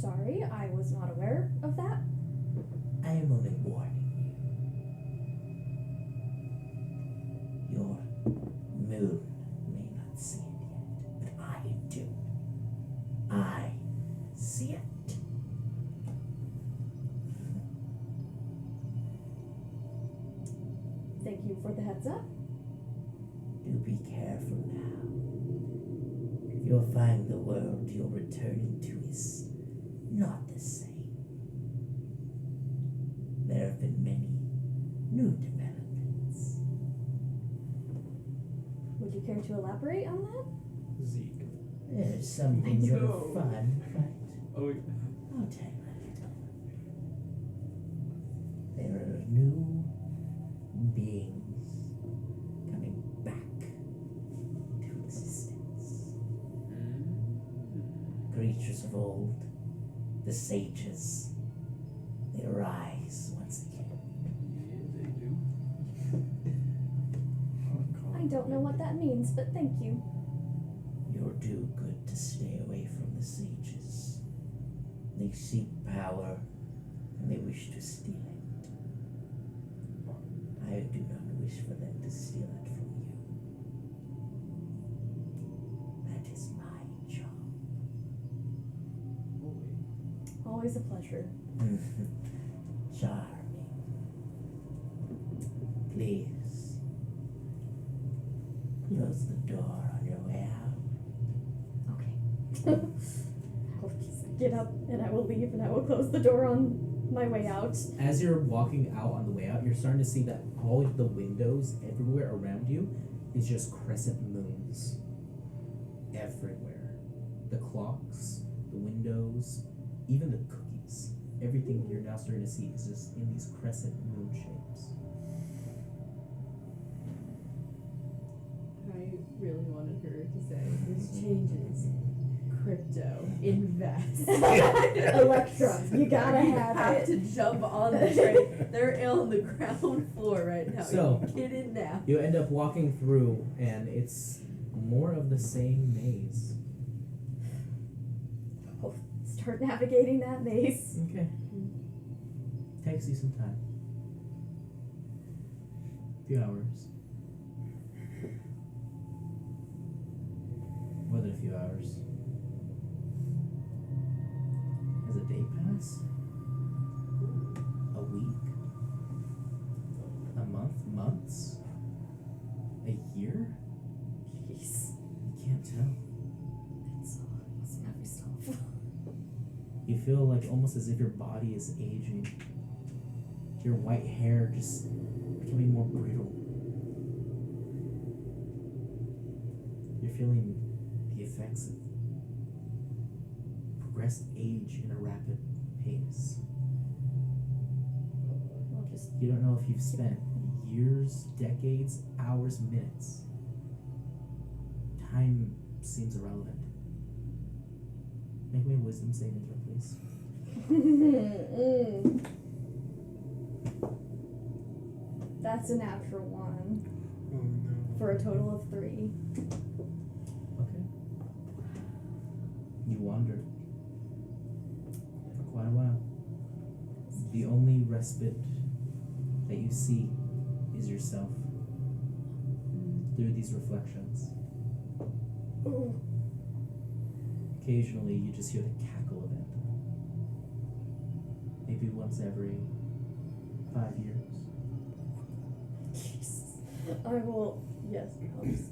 sorry, I was not aware of that. I am only warning you. Your moon may not see it yet, but I do. I see it. Thank you for the heads up. Do be careful now. You'll find the world you're returning to is not the same. There have been many new developments. Would you care to elaborate on that? Zeke. There's some things that are know. fun, but Oh, I'll tell you later. There are new beings coming back to existence. Creatures of old, the sages, they rise once again. Yeah, they do. I don't know what that means, but thank you. You'll do good to stay away from the sages. They seek power, and they wish to steal it. I do not wish for them to steal it from you. That is my job. Always a pleasure. Charming. Please, close the door on your way out. Okay. I'll just get up and I will leave and I will close the door on my way out. As you're walking out on the way out, you're starting to see that all of the windows everywhere around you is just crescent moons. Everywhere. The clocks, the windows, even the cookies. Everything you're now starting to see is just in these crescent moon shapes. I really wanted her to say, this changes. Crypto. Invest. Electra, you gotta You have have it. to jump on the train. They're on the ground floor right now. So- Get in now. You end up walking through, and it's more of the same maze. I'll start navigating that maze. Okay. Takes you some time. A few hours. More than a few hours. Has a day pass? A week? A month? Months? A year? Jeez. You can't tell. That's some heavy stuff. You feel like almost as if your body is aging. Your white hair just becoming more brittle. You're feeling the effects of progressed age in a rapid pace. I'll just You don't know if you've spent years, decades, hours, minutes. Time seems irrelevant. Make me a wisdom saving throw, please. That's a natural one Oh no. for a total of 3. Okay. you wander for quite a while. The only respite that you see is yourself through these reflections. Ooh. Occasionally, you just hear the cackle of it. Maybe once every 5 years. Jesus. I will. Yes. I'll just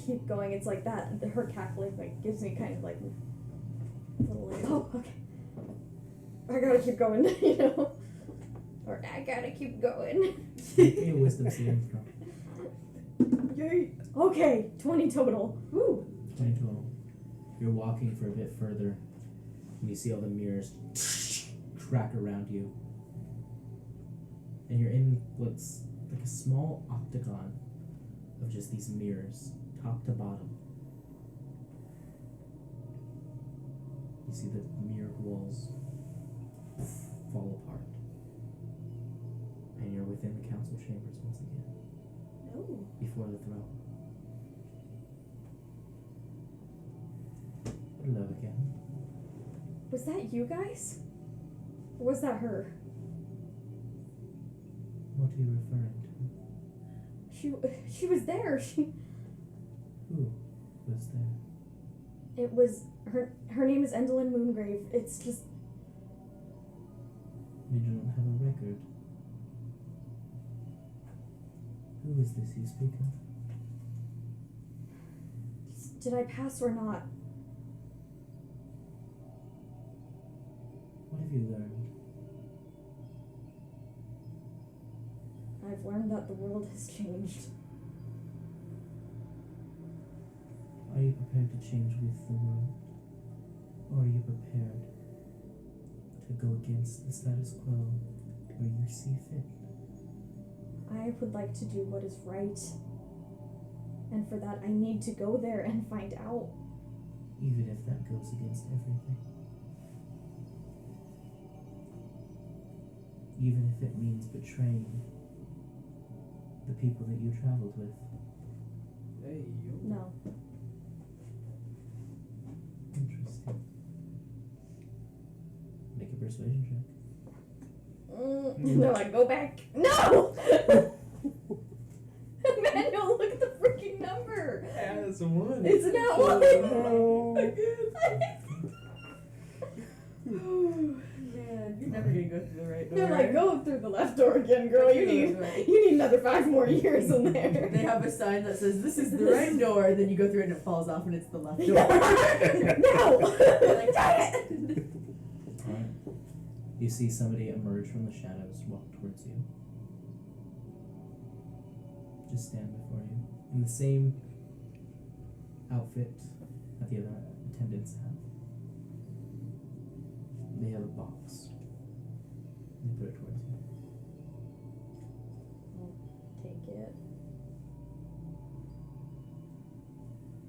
keep going. It's like that. Her cackling like gives me kind of like a little like, oh, okay. I gotta keep going, you know. Or I gotta keep going. Give me a wisdom saving throw. Yay. Okay, 20 total. Woo. 20 total. You're walking for a bit further, and you see all the mirrors crack around you. And you're in what's like a small octagon of just these mirrors, top to bottom. You see the mirrored walls fall apart. And you're within the council chambers once again, No. before the throne. Hello again. Was that you guys? Or was that her? What are you referring to? She was there. Who was there? It was her name is Endlin Moongrave. It's just We don't have a record. Who is this you speak of? did I pass or not? What have you learned? I've learned that the world has changed. Are you prepared to change with the world? Or are you prepared to go against the status quo where you see fit? I would like to do what is right. And for that I need to go there and find out. Even if that goes against everything? Even if it means betraying the people that you traveled with? Hey, you. No. Interesting. Make a persuasion check. No, I go back. No! Emmanuel, look at the freaking number. That's a one. It's not one. Oh man, you're never gonna go through the right door. They're like, go through the left door again, girl. You need another 5 more years in there. They have a sign that says this is the right door, then you go through it and it falls off and it's the left door. No! You're like, dang it! Alright. You see somebody emerge from the shadows, walk towards you. Just stand before you. In the same outfit that the other attendants have. They have a box. They put it towards you. Take it.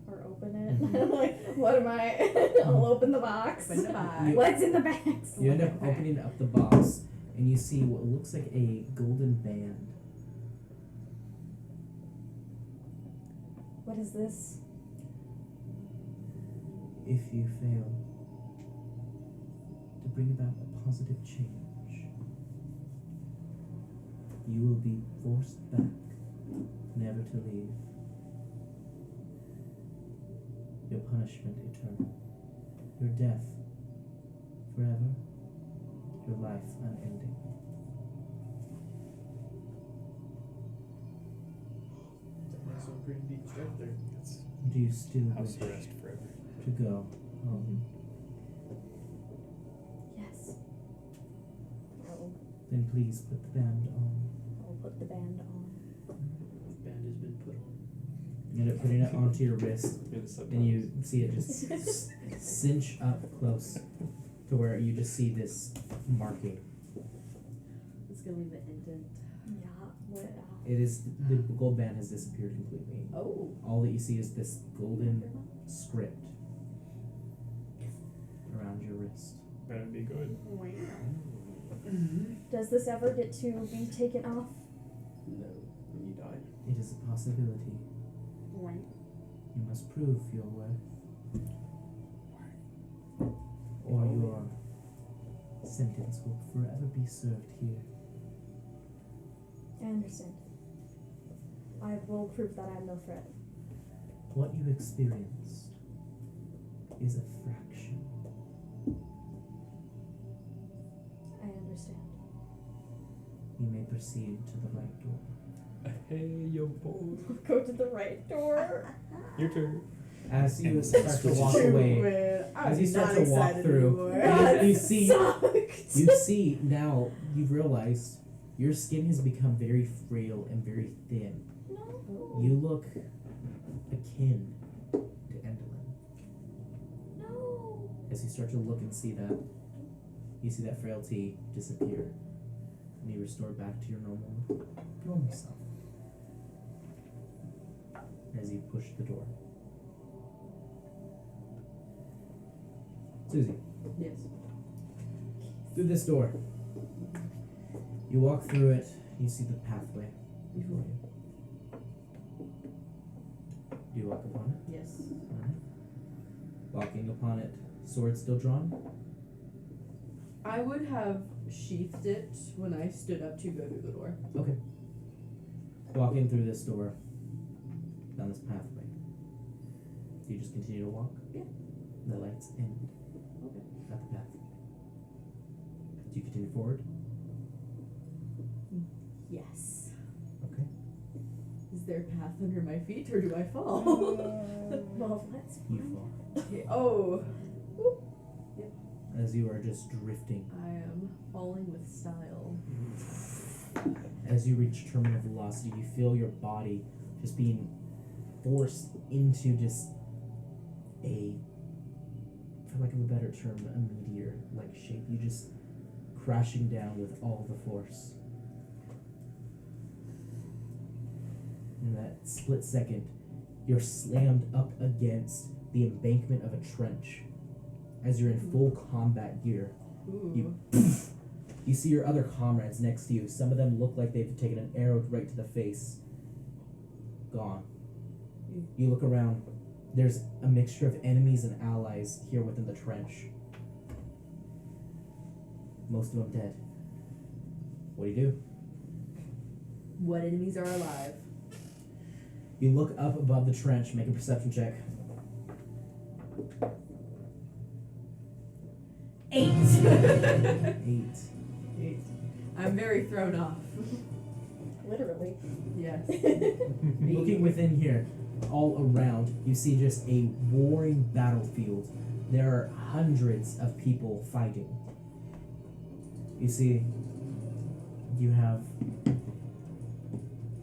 Or open it. Like, what am I? I'll open the box. Open the box. What's in the box? You end up opening up the box, and you see what looks like a golden band. What is this? If you fail to bring about a positive change, you will be forced back, never to leave. Your punishment eternal. Your death forever. Your life unending. That's some pretty deep stuff there. Do you still House wish arrest forever. to go home? Yes. Then please put the band on. I'll put the band on. Band has been put on. You end up putting it onto your wrist, and you see it just cinch up close to where you just see this marking. It's gonna leave an indent. Yeah. What? It is, the gold band has disappeared completely. Oh. All that you see is this golden script around your wrist. Better be good. Does this ever get to be taken off? No, when you die. It is a possibility. You must prove your worth. or your sentence will forever be served here. I understand. I will prove that I am no threat. What you experienced is a fraction. I understand. You may proceed to the right door. Hey, yo, boy. Go to the right door. Your turn. As you And start to switches walk to- away, Man, as I'm you start not to walk excited through, anymore. you see, Sucked. you see now, you've realized your skin has become very frail and very thin. No. You look akin to Endelin. No. As you start to look and see that, you see that frailty disappear, and you restore back to your normal self. As you push the door. Susie, Yes. through this door. You walk through it, you see the pathway before you. Do you walk upon it? Yes. Alright. Walking upon it, sword still drawn? I would have sheathed it when I stood up to go through the door. Okay. Walking through this door, down this pathway. Do you just continue to walk? Yeah. The lights end Okay. at the path. Do you continue forward? Yes. Okay. Is there a path under my feet or do I fall? Well, that's You fine. fall. Okay. Oh. As you are just drifting. I am falling with style. As you reach terminal velocity, you feel your body just being forced into just a, for lack of a better term, a meteor-like shape. You just crashing down with all the force. In that split second, you're slammed up against the embankment of a trench. As you're in full combat gear, Ooh. you see your other comrades next to you. Some of them look like they've taken an arrow right to the face. Gone. You look around. There's a mixture of enemies and allies here within the trench. Most of them dead. What do you do? What enemies are alive? You look up above the trench, make a perception check. 8. 8. 8. I'm very thrown off. Literally. Yes. Looking within here, all around, you see just a warring battlefield. There are hundreds of people fighting. You see, you have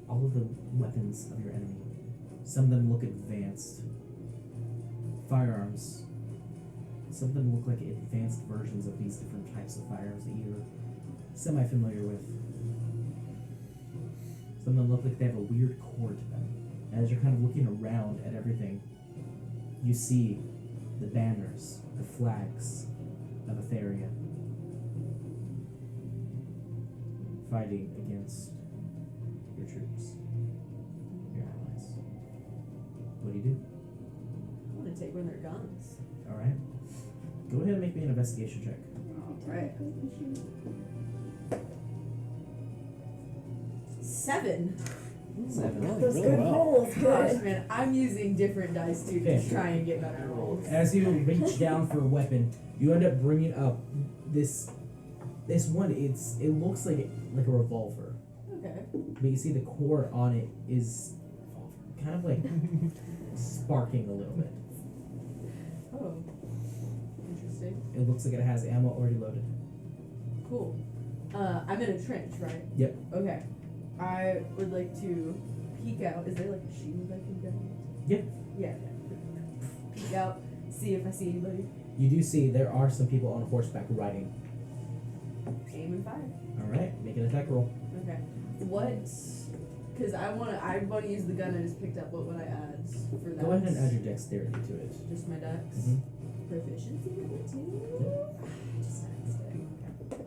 all of the weapons of your enemy. Some of them look advanced. Firearms. Some of them look like advanced versions of these different types of firearms that you're semi-familiar with. Some of them look like they have a weird core to them. As you're kind of looking around at everything, you see the banners, the flags of Etheria fighting against your troops, your allies. What do you do? I want to take one of their guns. Alright. Go ahead and make me an investigation check. Alright. 7. 7. Those good rolls. Gosh, Good. man, I'm using different dice too to Okay. try and get better rolls. As you reach down for a weapon, you end up bringing up this one. It looks like a revolver, Okay. but you see the core on it is kind of like sparking a little bit. Oh. Interesting. It looks like it has ammo already loaded. Cool. I'm in a trench, right? Yep. Okay. I would like to peek out. Is there like a shield I can grab? Yeah. Yeah. Peek out, see if I see anybody. You do see there are some people on horseback riding. Aim and fire. All right, make an attack roll. Okay. What? Because I wanna use the gun I just picked up. What would I add for that? Go ahead and add your dexterity to it. Just my dex. Mhm. Proficiency number 2. Just add dex. Okay.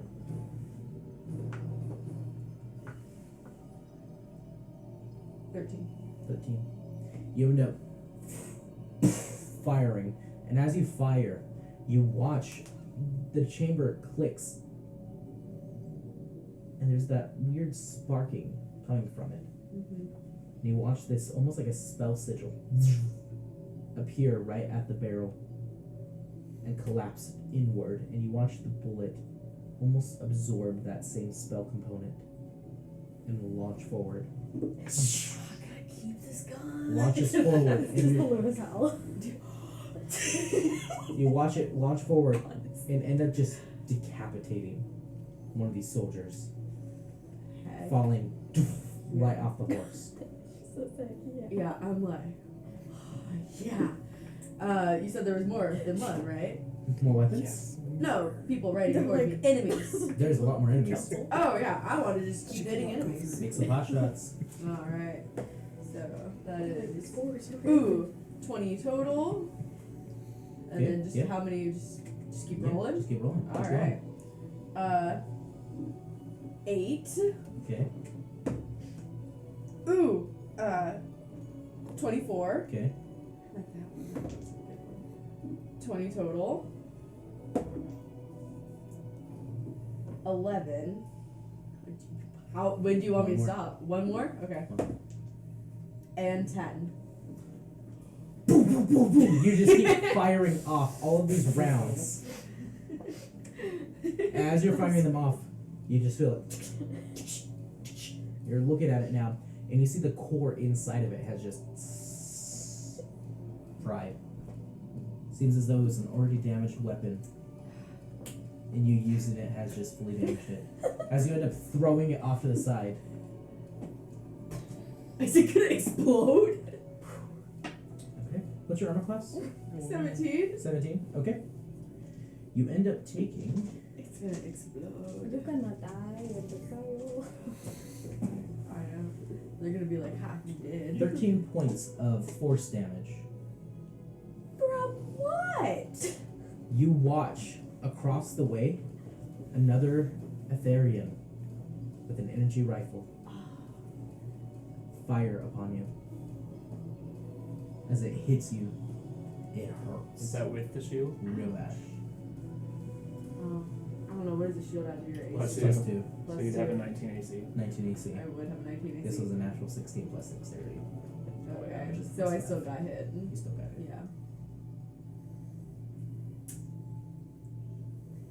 13. 13. You end up firing, and as you fire, you watch the chamber clicks, and there's that weird sparking coming from it. Mm-hmm. And you watch this almost like a spell sigil appear right at the barrel and collapse inward, and you watch the bullet almost absorb that same spell component and launch forward. I gotta keep this gun. Launches forward, Just and blue as hell. you watch it launch forward and end up just decapitating one of these soldiers, Heck. falling right off the horse. So sick, yeah. Yeah, I'm like, yeah. You said there was more than one, right? More weapons? No, people riding toward me. Enemies. There's a lot more enemies. Oh yeah, I want to just keep hitting enemies. Make some pot shots. All right. So that is Scores. 20 total. And Okay, then just yeah. how many? Just keep Yeah, rolling. just keep rolling. All Keep right. 8. Okay. Ooh. 24. Okay. I like that one. That's a good one. 20 total. 11. How? When do you want me to One more. stop? One more? Okay. And 10. Boom, boom, boom, boom. You just keep firing off all of these rounds. As you're firing them off, you just feel it. You're looking at it now, and you see the core inside of it has just fried. Seems as though it was an already damaged weapon, and you using it has just fully damaged it. As you end up throwing it off to the side. Is it gonna explode? Okay. What's your armor class? 17? 17. Okay. You end up taking. It's gonna explode. You're gonna die in the trial. I know. They're gonna be like, ha, you did. 13 points of force damage. From what? You watch across the way another Etherian with an energy rifle fire upon you. As it hits you, it hurts. Is that with the shield? real bad? Oh, I don't know. What is the shield out of your AC? Plus Plus two. 2, So you'd have a 19 AC. 19 AC. I would have a 19 AC. This was a natural 16 plus dexterity. Okay, so I still got hit. You still got it. Yeah.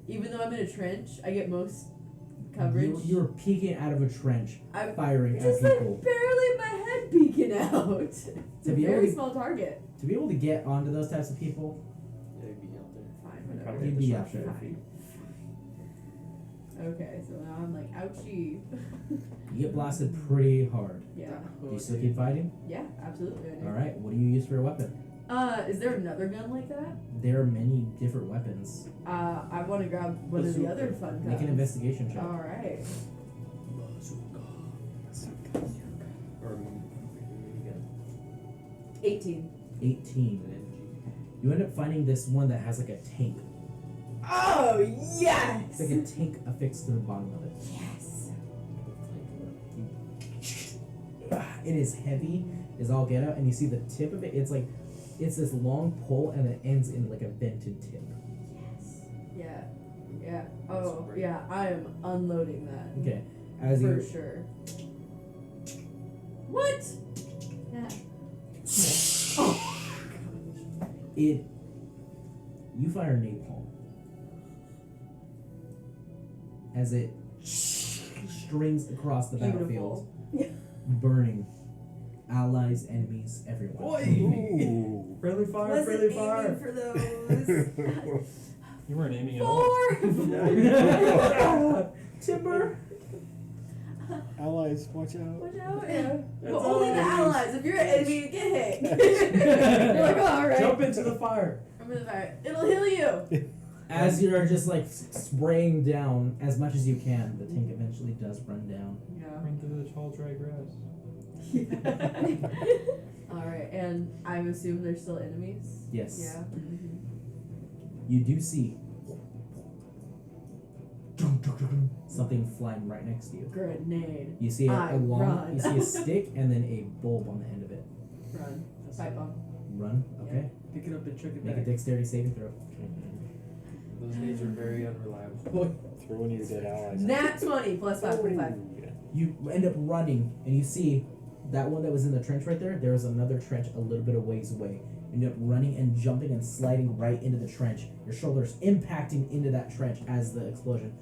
Even though I'm in a trench, I get most coverage. You're peeking out of a trench, I'm firing at just like people. barely my head peeking out. It's To a be very able small target. to be able to get onto those types of people, Yeah, you'd be out there. Fine, You'd whatever. probably You'd have be to out sharp there. your feet. Okay, so now I'm like, ouchie. you get blasted pretty hard. Yeah. Do you still keep fighting? Yeah, absolutely. I do. Alright, what do you use for a weapon? Is there another gun like that? There are many different weapons. I want to grab one of the other fun guns. Make an investigation check. Alright. Or 18. 18. You end up finding this one that has like a tank. Oh, yes! It's like a tank affixed to the bottom of it. Yes! It is heavy as all get out, and you see the tip of it. It's like, it's this long pole, and it ends in like a vented tip. Yes. Yeah. Yeah. Oh, yeah. I am unloading that. Okay, as For you sure. What? Yeah. you fire napalm as it strings across the battlefield, Beautiful. burning allies, enemies, everyone. Ooh. Friendly fire, friendly fire. for those. You weren't aiming at all. 4! Timber. Allies, watch out. Watch out. Yeah. That's But only the all it is. allies. If you're an enemy, get hit. You're like, oh, alright. Jump into the fire. I'm in the fire. It'll heal you. As you're just like spraying down as much as you can, the tank eventually does run down. Yeah. Run through the tall, dry grass. Alright, and I assume they're still enemies? Yes. Yeah. Mm-hmm. You do see something flying right next to you. Grenade. You see I a long, run. you see a stick and then a bulb on the end of it. Run. Pipe bomb. Run. Okay. Pick it up and chuck it Make a back. dexterity saving throw. Those days are very unreliable. Throw one of your dead allies. Nat 20 plus 5, 25. Ooh, yeah. You end up running, and you see that one that was in the trench right there. There was another trench a little bit of ways away. You end up running and jumping and sliding right into the trench. Your shoulders impacting into that trench as the explosion.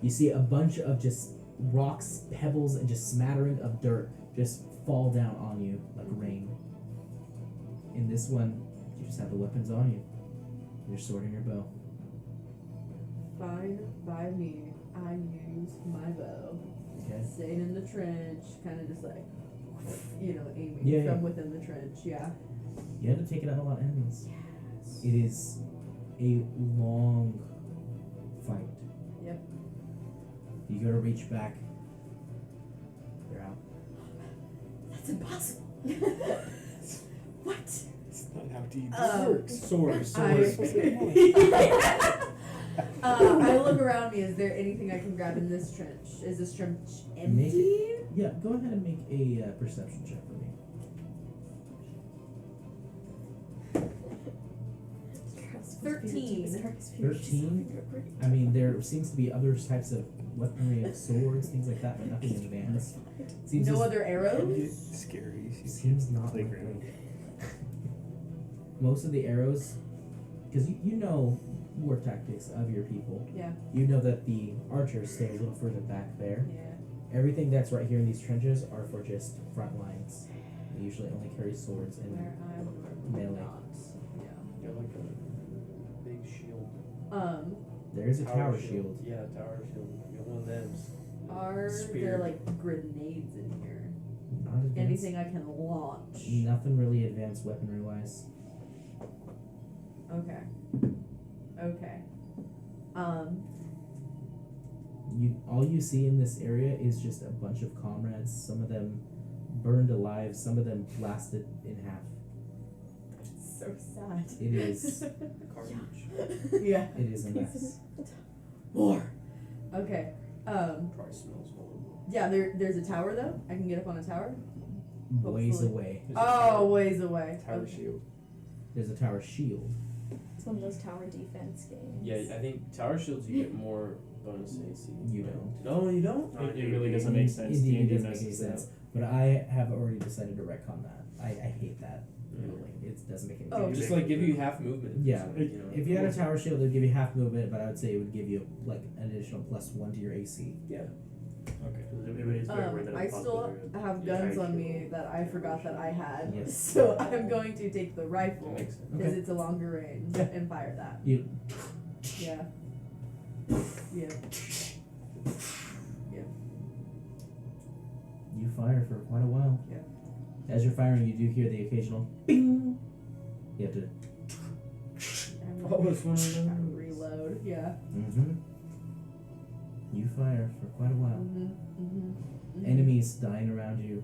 You see a bunch of just rocks, pebbles, and just smattering of dirt just fall down on you like rain. In this one, you just have the weapons on you. Your sword and your bow. Fine by me. I use my bow. Okay. Staying in the trench, kind of just like, aiming Yeah, from yeah. within the trench. Yeah. You end up taking out a lot of enemies. Yes. It is a long fight. Yep. You gotta reach back. They're out. That's impossible. What? It's not how D&D Um, works. Swords. I look around me. Is there anything I can grab in this trench? Is this trench empty? Yeah, go ahead and make a perception check for me. $13. 13? I mean, there seems to be other types of weaponry of swords, things like that, but nothing advanced. Seems No as- other arrows? Scary. Seems not like Playground. most of the arrows, because you know war tactics of your people. Yeah. You know that the archers stay a little further back there. Yeah. Everything that's right here in these trenches are for just front lines. They usually only carry swords and Where I'm melee. not. Yeah. Got like a big shield. there is a tower shield. Yeah, tower shield. You got one of them. Are Spear. there like grenades in here? Not advanced. Anything I can launch? Nothing really advanced weaponry wise. Okay. Okay. All you see in this area is just a bunch of comrades. Some of them burned alive. Some of them blasted in half. So sad. It is. Carnage. Yeah. It is a mess. War. Okay. Probably smells horrible. Yeah. There's a tower though. I can get up on a tower. Ways Hopefully. away. There's a Oh, tower- ways away. Tower Okay. shield. There's a tower shield. It's one of those tower defense games. Yeah, I think tower shields you get more bonus AC. You don't. No, you don't. It really doesn't make sense. Indeed, it D&D doesn't make any messes it sense. But I have already decided to retcon that. I hate that. Really, it doesn't make any Oh, sense. Just like give you half movement. Yeah. So, you know. If you had a tower shield, it would give you half movement, but I would say it would give you like an additional +1 to your AC. Yeah. Okay. It's very rare that a I still popular- have Yeah, guns on shield. me that I forgot that I had. Yes. So I'm going to take the rifle That makes sense. because Okay. it's a longer range Yeah. and fire that. You Yeah. Yeah. you fire for quite a while. Yeah. As you're firing, you do hear the occasional bing. You have to. Oh, it's one of Gotta those. reload. Yeah. You fire for quite a while. Enemies dying around you.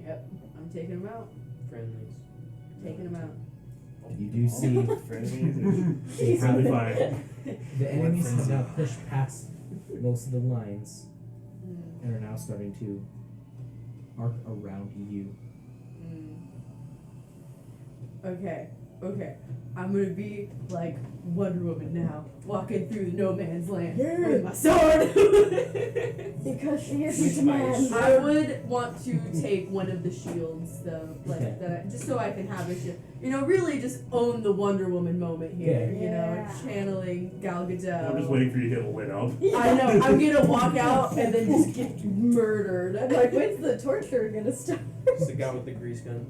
Yep. I'm taking them out. Friendlies. Taking them out. You do see Friendlies. they have Fire. the enemies have frenzy. now pushed past most of the lines Mm. and are now starting to arc around you. Okay. Okay. I'm gonna be like Wonder Woman now, walking through no man's land with my sword. Because she is With the my man. I would want to take one of the shields though, like Okay. that, just so I can have a shield. Really just own the Wonder Woman moment here. Yeah. Channeling Gal Gadot. I'm just waiting for you to get lit up. I know. I'm gonna walk out and then just get murdered. I'm like, when's the torture gonna start? It's the guy with the grease gun.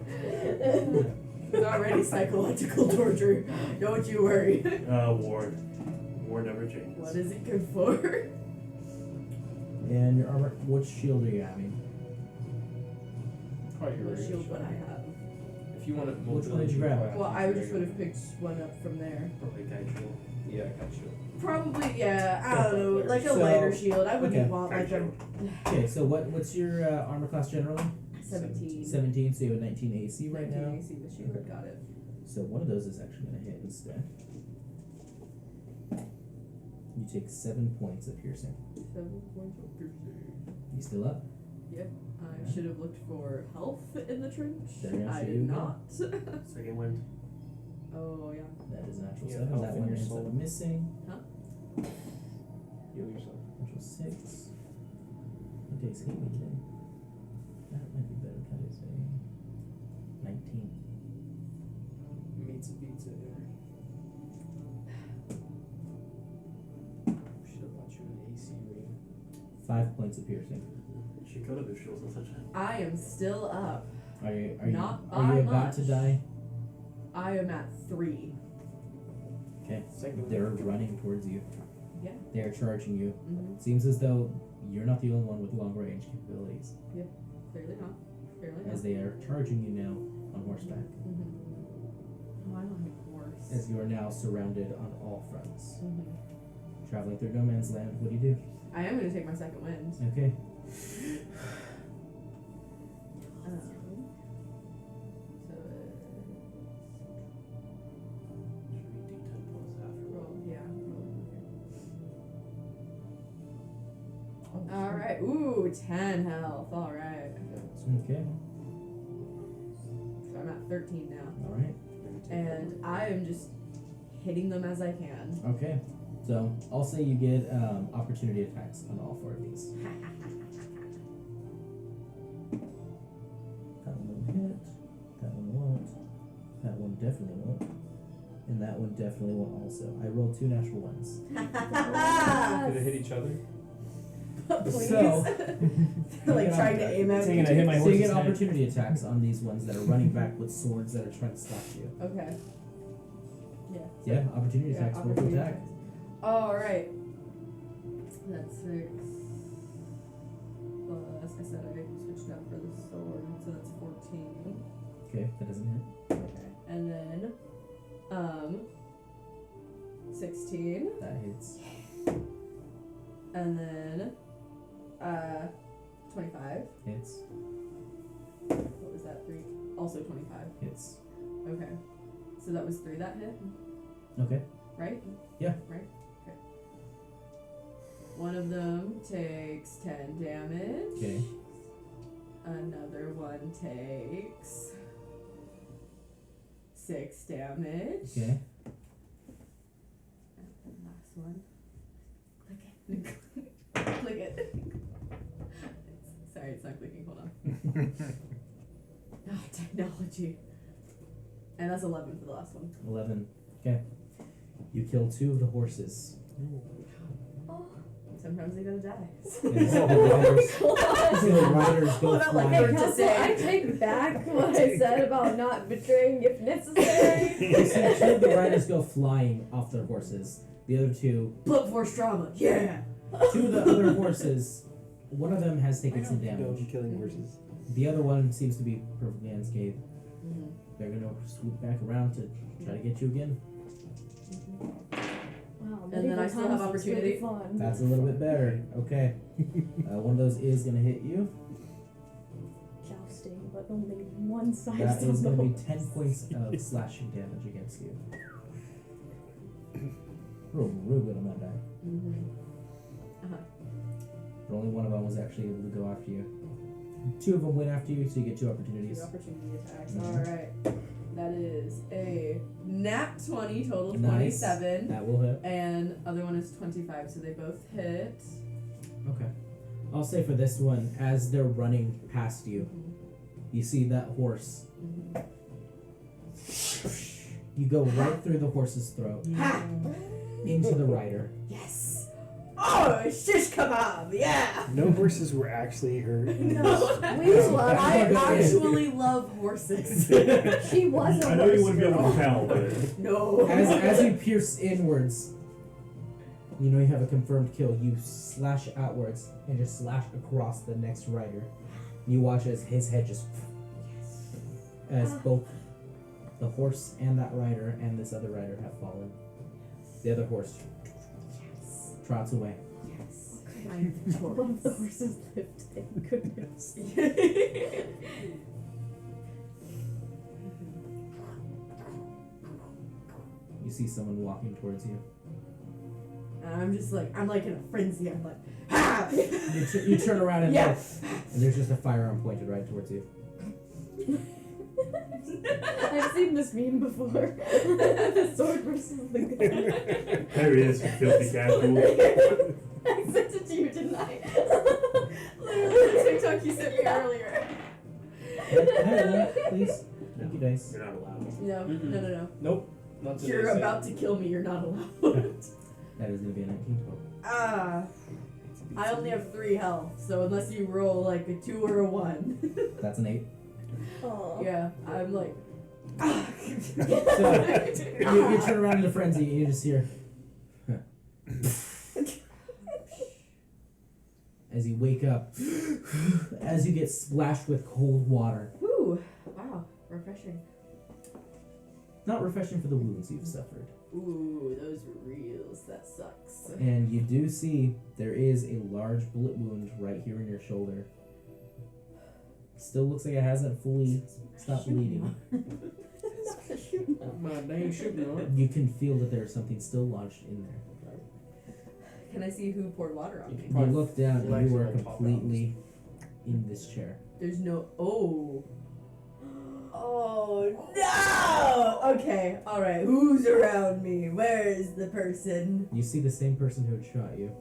It's already psychological torture. Don't you worry. War. War never changes. What is it good for? And your armor. What shield are you having? Probably your What range. shield would I have? If you want to Which one did you grab? Well, I just would have picked one up from there. Probably kite shield. Yeah, I got you. Probably, yeah. I don't know, like a So- lighter shield. I wouldn't okay. want like Kite a shield. Okay, so what's your armor class generally? 17. 17, so you have a 19 AC right now. 19 AC with shield. Okay. Got it. So one of those is actually going to hit instead. You take 7 points of piercing. 7 points of piercing. You still up? Yep. I should have looked for health in the trench. There you I go. did not. Second wind. Oh yeah. That is natural Yeah, 7. health That in one your ends soul. up missing. Heal yourself. Natural 6. What days hate me today? That might be better. That is a 19. Meets a pizza, yeah. Should have bought you an AC ring. 5 points of piercing. She could have if she wasn't such a. I am still up. Are you Not are you by about to much. die? I am at 3. Okay. Second They're one. running towards you. Yeah. They are charging you. Mm-hmm. Seems as though you're not the only one with long range capabilities, Clearly not. Clearly as not. they are charging you now on horseback. Mm-hmm. Oh, I don't have a horse. As you are now surrounded on all fronts. Mm-hmm. Traveling through no man's land, what do you do? I am going to take my second wind. Okay. So Should be D10 plus after roll, roll. yeah. Roll. Alright, ooh, 10 health. Alright. Okay. So I'm at 13 now. Alright. And I am just hitting them as I can. Okay. So I'll say you get opportunity attacks on all 4 of these. That one will hit. That one won't. That one definitely won't. And that one definitely won't also. I rolled 2 natural ones. Did it hit each other? Please. So- They're like Yeah. trying to aim at Taking me. a hit my So you get horse's head. opportunity attacks on these ones that are running back with swords that are trying to slap you. Okay. Yeah. Yeah, opportunity Yeah, attacks, roll to opportunity attack. attacks. Alright. That's 6. Plus, I said I switched up for the sword, so that's 14. Okay, that doesn't hit. Okay. And then, 16. That hits. And then, 25. Hits. What was that? 3? Also 25. Hits. Okay. So that was 3 that hit, Okay. right? Yeah. Right? Okay. One of them takes 10 damage. Okay. Another one takes 6 damage. Okay. And the last one. Click it. Click it. Sorry, it's not clicking. Hold on. Ah, technology. And that's 11 for the last one. 11. Okay. You kill 2 of the horses. Sometimes they gotta die. As the riders go Hold on, like, flying. to Council, say. I take back what I said about not betraying if necessary. You see 2 of the riders go flying off their horses. The other 2, Blunt force trauma. Yeah. 2 of the other horses, one of them has taken some Go damage. killing horses. The other one seems to be perfectly unscathed. They're gonna swoop back around to try to get you again. Wow, And then I medieval still have times was opportunity? really fun. That's a little bit better. Okay. One of those is gonna hit you. Jousting, but only one side. That is still gonna be knows. 10 points of slashing damage against you. Real good on that die. But only one of them was actually able to go after you. 2 of them went after you, so you get 2 opportunities. 2 opportunity attacks. Mhm. Alright. That is a nat 20, total Nice. 27. That will hit. And other one is 25, so they both hit. Okay. I'll say for this one, as they're running past you, you see that horse. You go right through the horse's throat, into the rider. Yes! Oh, shish kebab! Yeah! No horses were actually hurt. No, we love I That's not good. actually love horses. She was a I know you wouldn't be able horse to tell, but No. As you pierce inwards, you know you have a confirmed kill. You slash outwards and just slash across the next rider. You watch as his head just, as both the horse and that rider and this other rider have fallen. The other horse trots away. Yes. I love the horses lived, thank goodness. You see someone walking towards you. And I'm just like, I'm like in a frenzy. I'm like, ha! You turn around and Yeah. look, and there's just a firearm pointed right towards you. I've seen this meme before. The sword versus the gun. There he is, you filthy casual. I sent it to you, didn't I? Literally the TikTok you sent me earlier. Please. Thank you, dice. You're not allowed. No. Nope. Not today. You're Sam. about to kill me, you're not allowed. That is gonna be a 19 total. Ah. I only have 3 health, so unless you roll like a 2 or a 1. That's an 8. Aw. Yeah, I'm like. So you turn around in a frenzy and you just hear as you wake up, as you get splashed with cold water. Whew. Wow, refreshing. Not refreshing for the wounds you've suffered. Ooh, those reels, that sucks. And you do see there is a large bullet wound right here in your shoulder. Still looks like it hasn't fully stopped bleeding. My dang shooting on. You can feel that there's something still lodged in there. Can I see who poured water on me? You look down and Legs you are will pop out. completely in this chair. There's no. Oh. Oh no! Okay, alright. Who's around me? Where is the person? You see the same person who had shot you.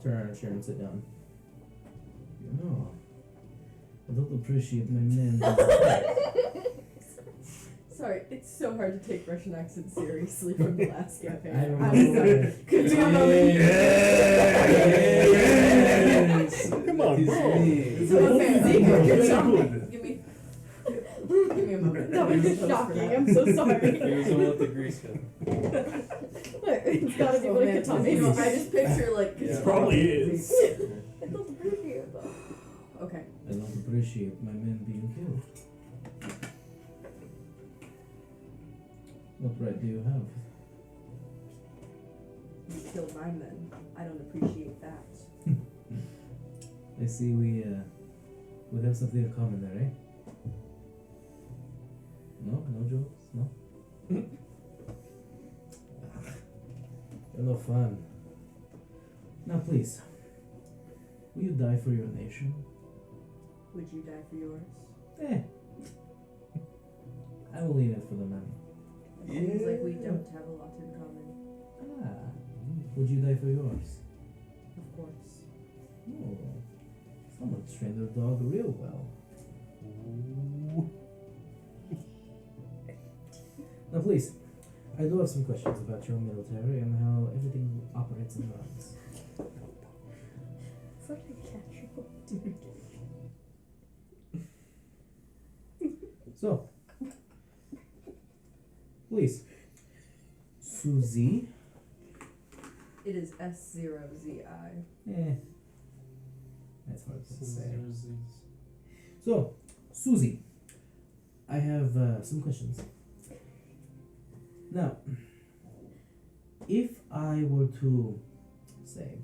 Turn around, chair, and sit down. No. I don't appreciate my men. Sorry, it's so hard to take Russian accent seriously from the last campaign. I don't I'm know. sorry. Could you believe? Yes! Come on, bro. Okay, Zeke, give me a moment. That was shocking. I'm so He sorry. was the one with the grease gun. It's gotta be Oh, like man, a Tommy. you know, I just picture like. Yeah. Probably is. I don't appreciate it though. Okay. I don't appreciate my men being killed. What right do you have? You killed my men. I don't appreciate that. I see we have something in common there, eh? No? No jokes? No? You're no fun. Now please, will you die for your nation? Would you die for yours? Eh. I will leave it for the men. It seems like we don't have a lot in common. Ah. Would you die for yours? Of course. Oh. Someone trained their dog real well. Now please, I do have some questions about your military and how everything operates and runs. Such a casual dude. So, please, Susie. It is S0ZI. That's hard to say. So, Susie, I have some questions. Now, if I were to, say,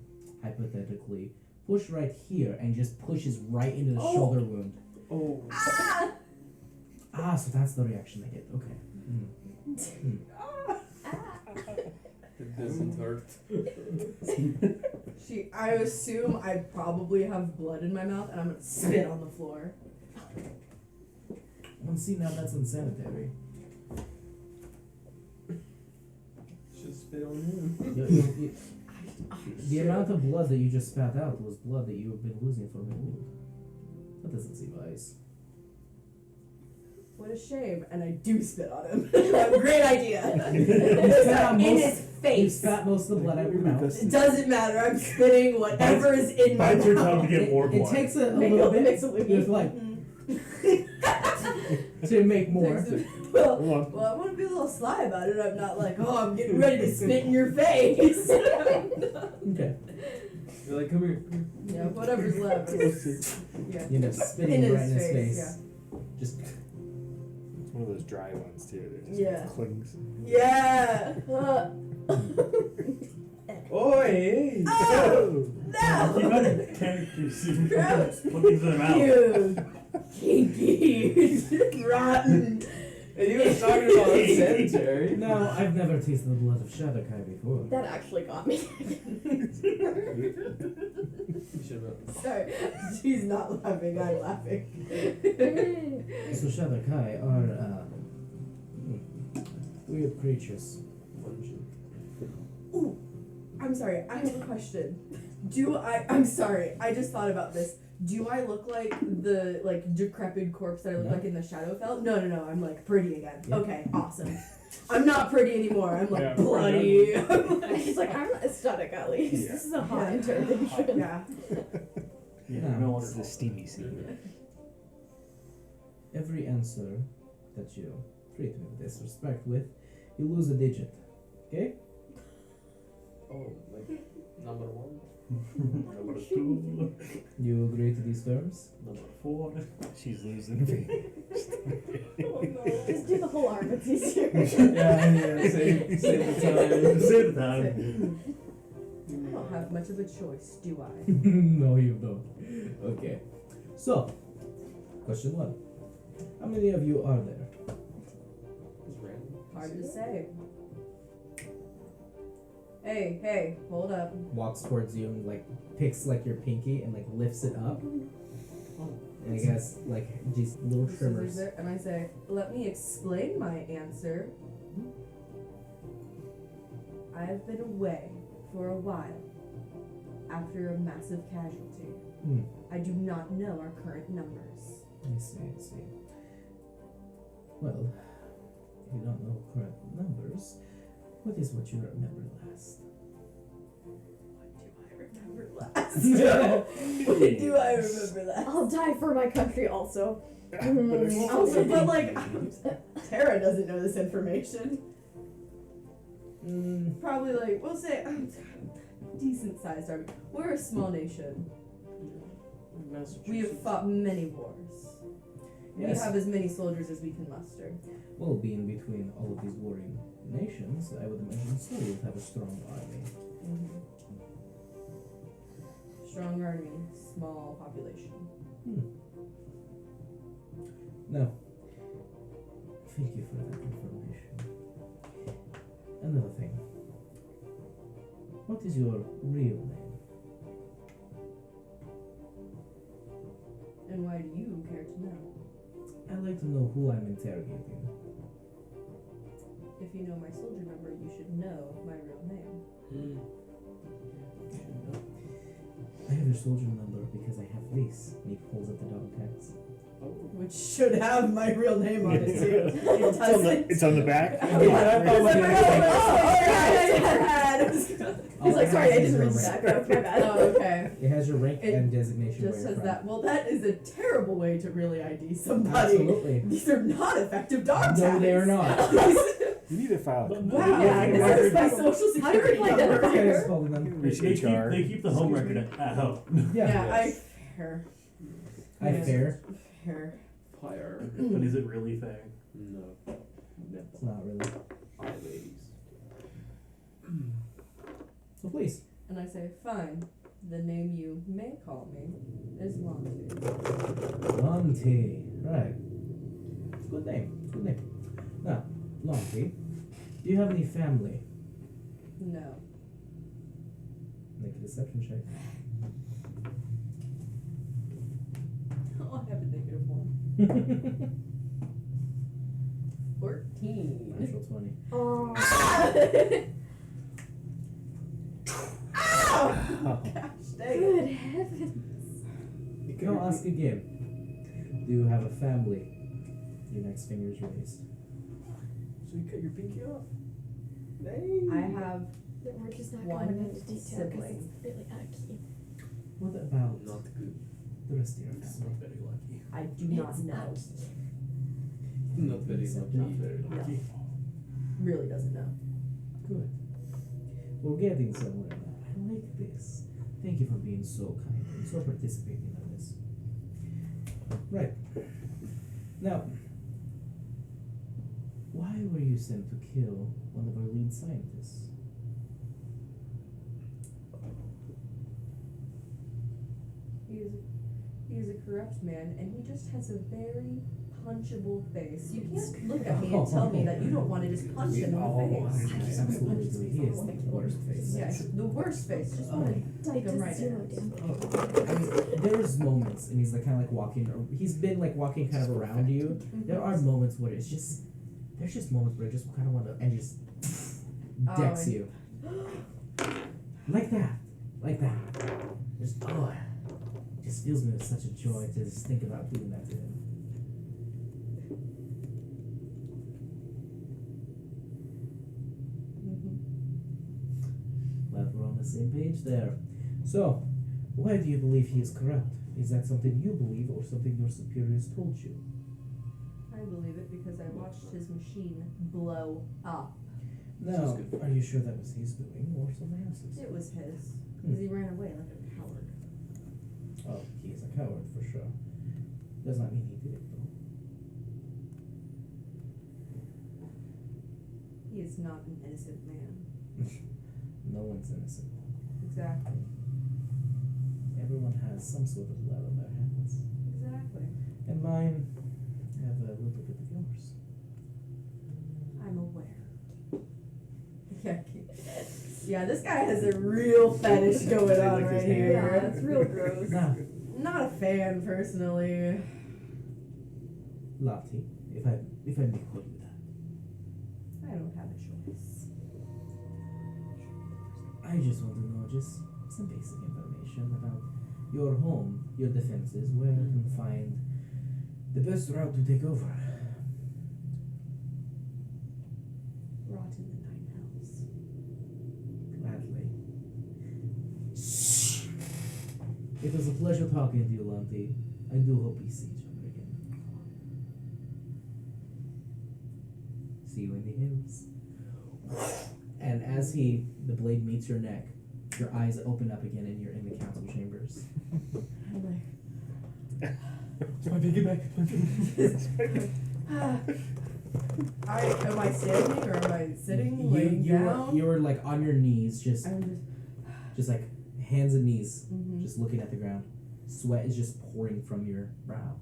hypothetically, push right here and just pushes right into the shoulder wound. Oh. Ah, so that's the reaction I get. Okay. It doesn't hurt. I assume I probably have blood in my mouth and I'm gonna spit on the floor. Well, see, now that's unsanitary. Should spit on him. The amount of blood that you just spat out was blood that you have been losing from a wound. That doesn't seem wise. What a shame. And I do spit on him. Great idea. You spat out In most- his You face. spat most of the blood out your mouth. It doesn't matter. I'm spitting whatever is in my Bite your tongue to mouth. get more It blood. takes a little bit. Just like to make more. Well, Hold on. well, I want to be a little sly about it. I'm not like, oh, I'm getting ready to spit in your face. Okay. You're like, come here. Yeah, whatever's left. Yeah. You end up spitting In right his in his face, face. Just It's one of those dry ones too. That just Yeah. clings. Yeah. Oi, hey. Oh, You no. gotta characters. Gross. Looking for them out. You kinky, rotten, And he was talking about unsanitary. No, I've never tasted the blood of Shadowkai before. That actually got me. Sorry, she's not laughing. I'm laughing. So Shadowkai are weird creatures. Ooh, I'm sorry. I have a question. I'm sorry. I just thought about this. Do I look like the decrepit corpse that I look No. like in the Shadowfell? No. I'm like pretty again. Yeah. Okay, awesome. I'm not pretty anymore. I'm like Yeah, bloody. He's like, I'm aesthetic at least. Yeah. This is a hot Yeah. interrogation. Yeah. Yeah, No, no It's the steamy scene. Every answer that you treat me with disrespect with, you lose a digit. Okay? Oh, like number 1. Number 2. You agree to these terms? Number 4. She's losing me. Just do the whole arm, it's easier. Yeah, save the time. Save the time. I don't have much of a choice, do I? No, you don't. Okay. So, question 1. How many of you are there? It's random. Hard to say. Hey, hold up. Walks towards you and picks your pinky and lifts it up. And he has these little Scissors trimmers. there, and I say, let me explain my answer. I have been away for a while after a massive casualty. Hmm. I do not know our current numbers. I see. Well, if you don't know current numbers, what is what you remember last? What do I remember last? I'll die for my country also. Also, but Tara doesn't know this information. Probably we'll say decent sized army. We're a small nation. We have fought many wars. Yes. We have as many soldiers as we can muster. Well, being between all of these warring nations, I would imagine so you would have a strong army. Strong army, small population. Now, thank you for that information. Another thing. What is your real name? And why do you care to know? I'd like to know who I'm interrogating. If you know my soldier number, you should know my real name. I have your soldier number because I have this. And he pulls up the dog tags. Which should have my real name on it too. It It's on doesn't. it's on the back. He's like, sorry, I didn't read Rank. that. That was my bad. Oh, okay. It has your rank It and designation. Just where you're says from. that. Well, that is a terrible way to really ID somebody. Absolutely. These are not effective dog No, tags. they are not. You need to file a But complaint. Wow, Yeah, this is my record. social How do security we number. identify Yeah, her? just holding them. Reach HR. They keep the home record at home. Yeah. Yeah, fair. I fair. Fair. Fire. But is it really fair? No. It's not really. Hi, ladies. So please. And I say, fine. The name you may call me is Lonty. Lonty. Right. It's a good name. It's a good name. Now, Lonty, do you have any family? No. Make a deception check. Oh, I have a -1. 14. Natural 20. Oh. Gosh, dang Good it. heavens. Go ask again. Do you have a family? Your next finger is raised. So you cut your pinky off? I have We're just not One going into detail because sibling. it's really out of key. What about Not good. the rest of your It's family? not very lucky. I do not know. Not very lucky. Not very lucky. Really doesn't know. Good. We're getting somewhere now. I like this. Thank you for being so kind and so participating in this. Right. Now, why were you sent to kill one of our lead scientists? He is a corrupt man, and he just has a very punchable face. You can't look at me and tell me that you don't want to just punch him in the face. Absolutely, he is the worst face. Yeah, the worst face. Just want to take him right Zero in. damage. I mean, there's moments, and he's like kind of like walking. He's been like walking kind of around you. There are moments where it's just, there's just moments where I just kind of want to, and just decks and- you like that, Just it just fills me with such a joy to just think about doing that to him. Glad we're on the same page there. So, why do you believe he is corrupt? Is that something you believe or something your superiors told you? I believe it because I watched his machine blow up. Now, are you sure that was his doing or somebody else's? It was his. Because he ran away like a coward. Oh, he is a coward for sure. Does not mean he did it though. He is not an innocent man. No one's innocent. Exactly. Everyone has some sort of blood on their hands. Exactly. And mine have a little bit of yours. I'm aware. Yeah, this guy has a real fetish going on Lick his right hand. here. Yeah, that's real gross. Now, Not a fan personally. Lottie, if I may call you that, I don't have a choice. I just want to know just some basic information about your home, your defenses, where I can find the best route to take over. Rot in the nine hells. Gladly. It was a pleasure talking to you, Lanti. I do hope we see each other again. See you in the hills. And as the blade meets your neck, your eyes open up again and you're in the council chambers. It's my biggie bag. Am I standing or am I sitting, laying down? You were like on your knees, just I'm just like hands and knees, Mhm. just looking at the ground. Sweat is just pouring from your brow.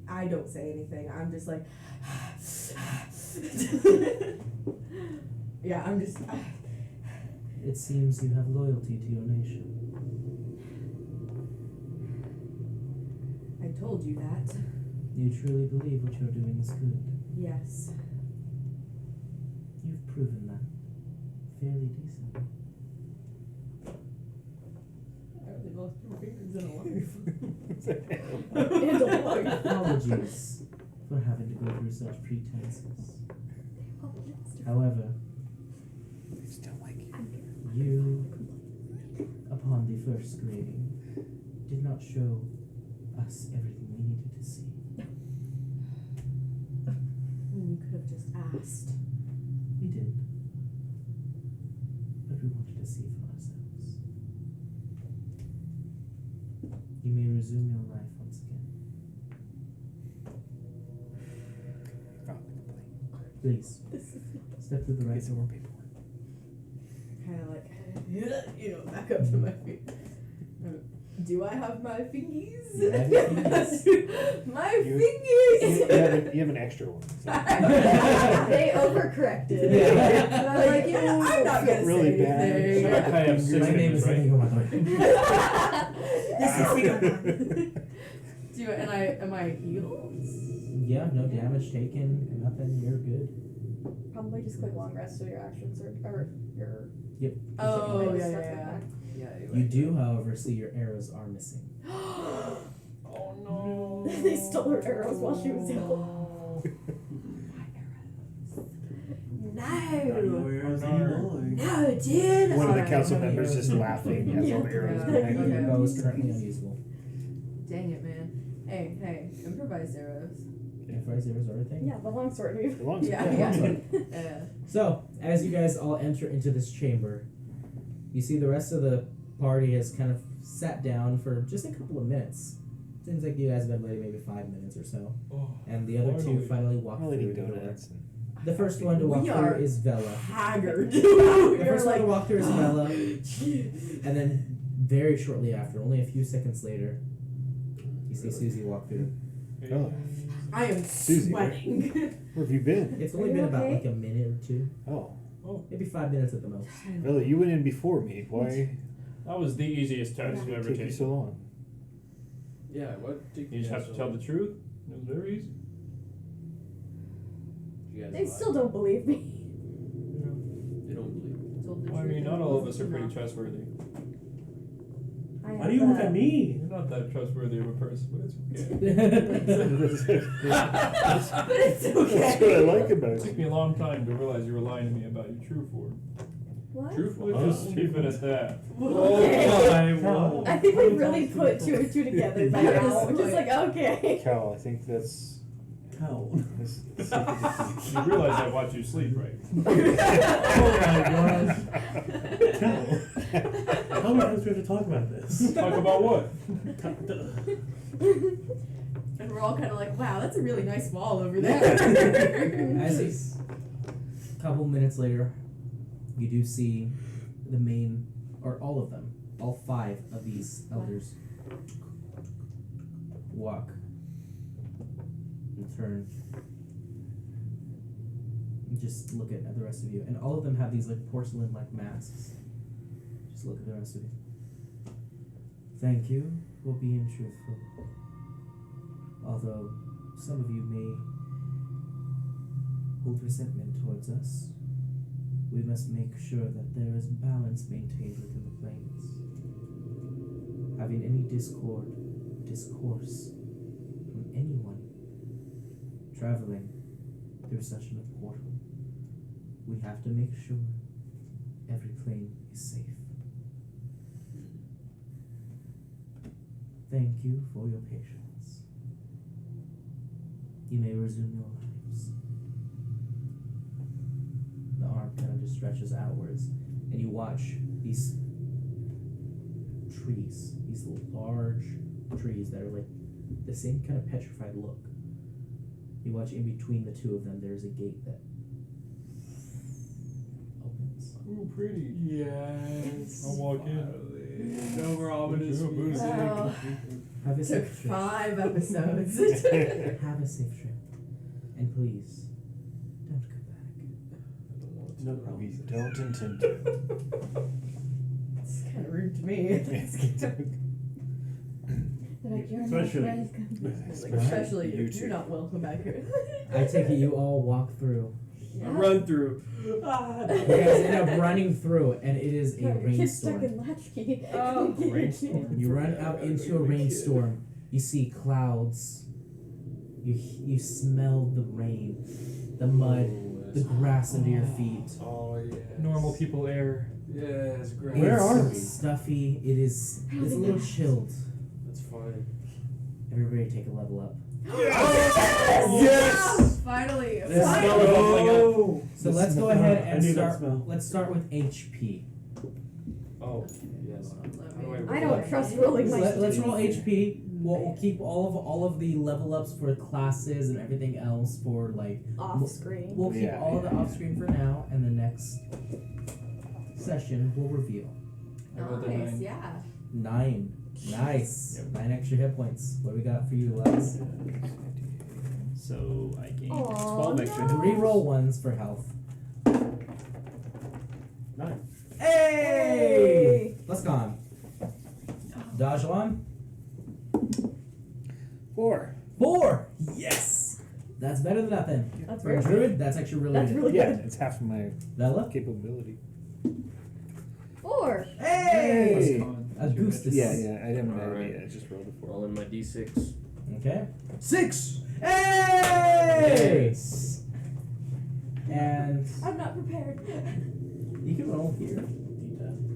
I don't say anything. I'm just like, yeah, I'm just. It seems you have loyalty to your nation. I told you that. You truly believe what you're doing is good. Yes. You've proven that. Fairly decent. I only lost 2 fingers in a life. And a life. Apologies for having to go through such pretenses. However, Still like you. you, upon the first grading, did not show us everything we needed to see. You could have just asked. We did. But we wanted to see for ourselves. You may resume your life once again. Please, step to the right door. Kind of like, back up to my feet. Do I have my fingies? You have your fingies. My You fingies! have an extra one. They overcorrected. Yeah. And I'm like, I'm not gonna Really say bad. anything. I have 6 My name is fingers, right? Inigo Montoya. Am I healed? Yeah, no damage taken, nothing, you're good. Probably just click long rest so your actions or your. Yep. Oh, Second yeah, starts yeah, back. Yeah. You do, however, see your arrows are missing. Oh no. They stole her arrows while she was ill. Where's no. No, dude! One of the Alright. council members just laughing as all the arrows behind Okay. Your him. bow is currently unusable. Dang it, man. Hey, improvised arrows. Improvised arrows are a thing. Yeah, the long sword move. The long Yeah. So, as you guys all enter into this chamber, you see the rest of the party has kind of sat down for just a couple of minutes. Seems like you guys have been waiting maybe 5 minutes or so. Oh, And the other two finally walk I'll through eat the door. donuts. And The first one to walk We through are is Vela. Haggard. The You're first one like, to walk through is Vela, and then very shortly after, only a few seconds later, you see Susie walk through. Oh, I am Susie, sweating. where have you been? It's Are only you been about okay? like a minute or two, Oh, maybe 5 minutes at the most. really? You went in before me. Why That was the easiest test did you've it ever take you taken. so long? Yeah, what did You just have to tell the truth. It was very easy. They still don't believe me. They don't believe it. Told the Well, I truth mean, and not all of it us are wasn't pretty enough. trustworthy. Why do you look at me? You're not that trustworthy of a person, but it's okay. But it's okay. That's what I like about It took you. me a long time to realize you were lying to me about your true form. What? We'll just keep it at that. Okay. I think we really put two and two together by Yeah, now. We're it's just like, okay. Cal, I think that's. How? that's the secret You realize I watch you sleep, right? How am I supposed to talk about this? Talk about what? And we're all kind of like, wow, that's a really nice wall over there. As a couple minutes later, you do see the main, or all of them, all 5 of these elders walk and turn and just look at the rest of you. And all of them have these like porcelain-like masks. Just look at the rest of you. Thank you for being truthful. Although some of you may hold resentment towards us, we must make sure that there is balance maintained within the planes. Having any discourse from anyone traveling through such a portal, we have to make sure every plane is safe. Thank you for your patience. You may resume your lives. The arm kind of just stretches outwards, and you watch these trees, these large trees that are like the same kind of petrified look. You watch in between the two of them, there's a gate that opens. Ooh, pretty. Yes. I'll walk in. No more ominous Sure, music. Wow. Have a Took safe trip. 5 episodes. Have a safe trip. And please, don't come back. No We problem. don't intend to. It's kind of rude to me. Especially you if two. you're not welcome back here. I take it you all walk through. A run through. You guys end up running through, and it is a Get stuck rainstorm. in latchkey. Oh, Rainstorm. You run out into a rainstorm. You see clouds. You smell the rain, the mud, the grass under your feet. Oh yeah. Normal people air. Yes, great. Where It's are we? stuffy. It's a little chilled. That's fine. Everybody take a level up. Yes! Finally. This Finally. smell is bubbling up. Oh! So let's go ahead I and knew that start. smell. Let's start with HP. Oh, yes. I don't trust rolling So my let's roll HP. We'll keep all of the level ups for classes and everything else for like. off screen. We'll keep Yeah, all of yeah. the off screen for now, and the next session we'll reveal. I rolled a Nice, 9. yeah. 9. Nice. Yep. 9 extra hit points. What do we got for you, Lex? So I gained Aw, 12 extra. no. Reroll ones for health. 9. Hey! Let's go on. Dajuan? 4. 4! Yes! That's better than nothing. That's For a very druid, that's actually really That's good. really Yeah, good. it's half of my Bella? capability. 4. Hey! Augustus. Yeah, I didn't add Alright. it yet. I just rolled a 4. Rolling my d6. Okay. 6! Hey! And I'm not prepared. you can roll here.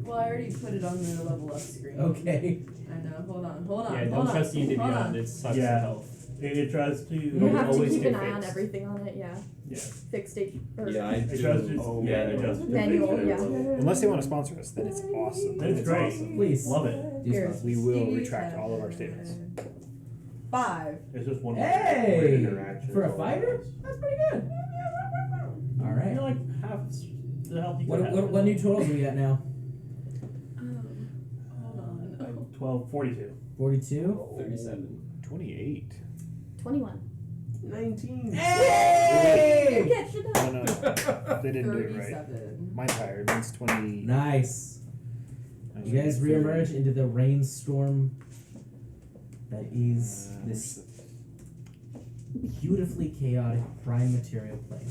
Well, I already put it on the level up screen. Okay. I know. Hold on. Yeah, hold don't on. trust D&D hold Beyond. on. It sucks Yeah. for health. It tries to. You have to always keep get an eye on fixed. everything on it, yeah. Yeah. Fixed H or Yeah, I It do. tries to. Oh, yeah, yeah. it does. manual, yeah. Unless they want to sponsor us, then it's awesome. Then it's great. Awesome. Please. Love it. Do Here. sponsors. We will retract all of our statements. 5. It's just one Hey! weird interaction. For a fighter? That's pretty good. Alright. You're like half the health you What could have. new totals are we at now? Hold on. 12, 42. 42. 37. 28. 21. 19. Hey! Get shit No, up. no, they didn't do it right. 37. Mine's higher. Mine's 20. Nice. You guys reemerge into the rainstorm that is this beautifully chaotic prime material plane.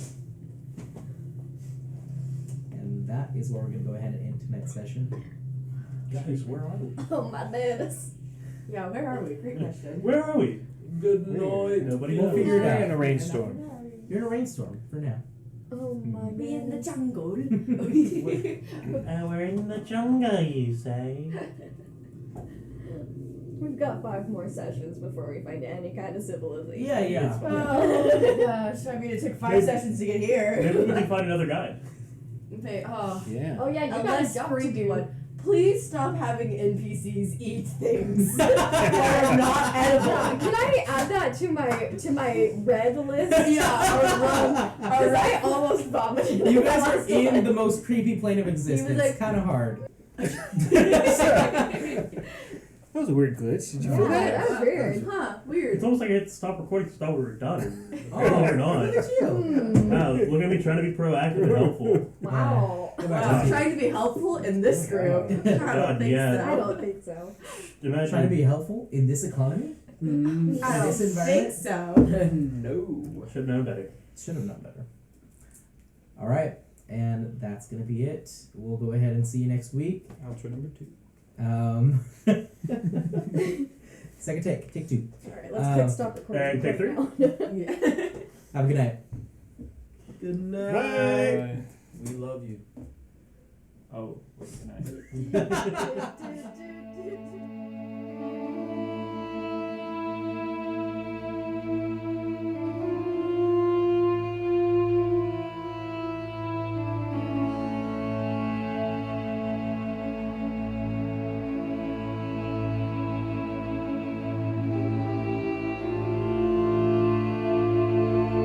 And that is where we're going to go ahead and end tonight's session. Guys, where are we? Oh my goodness. Yeah, where are we? Great question. Where are we? Good night. Nobody We'll knows. figure it out. in a rainstorm. You're in a rainstorm for now. Oh my We in the goodness. jungle. We're in the jungle, you say? We've got 5 more sessions before we find any kind of civilization. Yeah. Oh gosh, I mean it took 5 sessions to get here. Maybe we can find another guy. Okay, Yeah. Oh yeah, you a got a less job to creepy do. one. Please stop having NPCs eat things that are not edible. Can I add that to my red list? Yeah, Because I almost vomited. You guys are last in time. the most creepy plane of existence. like- Kind of hard. That was a weird glitch. Did you Yeah, feel that? that was weird. Huh, weird. It's almost like I had to stop recording because I thought we were done. Oh, We're not. look at you. Wow, look at me trying to be proactive and helpful. Wow. Wow, trying to be helpful in this group. I don't God, think yeah. so. I don't think so. Imagine. Trying to be helpful in this economy? I In don't this think environment? so. No. Should have known better. Should have known better. All right, and that's gonna be it. We'll go ahead and see you next week. Outro number 2. Second take 2. Alright, let's quick stop recording. and take right 3. now. Yeah. Have a good night. Good night. Bye. We love you. Oh, wait, good night. Do, do, do, do, do.